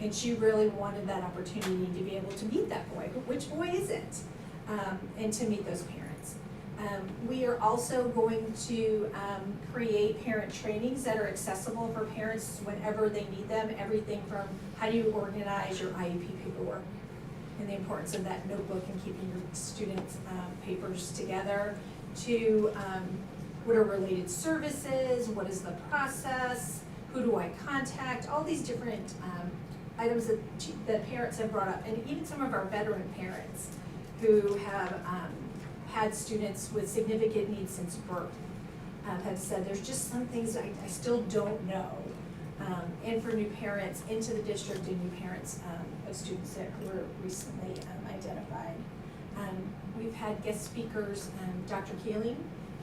And she really wanted that opportunity to be able to meet that boy. Which boy is it? And to meet those parents. We are also going to create parent trainings that are accessible for parents whenever they need them. Everything from how do you organize your IEP paperwork, and the importance of that notebook and keeping your students' papers together, to what are related services, what is the process, who do I contact, all these different items that parents have brought up, and even some of our veteran parents who have had students with significant needs since birth. have said there's just some things I still don't know. And for new parents into the district and new parents of students that were recently identified. We've had guest speakers, Dr. Keeling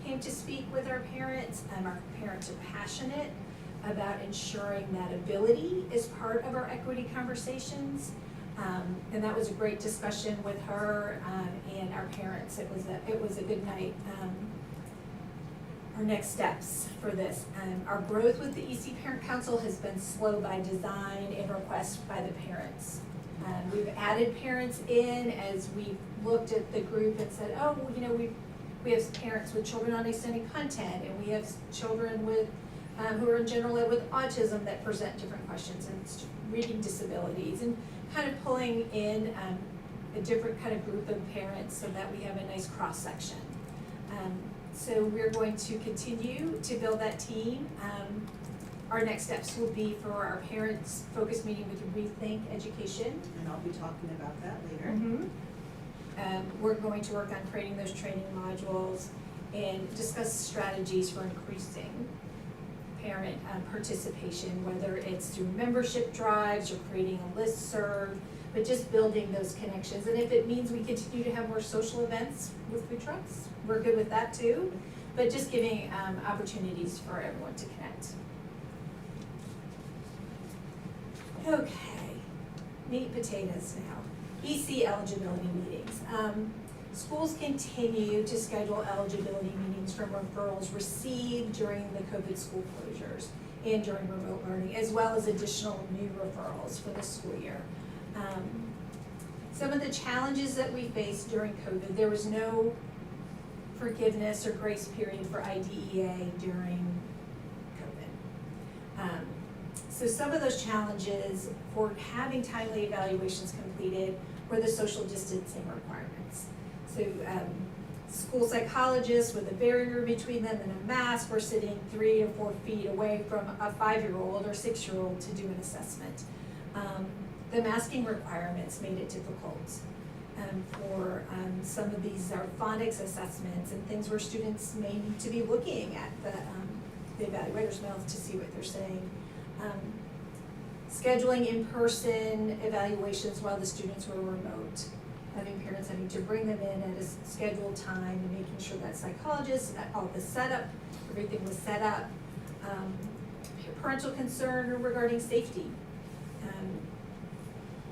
came to speak with our parents. Our parents are passionate about ensuring that ability is part of our equity conversations. And that was a great discussion with her and our parents. It was a good night. Our next steps for this. Our growth with the EC Parent Council has been slow by design and request by the parents. We've added parents in as we looked at the group and said, oh, well, you know, we have parents with children on extended content, and we have children with who are in general ed with autism that present different questions, and reading disabilities, and kind of pulling in a different kind of group of parents so that we have a nice cross section. So we're going to continue to build that team. Our next steps will be for our parents focus meeting with Rethink Education. And I'll be talking about that later. We're going to work on creating those training modules and discuss strategies for increasing parent participation, whether it's through membership drives or creating a listserv, but just building those connections. And if it means we continue to have more social events with food trucks, we're good with that too. But just giving opportunities for everyone to connect. Okay, meat and potatoes now. EC eligibility meetings. Schools continue to schedule eligibility meetings from referrals received during the COVID school closures and during remote learning, as well as additional new referrals for the school year. Some of the challenges that we faced during COVID, there was no forgiveness or grace period for IDEA during COVID. So some of those challenges for having timely evaluations completed were the social distancing requirements. So school psychologists with a barrier between them and a mask were sitting 3 or 4 feet away from a 5-year-old or 6-year-old to do an assessment. The masking requirements made it difficult for some of these are phonics assessments and things where students may need to be looking at the evaluator's mouth to see what they're saying. Scheduling in-person evaluations while the students were remote. Having parents having to bring them in at a scheduled time and making sure that psychologists, all the setup, everything was set up. Parental concern regarding safety.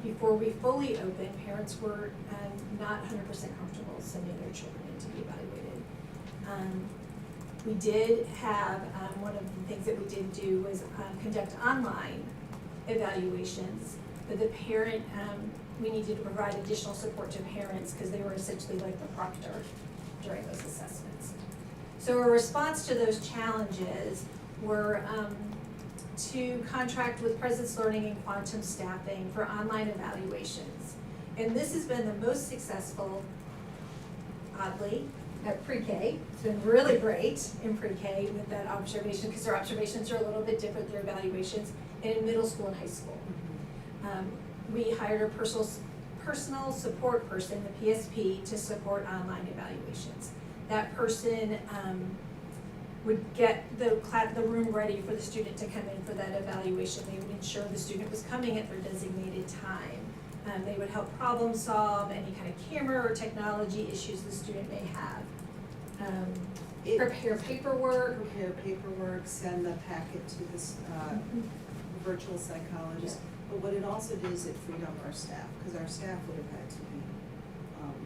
Before we fully opened, parents were not 100% comfortable sending their children in to be evaluated. We did have, one of the things that we did do was conduct online evaluations, but the parent, we needed to provide additional support to parents because they were essentially like the proctor during those assessments. So a response to those challenges were to contract with Presence Learning and Quantum Staffing for online evaluations. And this has been the most successful, oddly, at pre-K. It's been really great in pre-K with that observation because their observations are a little bit different, their evaluations, and in middle school and high school. We hired a personal support person, the PSP, to support online evaluations. That person would get the room ready for the student to come in for that evaluation. They would ensure the student was coming at their designated time. They would help problem solve any kind of camera or technology issues the student may have. Prepare paperwork. Send the packet to this virtual psychologist. Yeah. But what it also did is it freed up our staff, because our staff would have had to be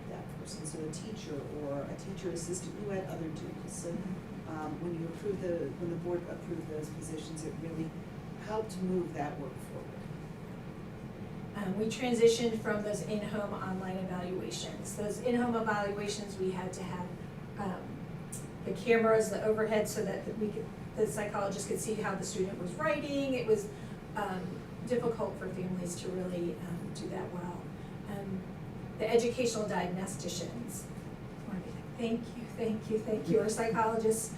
that person. So a teacher or a teacher assistant who had other duties. So when the board approved those positions, it really helped move that work forward. We transitioned from those in-home online evaluations. Those in-home evaluations, we had to have the cameras, the overhead, so that the psychologist could see how the student was writing. It was difficult for families to really do that well. The educational diagnosticians, thank you. Our psychologists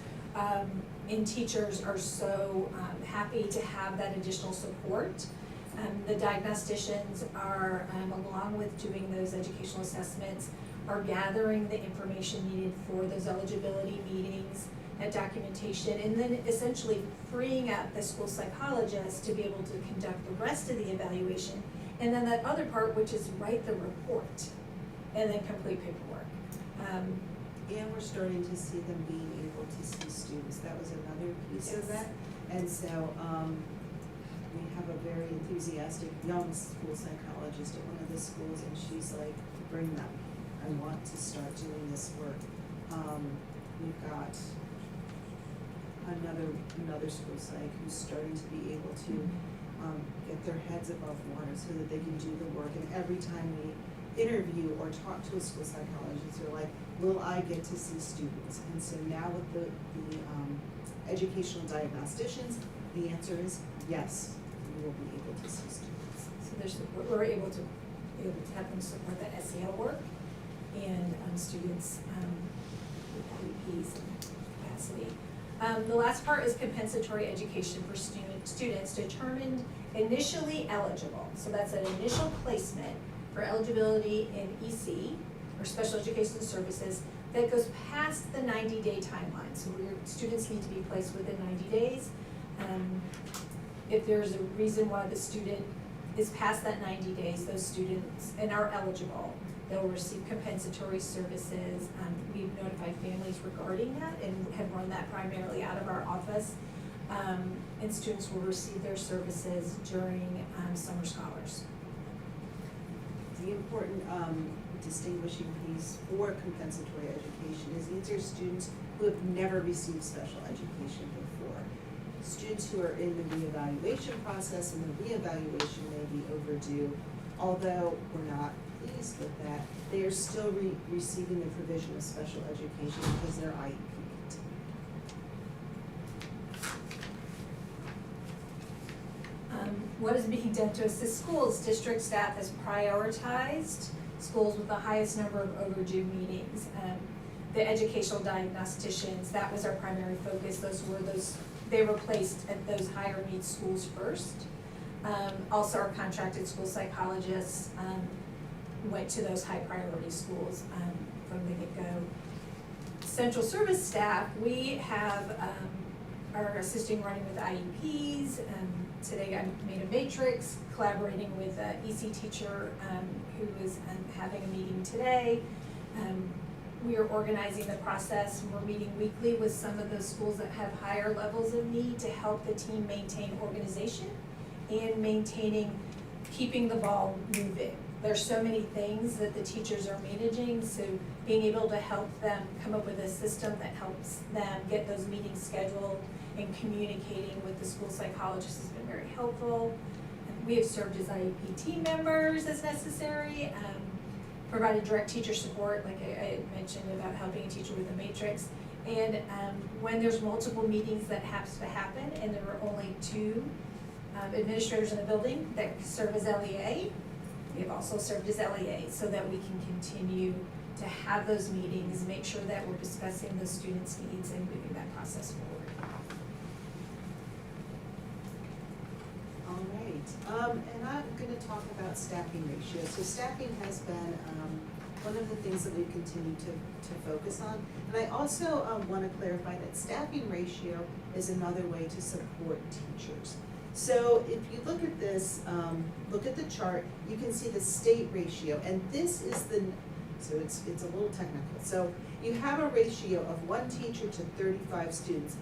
and teachers are so happy to have that additional support. The diagnosticians are, along with doing those educational assessments, are gathering the information needed for those eligibility meetings at documentation, and then essentially freeing up the school psychologist to be able to conduct the rest of the evaluation. And then that other part, which is write the report and then complete paperwork. And we're starting to see them being able to see students. That was another piece of that. And so, we have a very enthusiastic young school psychologist at one of the schools, and she's like, bring them. I want to start doing this work. We've got another school psych who's starting to be able to get their heads above water so that they can do the work. And every time we interview or talk to a school psychologist, they're like, will I get to see students? And so now with the educational diagnosticians, the answer is yes, you will be able to see students. So we're able to have them support that SEL work and students with IEPs and capacity. The last part is compensatory education for students determined initially eligible. So that's an initial placement for eligibility in EC, or special education services, that goes past the 90-day timeline. So your students need to be placed within 90 days. If there's a reason why the student is past that 90 days, those students and are eligible, they'll receive compensatory services. We've notified families regarding that and have run that primarily out of our office. And students will receive their services during summer scholars. The important distinguishing piece for compensatory education is these are students who have never received special education before. Students who are in the reevaluation process, and the reevaluation may be overdue, although we're not pleased with that, they are still receiving the provision of special education because they're IEP. What is being done to assist schools? District staff has prioritized schools with the highest number of overdue meetings. The educational diagnosticians, that was our primary focus. They were placed at those higher need schools first. Also, our contracted school psychologists went to those high priority schools from the get-go. Central service staff, we are assisting running with IEPs. Today I made a matrix, collaborating with an EC teacher who is having a meeting today. We are organizing the process, and we're meeting weekly with some of those schools that have higher levels of need to help the team maintain organization and keeping the ball moving. There's so many things that the teachers are managing, so being able to help them come up with a system that helps them get those meetings scheduled and communicating with the school psychologist has been very helpful. We have served as IEP team members as necessary, provided direct teacher support, like I had mentioned about helping a teacher with a matrix. And when there's multiple meetings that have to happen and there are only 2 administrators in the building that serve as LEA, we have also served as LEA so that we can continue to have those meetings, make sure that we're discussing the students' needs and moving that process forward. All right, and I'm going to talk about staffing ratio. So staffing has been one of the things that we've continued to focus on. And I also want to clarify that staffing ratio is another way to support teachers. So if you look at this, look at the chart, you can see the state ratio, and this is so it's a little technical. So you have a ratio of 1 teacher to 35 students.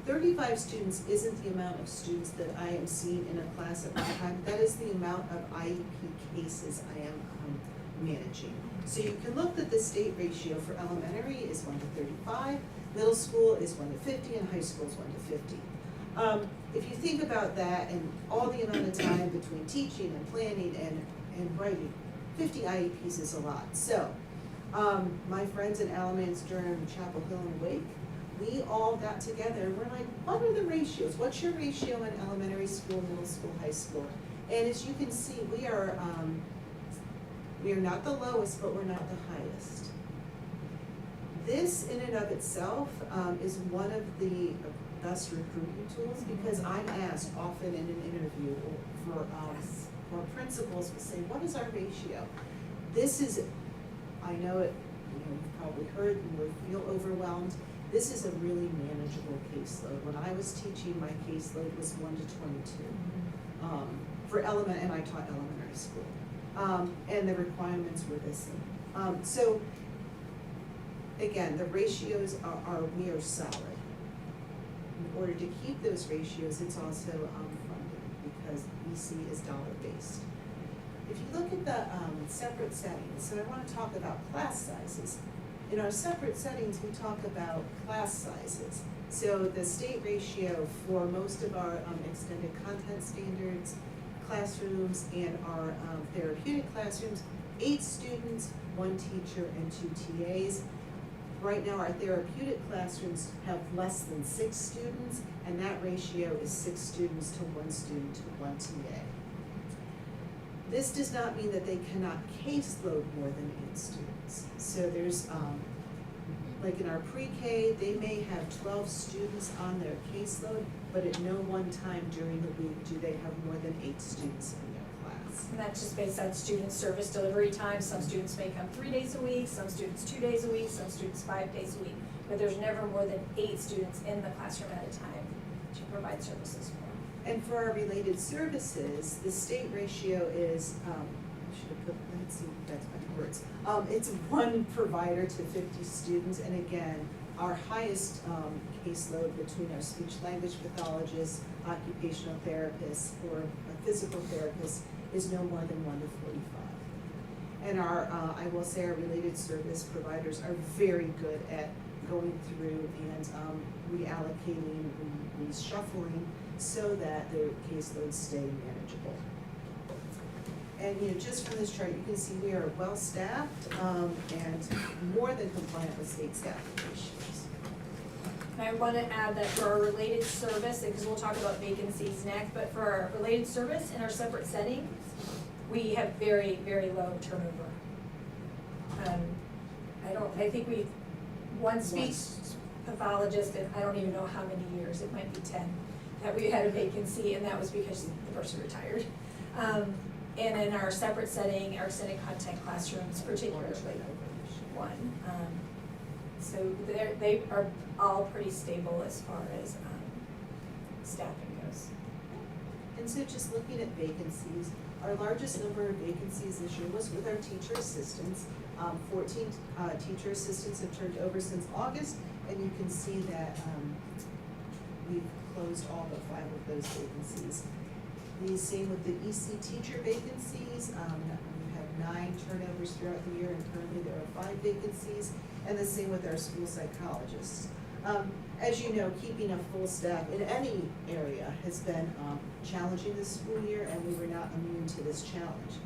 35 students isn't the amount of students that I am seeing in a class at one time. That is the amount of IEP cases I am managing. So you can look at the state ratio for elementary is 1 to 35, middle school is 1 to 50, and high school is 1 to 50. If you think about that and all the amount of time between teaching and planning and writing, 50 IEPs is a lot. So my friends in Alamance, Durham, Chapel Hill, and Wake, we all got together and we're like, what are the ratios? What's your ratio in elementary school, middle school, high school? And as you can see, we are not the lowest, but we're not the highest. This in and of itself is one of the best recruiting tools because I'm asked often in an interview or principals will say, what is our ratio? This is, I know it, you've probably heard and will feel overwhelmed. This is a really manageable caseload. When I was teaching, my caseload was 1 to 22 for element, and I taught elementary school. And the requirements were the same. So again, the ratios we are solid. In order to keep those ratios, it's also funded because EC is dollar-based. If you look at the separate settings, so I want to talk about class sizes. In our separate settings, we talk about class sizes. So the state ratio for most of our extended content standards classrooms and our therapeutic classrooms, 8 students, 1 teacher, and 2 TAs. Right now, our therapeutic classrooms have less than 6 students, and that ratio is 6 students to 1 student to 1 TA. This does not mean that they cannot caseload more than 8 students. So there's, like in our pre-K, they may have 12 students on their caseload, but at no one time during the week do they have more than 8 students in their class. And that's just based on student service delivery time. Some students may come 3 days a week, some students 2 days a week, some students 5 days a week. But there's never more than 8 students in the classroom at a time to provide services for. And for our related services, the state ratio is, I should have put, let's see, that's my words. It's 1 provider to 50 students, and again, our highest caseload between our speech language pathologists, occupational therapists, or a physical therapist is no more than 1 to 45. And our, I will say our related service providers are very good at going through and reallocating, reshuffling, so that their caseloads stay manageable. And just from this chart, you can see we are well-staffed and more than compliant with state staffing ratios. And I want to add that for our related service, because we'll talk about vacancies next, but for our related service in our separate settings, we have very, very low turnover. I think we, one speech pathologist, and I don't even know how many years, it might be 10, that we had a vacancy, and that was because the person retired. And in our separate setting, our extended content classrooms, particularly one. So they are all pretty stable as far as staffing goes. And so just looking at vacancies, our largest number of vacancies this year was with our teacher assistants. 14 teacher assistants have turned over since August, and you can see that we've closed all but 5 of those vacancies. The same with the EC teacher vacancies. We have 9 turnovers throughout the year, and currently there are 5 vacancies, and the same with our school psychologists. As you know, keeping a full staff in any area has been challenging this school year, and we were not immune to this challenge.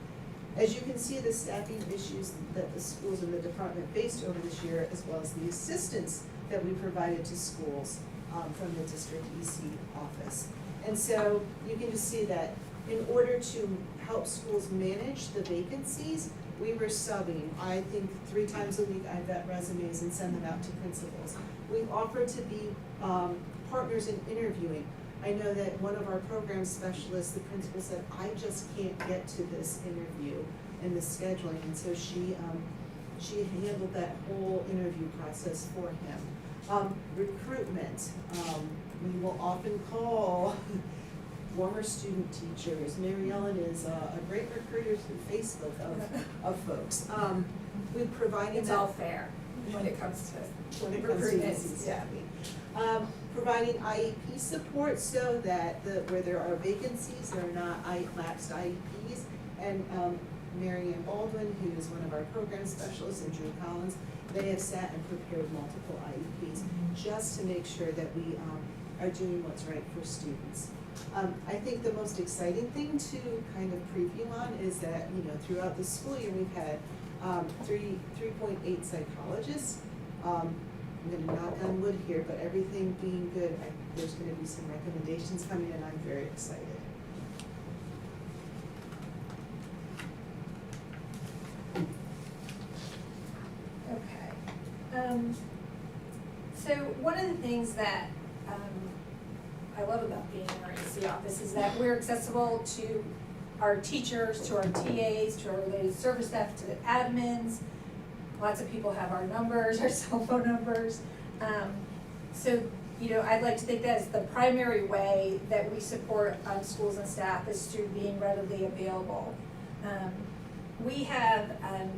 As you can see, the staffing issues that the schools and the department faced over this year, as well as the assistance that we provided to schools from the district EC office. And so you can just see that in order to help schools manage the vacancies, we were subbing. I think 3 times a week I vet resumes and send them out to principals. We've offered to be partners in interviewing. I know that one of our program specialists, the principal said, I just can't get to this interview and the scheduling, and so she handled that whole interview process for him. Recruitment, we will often call former student teachers. Mary Ellen is a great recruiter through Facebook of folks. We've provided It's all fair when it comes to recruitment. Staffing. Providing IEP support so that where there are vacancies, there are not lapsed IEPs. And Mary Ann Baldwin, who is one of our program specialists, and Drew Collins, they have sat and prepared multiple IEPs just to make sure that we are doing what's right for students. I think the most exciting thing to kind of preview on is that, throughout the school year, we've had 3.8 psychologists. I'm going to knock on wood here, but everything being good, there's going to be some recommendations coming, and I'm very excited. Okay. So one of the things that I love about being in our EC office is that we're accessible to our teachers, to our TAs, to our related service staff, to the admins. Lots of people have our numbers, our cell phone numbers. So, I'd like to think that is the primary way that we support schools and staff is through being readily available. We have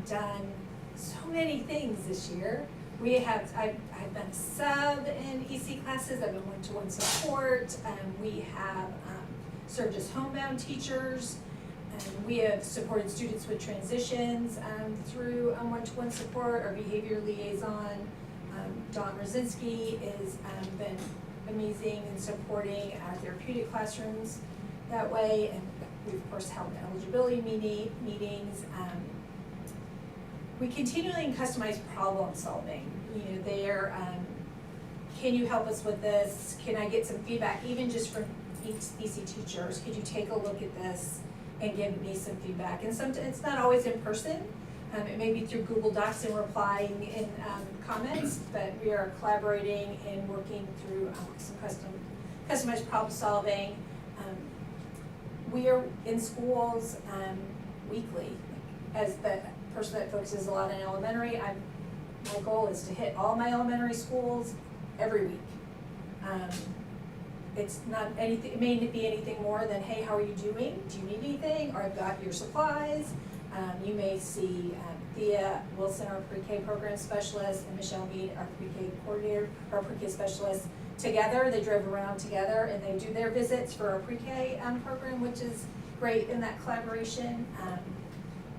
done so many things this year. I've been sub in EC classes, I've been one-to-one support, we have served as homebound teachers, and we have supported students with transitions through one-to-one support. Our behavior liaison, Dawn Rosinski, has been amazing in supporting our therapeutic classrooms that way, and we've of course held eligibility meetings. We continually customize problem solving. Can you help us with this? Can I get some feedback, even just from EC teachers? Could you take a look at this and give me some feedback? And sometimes it's not always in person. It may be through Google Docs and replying in comments, but we are collaborating and working through some customized problem solving. We are in schools weekly. As the person that focuses a lot in elementary, my goal is to hit all my elementary schools every week. It's not anything, it may not be anything more than, hey, how are you doing? Do you need anything? Or I've got your supplies. You may see Thea Wilson, our pre-K program specialist, and Michelle Mead, our pre-K coordinator, our pre-K specialist, together. They drove around together and they do their visits for our pre-K program, which is great in that collaboration.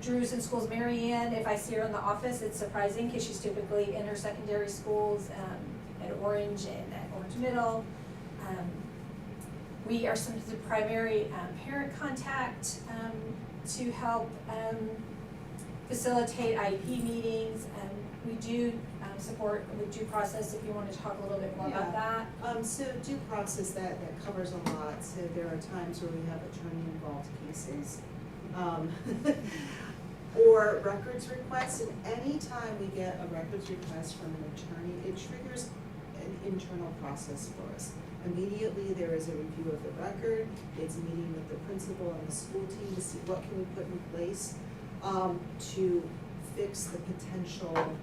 Drew's in schools. Marianne, if I see her in the office, it's surprising because she's typically in her secondary schools at Orange and at Orange Middle. We are sometimes the primary parent contact to help facilitate IEP meetings. We do support with due process, if you want to talk a little bit more about that. So due process, that covers a lot. So there are times where we have attorney-involved cases. Or records requests, and any time we get a records request from an attorney, it triggers an internal process for us. Immediately, there is a review of the record, it's a meeting with the principal and the school team to see what can we put in place to fix the potential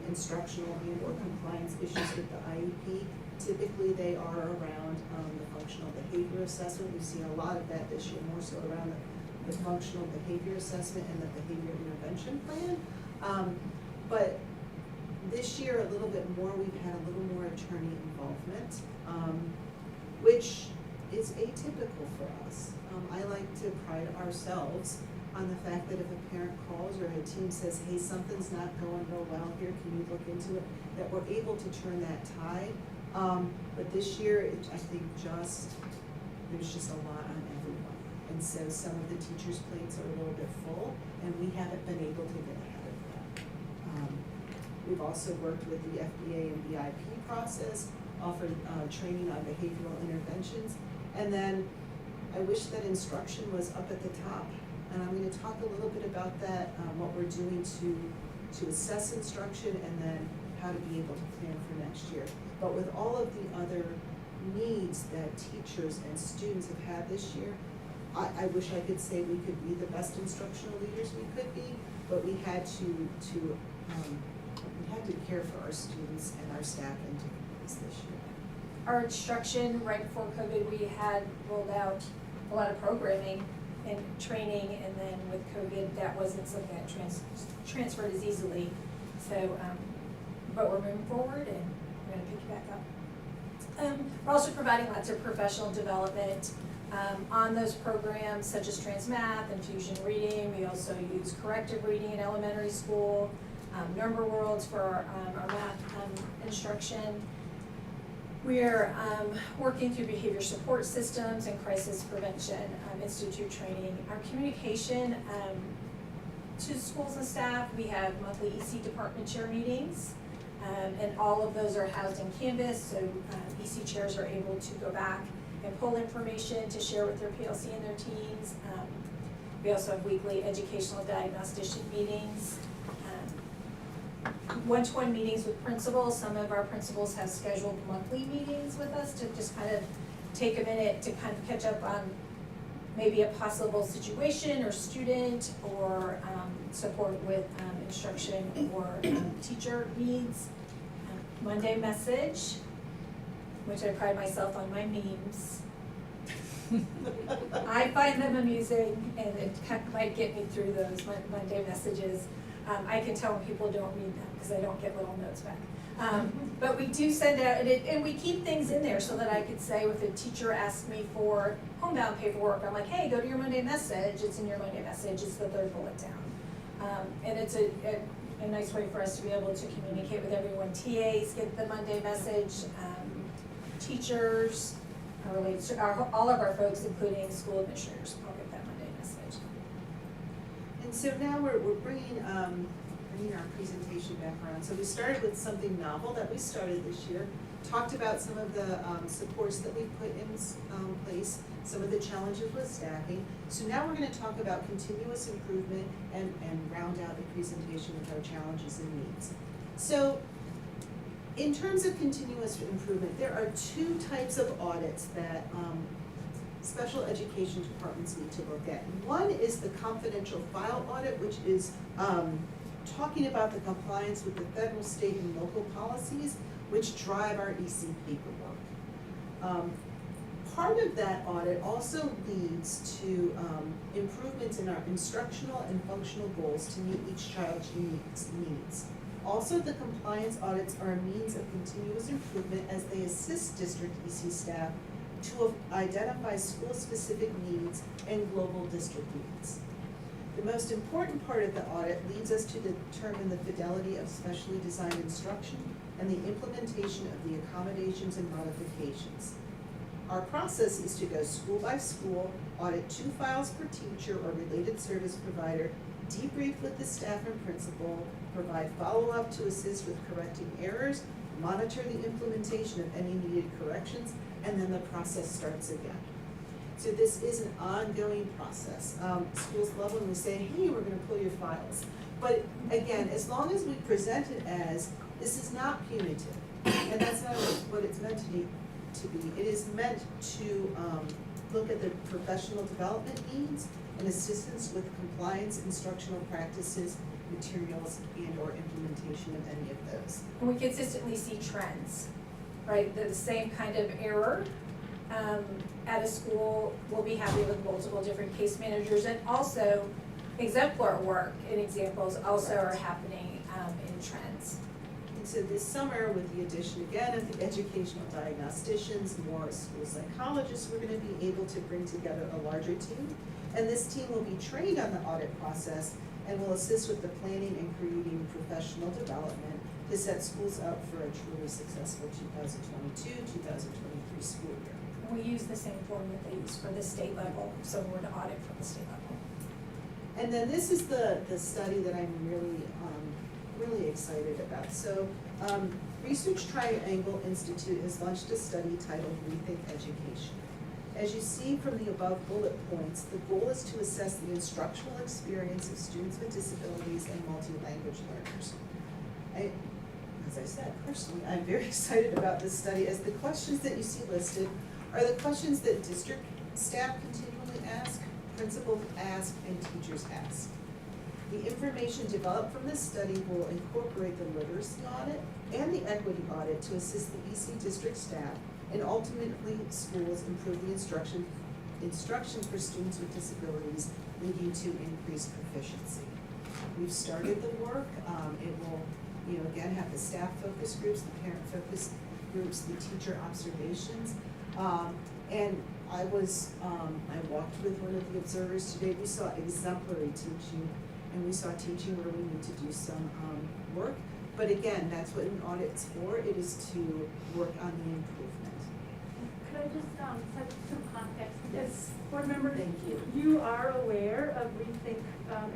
instructional and or compliance issues with the IEP. Typically, they are around the functional behavior assessment. We've seen a lot of that this year, more so around the functional behavior assessment and the behavior intervention plan. But this year, a little bit more, we've had a little more attorney involvement, which is atypical for us. I like to pride ourselves on the fact that if a parent calls or a team says, hey, something's not going real well here, can you look into it, that we're able to turn that tide. But this year, I think there's just a lot on everyone. And so some of the teachers' plates are a little bit full, and we haven't been able to get ahead of that. We've also worked with the FBA and BIP process, offered training on behavioral interventions, and then I wish that instruction was up at the top. And I'm going to talk a little bit about that, what we're doing to assess instruction, and then how to be able to plan for next year. But with all of the other needs that teachers and students have had this year, I wish I could say we could be the best instructional leaders we could be, but we had to care for our students and our staff in different ways this year. Our instruction, right before COVID, we had rolled out a lot of programming and training, and then with COVID, that wasn't something that transferred as easily. So, but we're moving forward, and we're going to pick you back up. We're also providing lots of professional development on those programs, such as Trans Math and Fusion Reading. We also use corrective reading in elementary school, number worlds for our math instruction. We are working through behavior support systems and crisis prevention institute training. Our communication to schools and staff, we have monthly EC department chair meetings, and all of those are housed in Canvas, so EC chairs are able to go back and pull information to share with their PLC and their teams. We also have weekly educational diagnostician meetings. One-to-one meetings with principals. Some of our principals have scheduled monthly meetings with us to just kind of take a minute to kind of catch up on maybe a possible situation or student, or support with instruction or teacher needs. Monday message. which I pride myself on my memes. I find them amusing, and it might get me through those Monday messages. I can tell when people don't read them, because I don't get little notes back. But we do send out, and we keep things in there so that I could say, if a teacher asks me for homebound paperwork, I'm like, hey, go to your Monday message, it's in your Monday message, it's the third bullet down. And it's a nice way for us to be able to communicate with everyone. TAs get the Monday message, teachers, all of our folks, including school administrators, all get that Monday message. And so now we're bringing our presentation back around. So we started with something novel that we started this year, talked about some of the supports that we put in place, some of the challenges with staffing. So now we're going to talk about continuous improvement and round out the presentation with our challenges and needs. So in terms of continuous improvement, there are two types of audits that special education departments need to look at. One is the confidential file audit, which is talking about the compliance with the federal, state, and local policies which drive our EC paperwork. Part of that audit also leads to improvements in our instructional and functional goals to meet each child's unique needs. Also, the compliance audits are a means of continuous improvement as they assist district EC staff to identify school-specific needs and global district needs. The most important part of the audit leads us to determine the fidelity of specially designed instruction and the implementation of the accommodations and modifications. Our process is to go school by school, audit 2 files per teacher or related service provider, debrief with the staff and principal, provide follow-up to assist with correcting errors, monitor the implementation of any needed corrections, and then the process starts again. So this is an ongoing process. Schools love when we say, hey, we're gonna pull your files. But again, as long as we present it as, this is not punitive, and that's not what it's meant to be. It is meant to look at the professional development needs and assistance with compliance, instructional practices, materials, and or implementation of any of those. And we consistently see trends, right? The same kind of error at a school, we'll be happy with multiple different case managers, and also exemplar work and examples also are happening in trends. And so this summer, with the addition again of the educational diagnosticians, more school psychologists, we're gonna be able to bring together a larger team. And this team will be trained on the audit process and will assist with the planning and creating professional development to set schools up for a truly successful 2022-2023 school year. And we use the same form that they use for the state level, so we're to audit for the state level. And then this is the study that I'm really excited about. So Research Triangle Institute has launched a study titled Rethink Education. As you see from the above bullet points, the goal is to assess the instructional experience of students with disabilities and multi-language learners. As I said, personally, I'm very excited about this study, as the questions that you see listed are the questions that district staff continually ask, principals ask, and teachers ask. The information developed from this study will incorporate the literacy audit and the equity audit to assist the EC district staff and ultimately schools improve the instruction for students with disabilities, leading to increased proficiency. We've started the work. It will, again, have the staff focus groups, the parent focus groups, the teacher observations. And I walked with one of the observers today. We saw exemplary teaching, and we saw teaching where we need to do some work. But again, that's what an audit's for. It is to work on the improvement. Could I just set some context? Because board members, you are aware of Rethink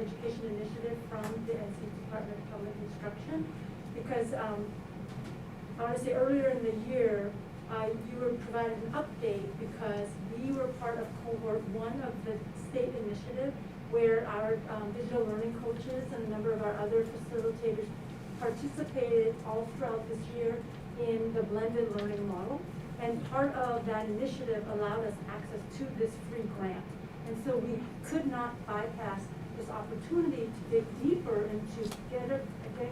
Education Initiative from the NC Department of Public Instruction, because I want to say earlier in the year, you were provided an update because we were part of cohort 1 of the state initiative, where our digital learning coaches and a number of our other facilitators participated all throughout this year in the blended learning model. And part of that initiative allowed us access to this free grant. And so we could not bypass this opportunity to dig deeper into getting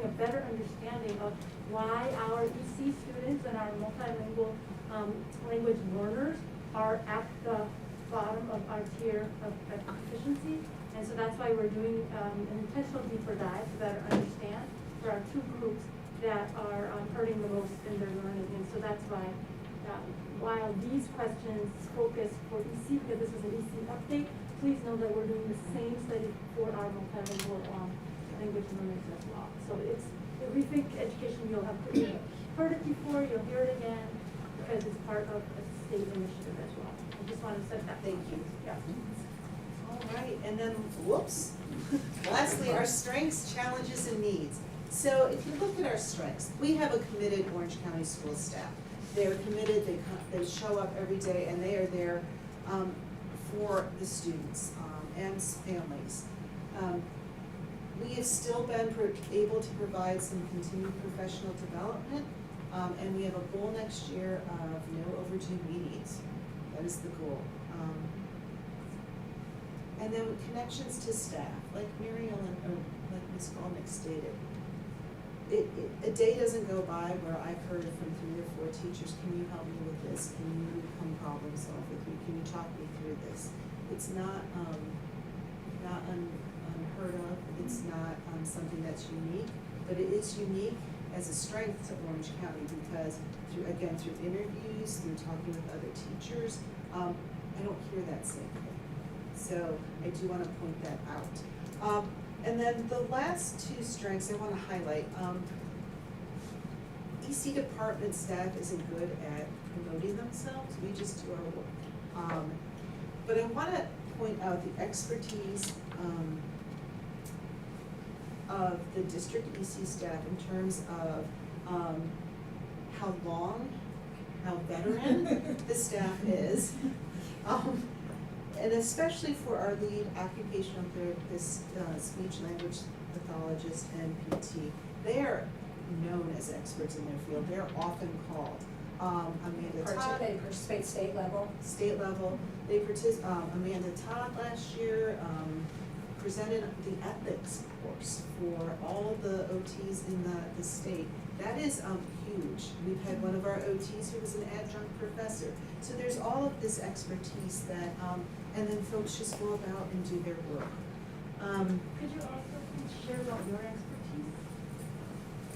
a better understanding of why our EC students and our multilingual language learners are at the bottom of our tier of proficiency. And so that's why we're doing an intentional deeper dive to better understand. There are two groups that are hurting the most in their learning. And so that's why, while these questions focus for EC, because this is an EC update, please know that we're doing the same study for our multilingual language learners as well. So it's the Rethink Education, you'll have heard it before, you'll hear it again, because it's part of a state initiative as well. I just want to set that. Thank you. Yeah. All right, and then, whoops. Lastly, our strengths, challenges, and needs. So if you look at our strengths, we have a committed Orange County school staff. They're committed, they show up every day, and they are there for the students and families. We have still been able to provide some continued professional development, and we have a goal next year of no overdue meetings. That is the goal. And then connections to staff, like Mary Ellen, or like Ms. Golnick stated. A day doesn't go by where I've heard from 3 or 4 teachers, can you help me with this? Can you come problem solve with me? Can you talk me through this? It's not unheard of. It's not something that's unique, but it is unique as a strength to Orange County because through interviews, through talking with other teachers, I don't hear that same thing. So I do want to point that out. And then the last 2 strengths I want to highlight. EC department staff isn't good at promoting themselves. We just do our work. But I want to point out the expertise of the district EC staff in terms of how veteran the staff is. And especially for our lead occupational therapist, speech language pathologist, and PT. They are known as experts in their field. They're often called. Amanda Todd. They participate state level. State level. They Amanda Todd last year presented the ethics course for all the OTs in the state. That is huge. We've had one of our OTs who was an adjunct professor. So there's all of this expertise that, and then folks just go about and do their work. Could you also share about your expertise?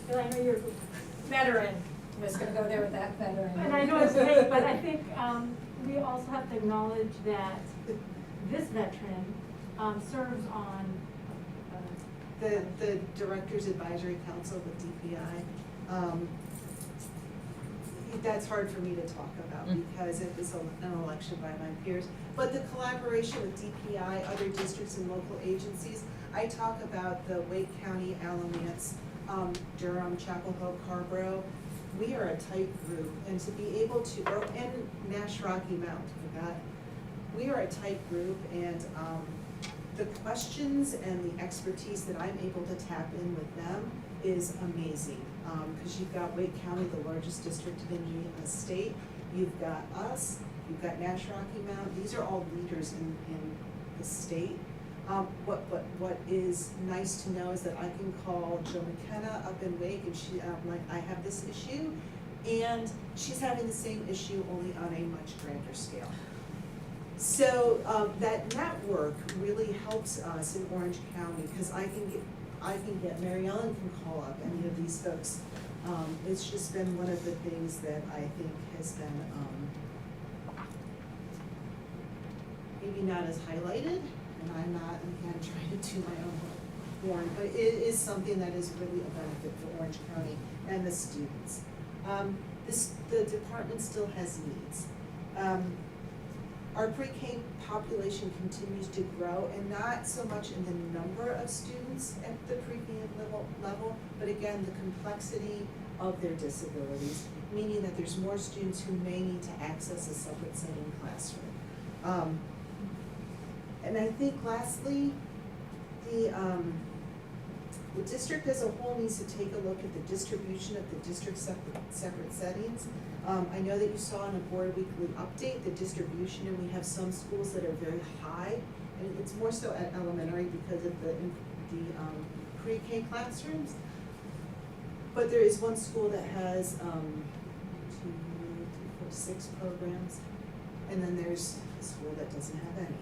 Because I know you're Veteran. I'm just gonna go there with that veteran. And I know it's late, but I think we also have to acknowledge that this veteran serves on the Directors Advisory Council with DPI. That's hard for me to talk about because it was an election by my peers. But the collaboration with DPI, other districts and local agencies, I talk about the Wake County, Alamance, Durham, Chapel Hill, Carborough. We are a tight group, and to be able to, and Nash Rocky Mount, we are a tight group, and the questions and the expertise that I'm able to tap in with them is amazing. Because you've got Wake County, the largest district in the state. You've got us, you've got Nash Rocky Mount. These are all leaders in the state. What is nice to know is that I can call Joe McKenna up in Wake, and I have this issue, and she's having the same issue, only on a much grander scale. So that network really helps us in Orange County because I can get Mary Ellen can call up any of these folks. It's just been one of the things that I think has been maybe not as highlighted, and I'm not, again, trying to do my own horn, but it is something that is really a benefit for Orange County and the students. The department still has needs. Our pre-K population continues to grow, and not so much in the number of students at the pre-K level, but again, the complexity of their disabilities, meaning that there's more students who may need to access a separate setting classroom. And I think lastly, the district as a whole needs to take a look at the distribution of the district's separate settings. I know that you saw in a board weekly update the distribution, and we have some schools that are very high, and it's more so at elementary because of the pre-K classrooms. But there is one school that has 6 programs. And then there's a school that doesn't have any.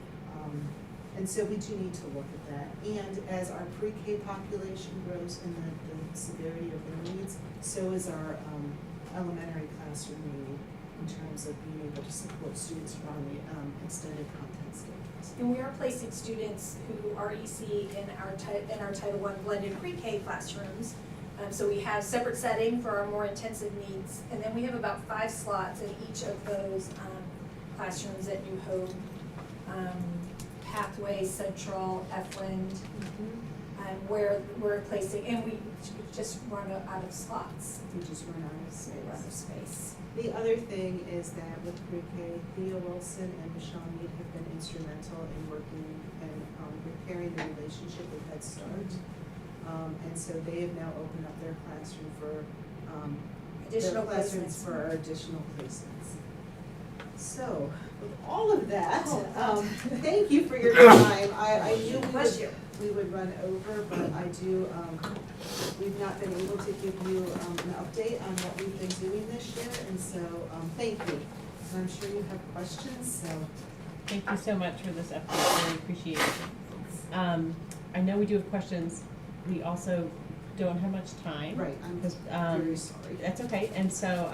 And so we do need to look at that. And as our pre-K population grows and the severity of their needs, so is our elementary classroom need in terms of being able to support students on the extended content schedules. And we are placing students who are EC in our Title I blended pre-K classrooms. So we have separate setting for our more intensive needs, and then we have about 5 slots in each of those classrooms at New Hope, Pathway, Central, Efland, where we're placing, and we just run out of slots. We just run out of space. We run out of space. The other thing is that with pre-K, Theo Wilson and Michelle Mead have been instrumental in working and repairing the relationship with Head Start. And so they have now opened up their classroom for Additional their classrooms placements. for our additional placements. So with all of that, thank you for your time. I knew we would run over, but I do, we've not been able to give you an update on what we've been doing this year, and so thank you. And I'm sure you have questions, so. Thank you so much for this update, really appreciate it. I know we do have questions, we also don't have much time. Right, I'm very sorry. That's okay, and so,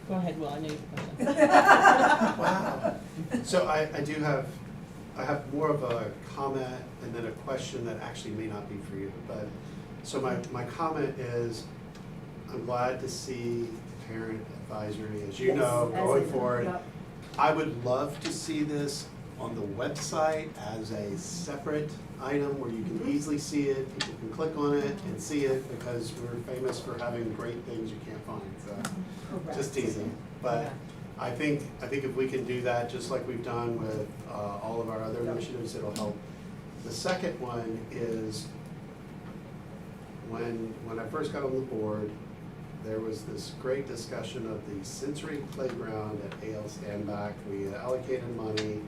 go ahead, Will, I know you have questions. Wow. So I have more of a comment and then a question that actually may not be for you. But so my comment is, I'm glad to see parent advisory, as you know, going forward. Yep. I would love to see this on the website as a separate item where you can easily see it, people can click on it and see it, because we're famous for having great things you can't find, so just teasing. But I think if we can do that, just like we've done with all of our other initiatives, it'll help. The second one is, when I first got on the board, there was this great discussion of the sensory playground at A.L. Standback. We allocated money,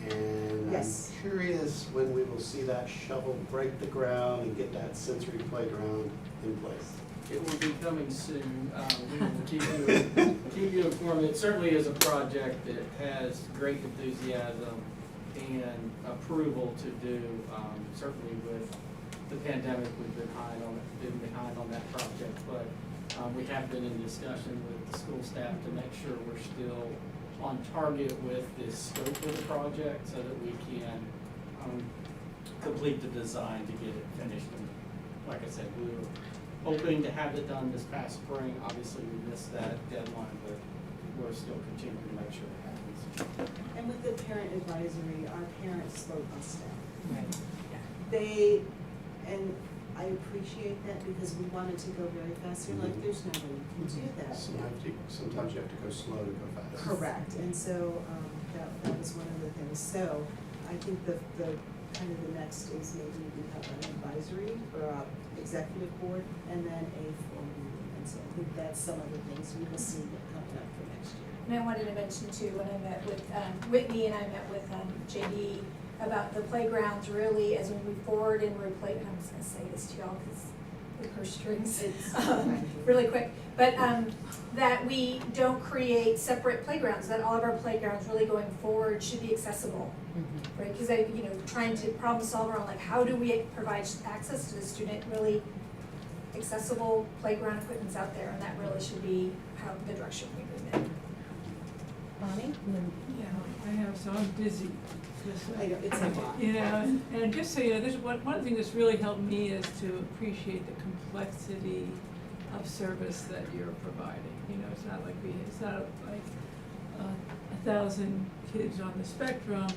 and Yes. I'm curious when we will see that shovel break the ground and get that sensory playground in place. It will be coming soon. We will keep you informed. It certainly is a project that has great enthusiasm and approval to do. Certainly with the pandemic, we've been behind on that project, but we have been in discussion with the school staff to make sure we're still on target with the scope of the project so that we can complete the design to get it finished. And like I said, we were hoping to have it done this past spring. Obviously, we missed that deadline, but we're still continuing to make sure it happens. And with the parent advisory, our parents vote on staff. Right. And I appreciate that because we wanted to go very fast. You're like, there's no way you can do that. Sometimes you have to go slow to go fast. Correct, and so that was one of the things. So I think the kind of the next is maybe we have an advisory for our executive board and then a full meeting. And so I think that's some of the things we will see coming up for next year. And I wanted to mention too, when I met with Whitney and I met with JD about the playgrounds, really, as we move forward and replace, and I'm just gonna say this to y'all because the purse strings, really quick, but that we don't create separate playgrounds, that all of our playgrounds really going forward should be accessible, right? Because trying to problem solve around like how do we provide access to the student, really accessible playground equipment's out there, and that really should be how the direction we move in. Bonnie? Yeah, I have, so I'm busy. I know, it's a lot. And just so you know, this one thing that's really helped me is to appreciate the complexity of service that you're providing. It's not like 1,000 kids on the spectrum.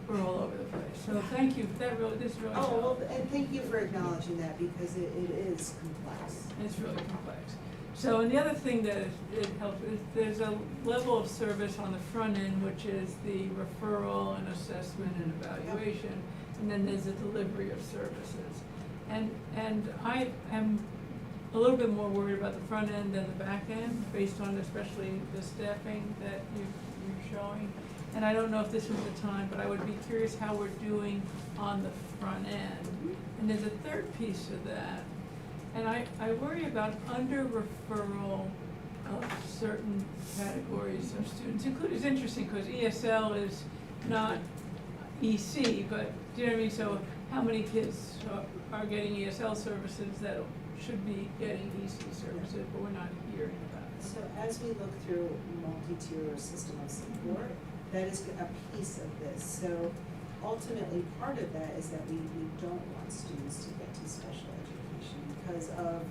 We're all over the place. So thank you. This really Oh, well, helped. and thank you for acknowledging that because it is complex. It's really complex. So, and the other thing that it helps is there's a level of service on the front end, which is the referral and assessment and evaluation, and then there's the delivery of services. And I am a little bit more worried about the front end than the back end, based on especially the staffing that you're showing. And I don't know if this was the time, but I would be curious how we're doing on the front end. And there's a third piece of that. And I worry about under referral of certain categories of students, including, it's interesting, because ESL is not EC, but, do you know what I mean? So how many kids are getting ESL services that should be getting EC services, but we're not hearing about it? So as we look through multi-tier system of support, that is a piece of this. So ultimately, part of that is that we don't want students to get to special education because of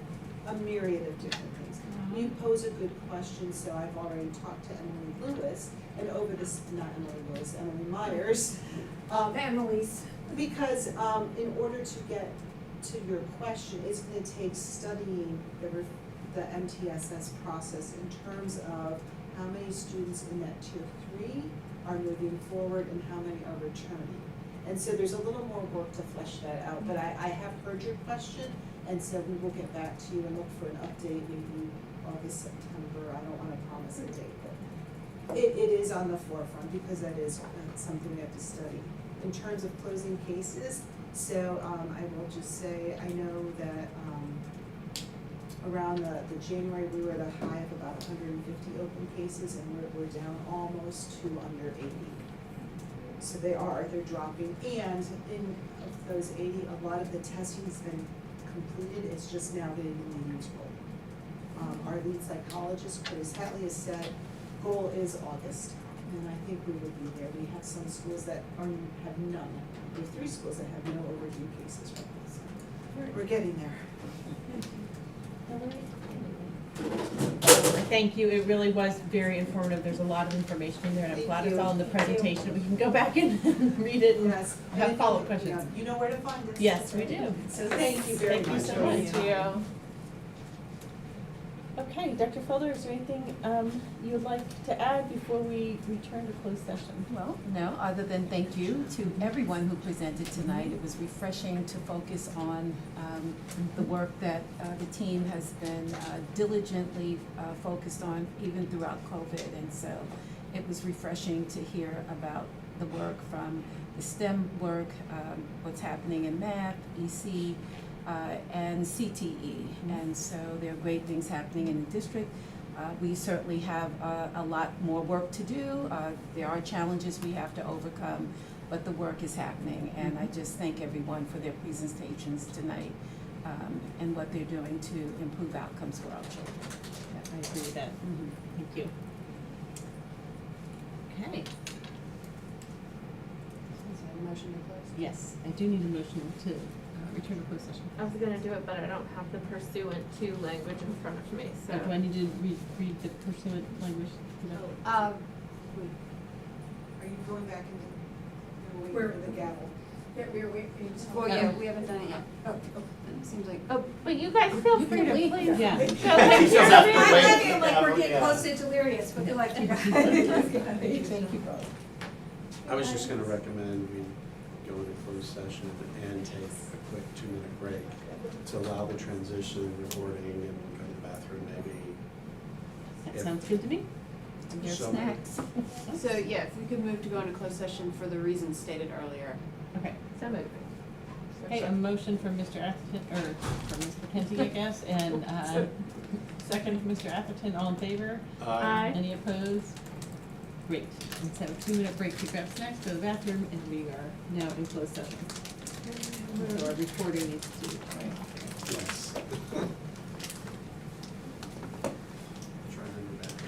a myriad of different things. You pose a good question, so I've already talked to Emily Lewis, and over this, not Emily Lewis, Emily Myers. Emily's. Because in order to get to your question, it's gonna take studying the MTSS process in terms of how many students in that tier 3 are moving forward and how many are returning. And so there's a little more work to flesh that out, but I have heard your question, and so we will get back to you and look for an update maybe August, September. I don't wanna promise a date, but it is on the forefront because that is something we have to study. In terms of closing cases, so I will just say, I know that around the January, we were at a high of about 150 open cases, and we're down almost to under 80. So they're dropping, and in of those 80, a lot of the testing has been completed, it's just now getting the meetings rolling. Our lead psychologist, Chris Hatley, has said, goal is August, and I think we will be there. We have some schools that have none. We have 3 schools that have no overdue cases right now, so we're getting there. Thank you, it really was very informative, there's a lot of information in there, and I'm glad it's all in the Thank you. presentation, we can go back and read it and Yes. have follow-up questions. You know where to find us. Yes, we do. So thank you very much. Thank you so much. Thank you. Okay, Dr. Felder, is there anything you would like to add before we return to closed session? Well, no, other than thank you to everyone who presented tonight. It was refreshing to focus on the work that the team has been diligently focused on even throughout COVID. And so it was refreshing to hear about the work from the STEM work, what's happening in math, EC, and CTE. And so there are great things happening in the district. We certainly have a lot more work to do. There are challenges we have to overcome, but the work is happening. And I just thank everyone for their presentations tonight and what they're doing to improve outcomes for our children. Yeah, I agree with that. Thank you. Okay. Is there a motion to close? Yes, I do need a motion to return to closed session. I was gonna do it, but I don't have the pursuant to language in front of me, so. Do I need to read the pursuant language? Are you going back and we're waiting for the gavel? We're waiting. Well, yeah, we haven't done it yet. Oh, seems like. Oh, but you guys feel free to leave. Yeah. Go ahead. I'm laughing like we're getting close to delirious, but like you guys. Thank you both. I was just gonna recommend we go into closed session and take a quick 2-minute break to allow the transition, recording, and go to the bathroom maybe. That sounds good to me. And there's So- snacks. So, yeah, if we could move to go into closed session for the reasons stated earlier. Okay. So moved. Okay, a motion from Mr. Atherton, or from Mr. Kenty, I guess, and second from Mr. Atherton, all in favor? Aye. Any opposed? Great. Let's have a 2-minute break to grab snacks, go to the bathroom, and we are now in closed session. So our recording needs to, right? Yes.